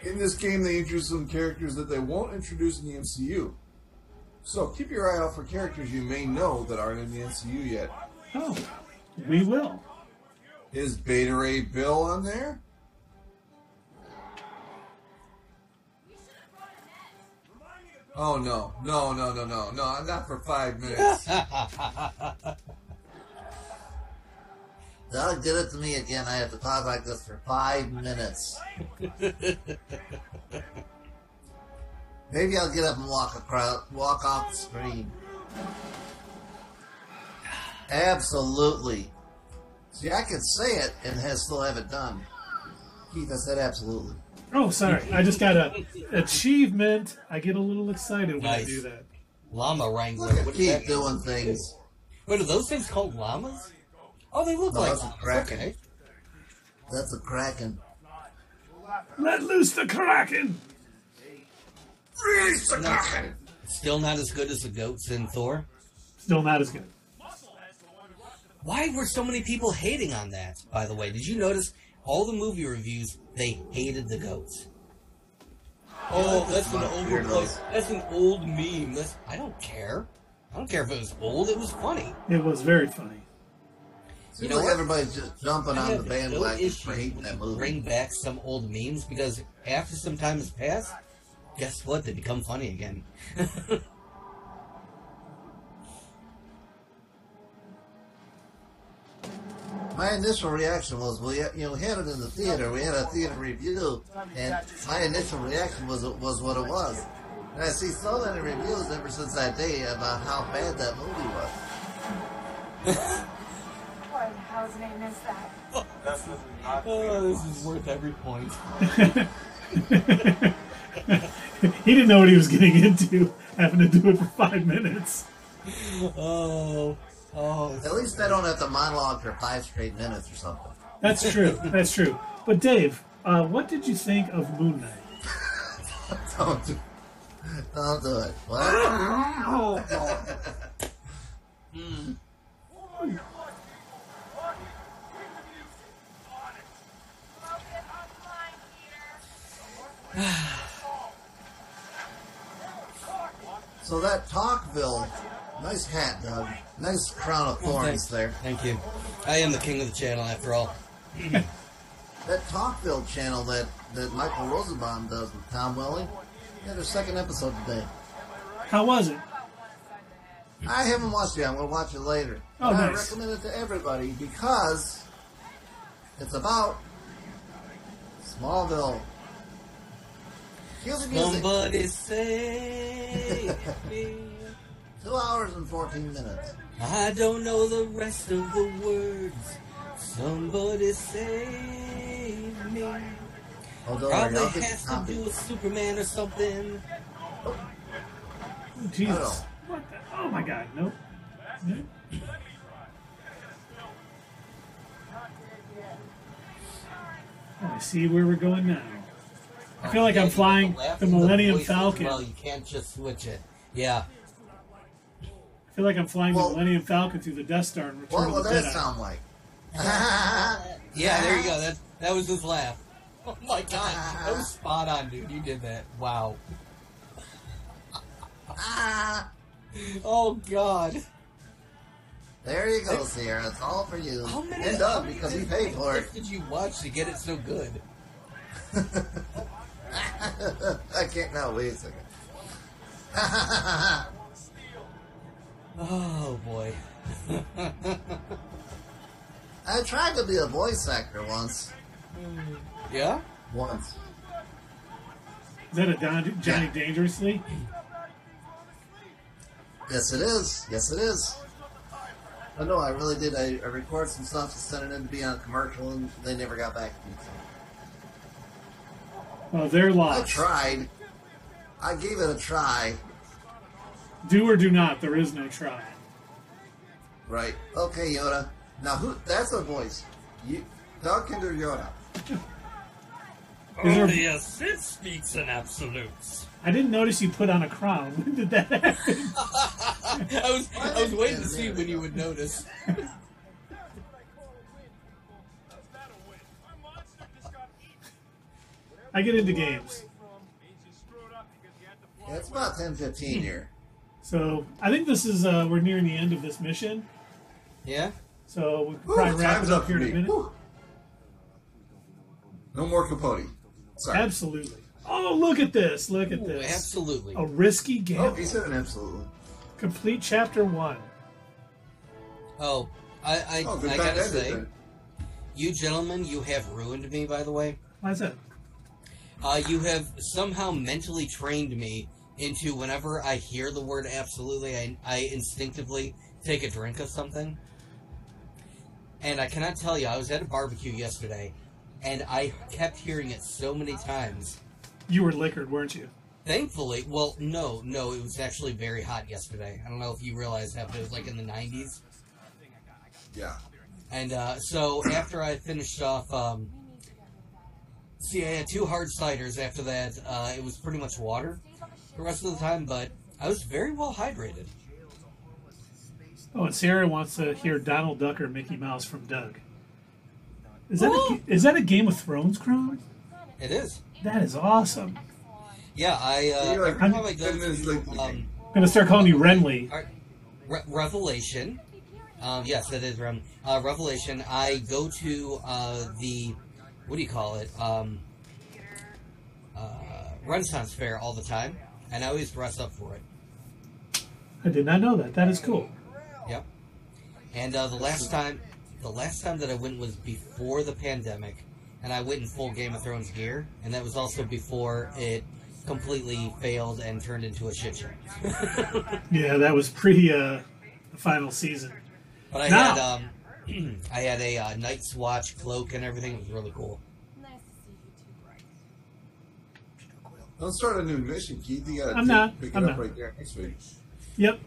In this game, they introduce some characters that they won't introduce in the MCU. So keep your eye out for characters you may know that aren't in the MCU yet. Oh, we will. Is Beta Ray Bill on there? Oh, no, not for 5 minutes. Doug did it to me again. I have to talk like this for 5 minutes. Maybe I'll get up and walk off the screen. Absolutely. See, I could say it and still have it done. Keith, I said absolutely. Oh, sorry. I just got a achievement. I get a little excited when I Nice. do that. Llama Wrangler. Look at What is Keith that? doing things. Wait, are those things called llamas? Oh, they look No, like that's a llamas. kraken. Okay. That's a kraken. Let loose the Kraken! Release the Kraken! Still not as good as the goats in Thor. Still not as good. Why were so many people hating on that, by the way? Did you notice all the movie reviews, they hated the goats? Oh, that's an overplayed, that's an old meme. I don't care. I don't care if it was old, it was funny. It was very funny. You know, everybody's just jumping I on the have no bandwagon issue for hating that movie. bring back some old memes, because after some time has passed, guess what? They become funny again. My initial reaction was, we had it in the theater. We had a theater review, and my initial reaction was what it was. And I see so many reviews ever since that day about how bad that movie was. What in hell's name is that? Oh, this is worth every point. He didn't know what he was getting into, having to do it for 5 minutes. Oh. At least I don't have to monologue for 5 straight minutes or something. That's true. That's true. But Dave, what did you think of Moon Knight? Don't do it. What? So that Talkville, nice hat, Doug. Nice crown of thorns there. Thank you. I am the king of the channel, after all. That Talkville channel that Michael Rosenbaum does with Tom Welling, had their second episode today. How was it? I haven't watched it yet. I'm going to watch it later. Oh, But I nice. recommend it to everybody because It's about Smallville. Cue the music. Somebody save me. 2 hours and 14 minutes. I don't know the rest of the words. Somebody save me. Although Probably I'll get has the to copy. do with Superman or something. Oh, I Jesus. don't know. What the? Oh, my God. Nope. Nope. I see where we're going now. I feel like I'm flying the Millennium Falcon. Well, you can't just switch it. Yeah. I feel like I'm flying the Millennium Falcon through the Death Star and Return What of will the that Jedi. sound like? Yeah, there you go. That was his laugh. Oh my god. That was spot on, dude. You did that. Wow. Oh god. There you go, Sierra. It's all for you. How many And Doug, because he paid for it. did you watch to get it so good? I can't now. Wait a second. Oh boy. I tried to be a voice actor once. Yeah? Once. Is that a Johnny Dangerously? Yes, it is. Yes, it is. But no, I really did. I recorded some stuff to send it in to be on a commercial, and they never got back to me. Well, they're I lost. tried. I gave it a try. Do or do not. There is no try. Right. Okay, Yoda. Now, who? That's a voice. You, Doug can do Yoda. Is there- Only a Sith speaks in absolutes. I didn't notice you put on a crown. When did that happen? I was waiting to see when you would notice. I get into games. Yeah, it's about 10:15 here. So I think this is, we're nearing the end of this mission. Yeah? So we can Woo, probably wrap time's it up up here for in a me. minute. Woo. No more Capote. Sorry. Absolutely. Oh, look at this. Look at Ooh, this. absolutely. A risky Oh, gamble. he said an absolutely. Complete chapter 1. Oh, I Oh, good gotta time say, ended you gentlemen, you have ruined me, by the way. Why is that? You have somehow mentally trained me into whenever I hear the word absolutely, I instinctively take a drink of something. And I cannot tell you, I was at a barbecue yesterday, and I kept hearing it so many times. You were liquored, weren't you? Thankfully, well, no, it was actually very hot yesterday. I don't know if you realize that, but it was like in the 90s. Yeah. And so after I finished off, see, I had 2 hard ciders. After that, it was pretty much water the rest of the time, but I was very well hydrated. Oh, and Sarah wants to hear Donald Duck or Mickey Mouse from Doug. Is that a Game of Thrones crown? It is. That is awesome. Yeah, You're like, every time I go 10 minutes late to to the game. I'm going to start calling you Renly. Revelation, yes, that is Revelation. I go to the, what do you call it, Renaissance Fair all the time, and I always dress up for it. I did not know that. That is cool. Yep. And the last time that I went was before the pandemic, and I went in full Game of Thrones gear, and that was also before it completely failed and turned into a shit show. Yeah, that was pre the final season. But I Now- had I had a Night's Watch cloak and everything. It was really cool. Nice to see you too, Bryce. Don't start a new mission, Keith. You gotta I'm not. pick I'm it up not. right there next week. Yep.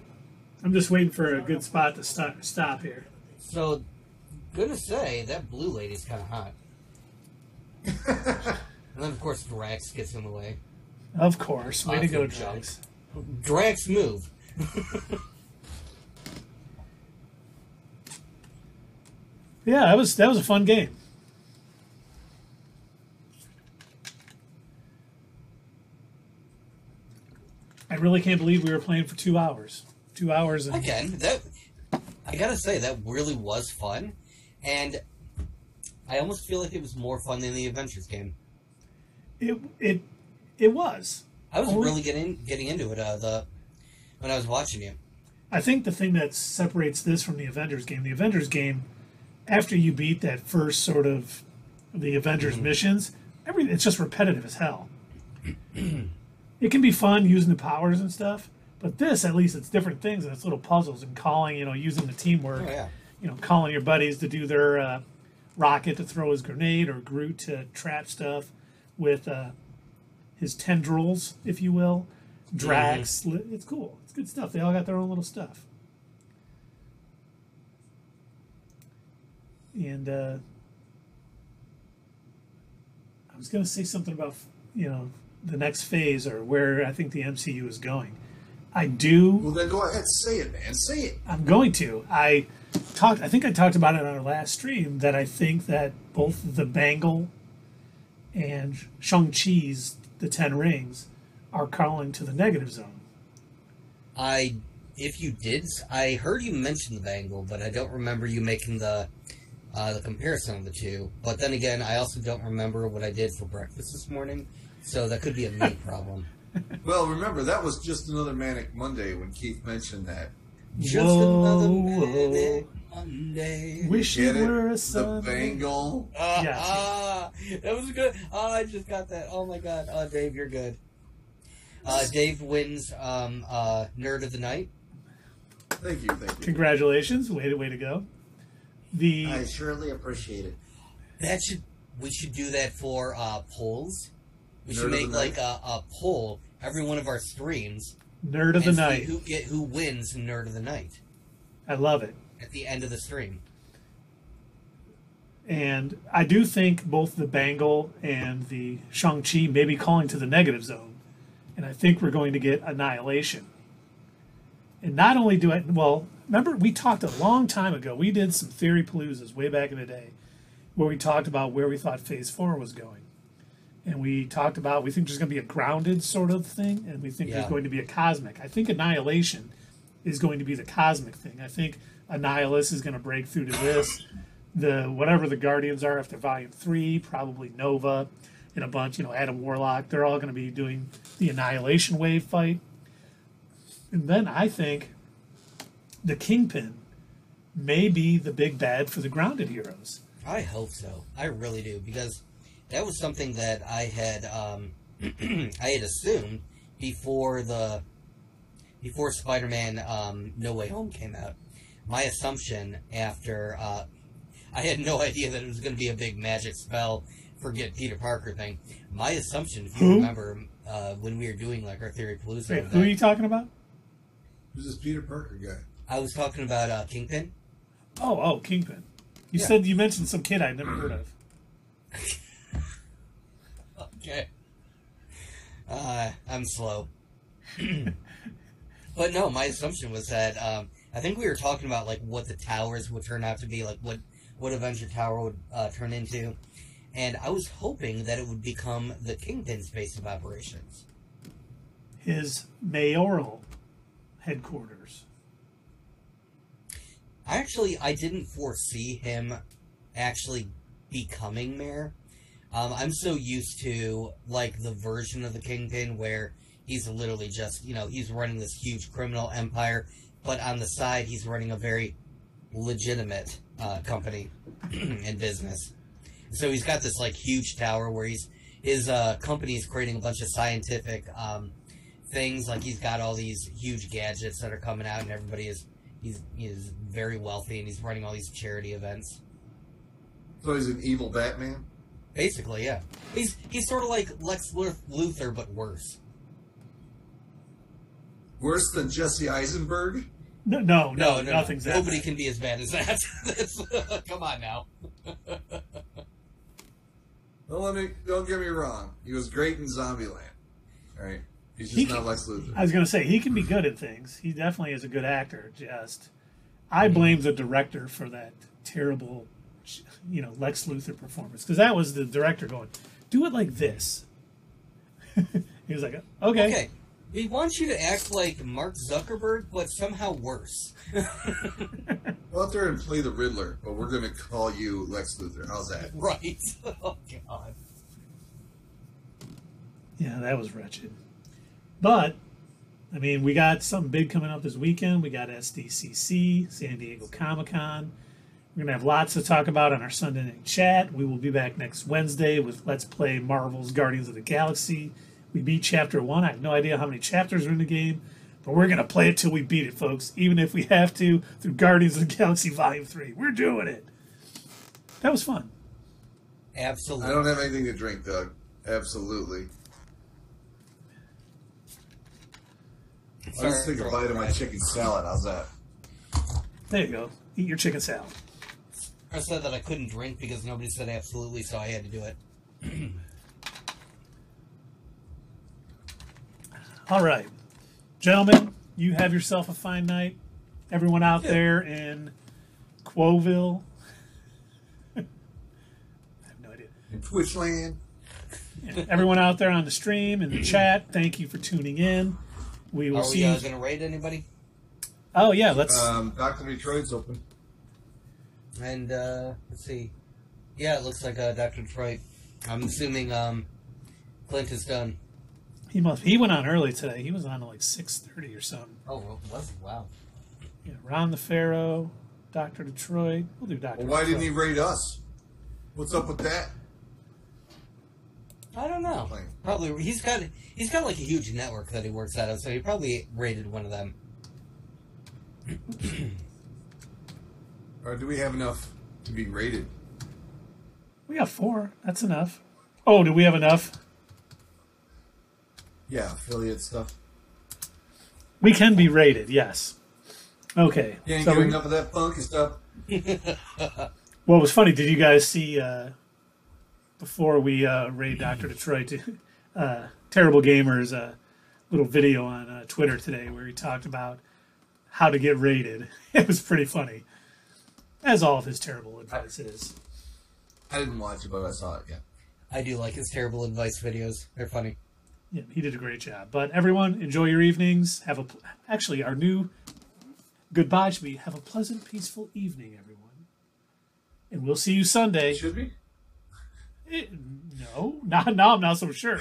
I'm just waiting for a good spot to stop here. So, gonna say that blue lady's kind of hot. And then of course Drax gets in the way. Of course. Way to Awesome go, jump. Drax. Drax move. Yeah, that was a fun game. I really can't believe we were playing for 2 hours. 2 hours and Again, that I gotta say that really was fun, and I almost feel like it was more fun than the Adventures game. it was. I was Only- really getting into it when I was watching you. I think the thing that separates this from the Avengers game, after you beat that first sort of the Avengers missions, it's just repetitive as hell. It can be fun using the powers and stuff, but this, at least, it's different things and it's little puzzles and calling, using the teamwork. Oh, yeah. Calling your buddies to do their Rocket to throw his grenade or Groot to trap stuff with his tendrils, if you will. Drax. It's cool. It's good stuff. They all got their own little stuff. And I was going to say something about, the next phase or where I think the MCU is going. I do. Well, then go ahead. Say it, man. Say it. I'm going to. I think I talked about it on our last stream that I think that both the Bangle and Shang-Chi's The Ten Rings are calling to the negative zone. If you did, I heard you mention the Bangle, but I don't remember you making the comparison of the two. But then again, I also don't remember what I did for breakfast this morning, so that could be a me problem. Well, remember, that was just another Manic Monday when Keith mentioned that. Just another Manic Monday. Wish it were a Sunday. The Bangle. Yeah. That was good. I just got that. Oh my god. Dave, you're good. Dave wins Nerd of the Night. Thank you. Congratulations. Way to go. I surely appreciate it. We should do that for polls. We should Nerd of make the a poll every one of our streams. Nerd of the Night. Who wins Nerd of the Night? I love it. At the end of the stream. And I do think both the Bangle and the Shang-Chi may be calling to the negative zone. And I think we're going to get Annihilation. And not only remember we talked a long time ago, we did some Theory Paloozas way back in the day, where we talked about where we thought Phase 4 was going. And we talked about, we think there's going to be a grounded sort of thing, and we think there's going to be a cosmic. I think Annihilation is going to be the cosmic thing. I think Annihilus is going to break through to this. Whatever the Guardians are after Volume 3, probably Nova and a bunch, Adam Warlock, they're all going to be doing the Annihilation Wave fight. And then I think the Kingpin may be the big bad for the grounded heroes. I hope so. I really do, because that was something that I had I had assumed before Spider-Man No Way Home came out. My assumption after I had no idea that it was going to be a big magic spell, forget Peter Parker thing. My assumption, if you remember, when we were doing our Theory Palooza. Wait, who are you talking about? Who's this Peter Parker guy? I was talking about Kingpin. Oh, Kingpin. You mentioned some kid I'd never heard of. Okay. I'm slow. But no, my assumption was that I think we were talking about what the towers would turn out to be, what Avenger Tower would turn into, and I was hoping that it would become the Kingpin's base of operations. His mayoral headquarters. I didn't foresee him actually becoming mayor. I'm so used to, the version of the Kingpin where he's literally just, he's running this huge criminal empire, but on the side he's running a very legitimate company and business. So he's got this, huge tower where his company is creating a bunch of scientific things. He's got all these huge gadgets that are coming out, and everybody is very wealthy, and he's running all these charity events. So he's an evil Batman? Basically, yeah. He's sort of like Lex Luthor, but worse. Worse than Jesse Eisenberg? No, nothing's that Nobody bad. can be as bad as that. Come on now. Don't get me wrong. He was great in Zombieland. All right? He's just not Lex Luthor. I was going to say, he can be good at things. He definitely is a good actor. I blame the director for that terrible, Lex Luthor performance. Because that was the director going, do it like this. He was like, okay. We want you to act like Mark Zuckerberg, but somehow worse. Go out there and play the Riddler, but we're going to call you Lex Luthor. How's that? Right. Oh, God. Yeah, that was wretched. But, we got something big coming up this weekend. We got SDCC, San Diego Comic-Con. We're going to have lots to talk about on our Sunday night chat. We will be back next Wednesday with Let's Play Marvel's Guardians of the Galaxy. We beat Chapter 1. I have no idea how many chapters are in the game, but we're going to play it till we beat it, folks, even if we have to through Guardians of the Galaxy Volume 3. We're doing it. That was fun. Absolutely. I don't have anything to drink, Doug. Absolutely. I'll just take a bite of my chicken salad. How's that? There you go. Eat your chicken salad. I said that I couldn't drink because nobody said absolutely, so I had to do it. All right. Gentlemen, you have yourself a fine night. Everyone out there in Quoville. I have no idea. In Twitchland. Yeah, everyone out there on the stream and the chat, thank you for tuning in. We will see. Are we going to raid anybody? Oh, yeah, let's... Dr. Detroit's open. And, let's see. Yeah, it looks like Dr. Detroit. I'm assuming Clint is done. He went on early today. He was on at like 6:30 or something. Oh, was he? Wow. Yeah, Ron the Pharaoh, Dr. Detroit. We'll do Dr. Well, why Detroit. didn't he raid us? What's up with that? I don't know. Probably he's got like a huge network that he works out of, so he probably raided one of them. Or do we have enough to be rated? We got 4. That's enough. Oh, do we have enough? Yeah, affiliate stuff. We can be rated, yes. Okay. You ain't so getting enough of that funky stuff. Well, it was funny. Did you guys see, before we raid Dr. Detroit, Terrible Gamer's little video on Twitter today where he talked about how to get rated? It was pretty funny. As all of his terrible advice is. I didn't watch it, but I saw it, yeah. I do like his terrible advice videos. They're funny. Yeah, he did a great job. But everyone, enjoy your evenings. Actually, our new goodbye should be have a pleasant, peaceful evening, everyone. And we'll see you Sunday. Should we? No, now I'm not so sure.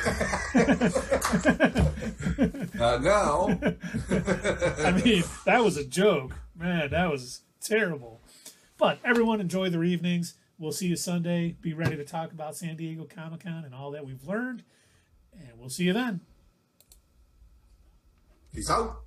No. I mean, that was a joke. Man, that was terrible. But everyone, enjoy their evenings. We'll see you Sunday. Be ready to talk about San Diego Comic-Con and all that we've learned. And we'll see you then. Peace out.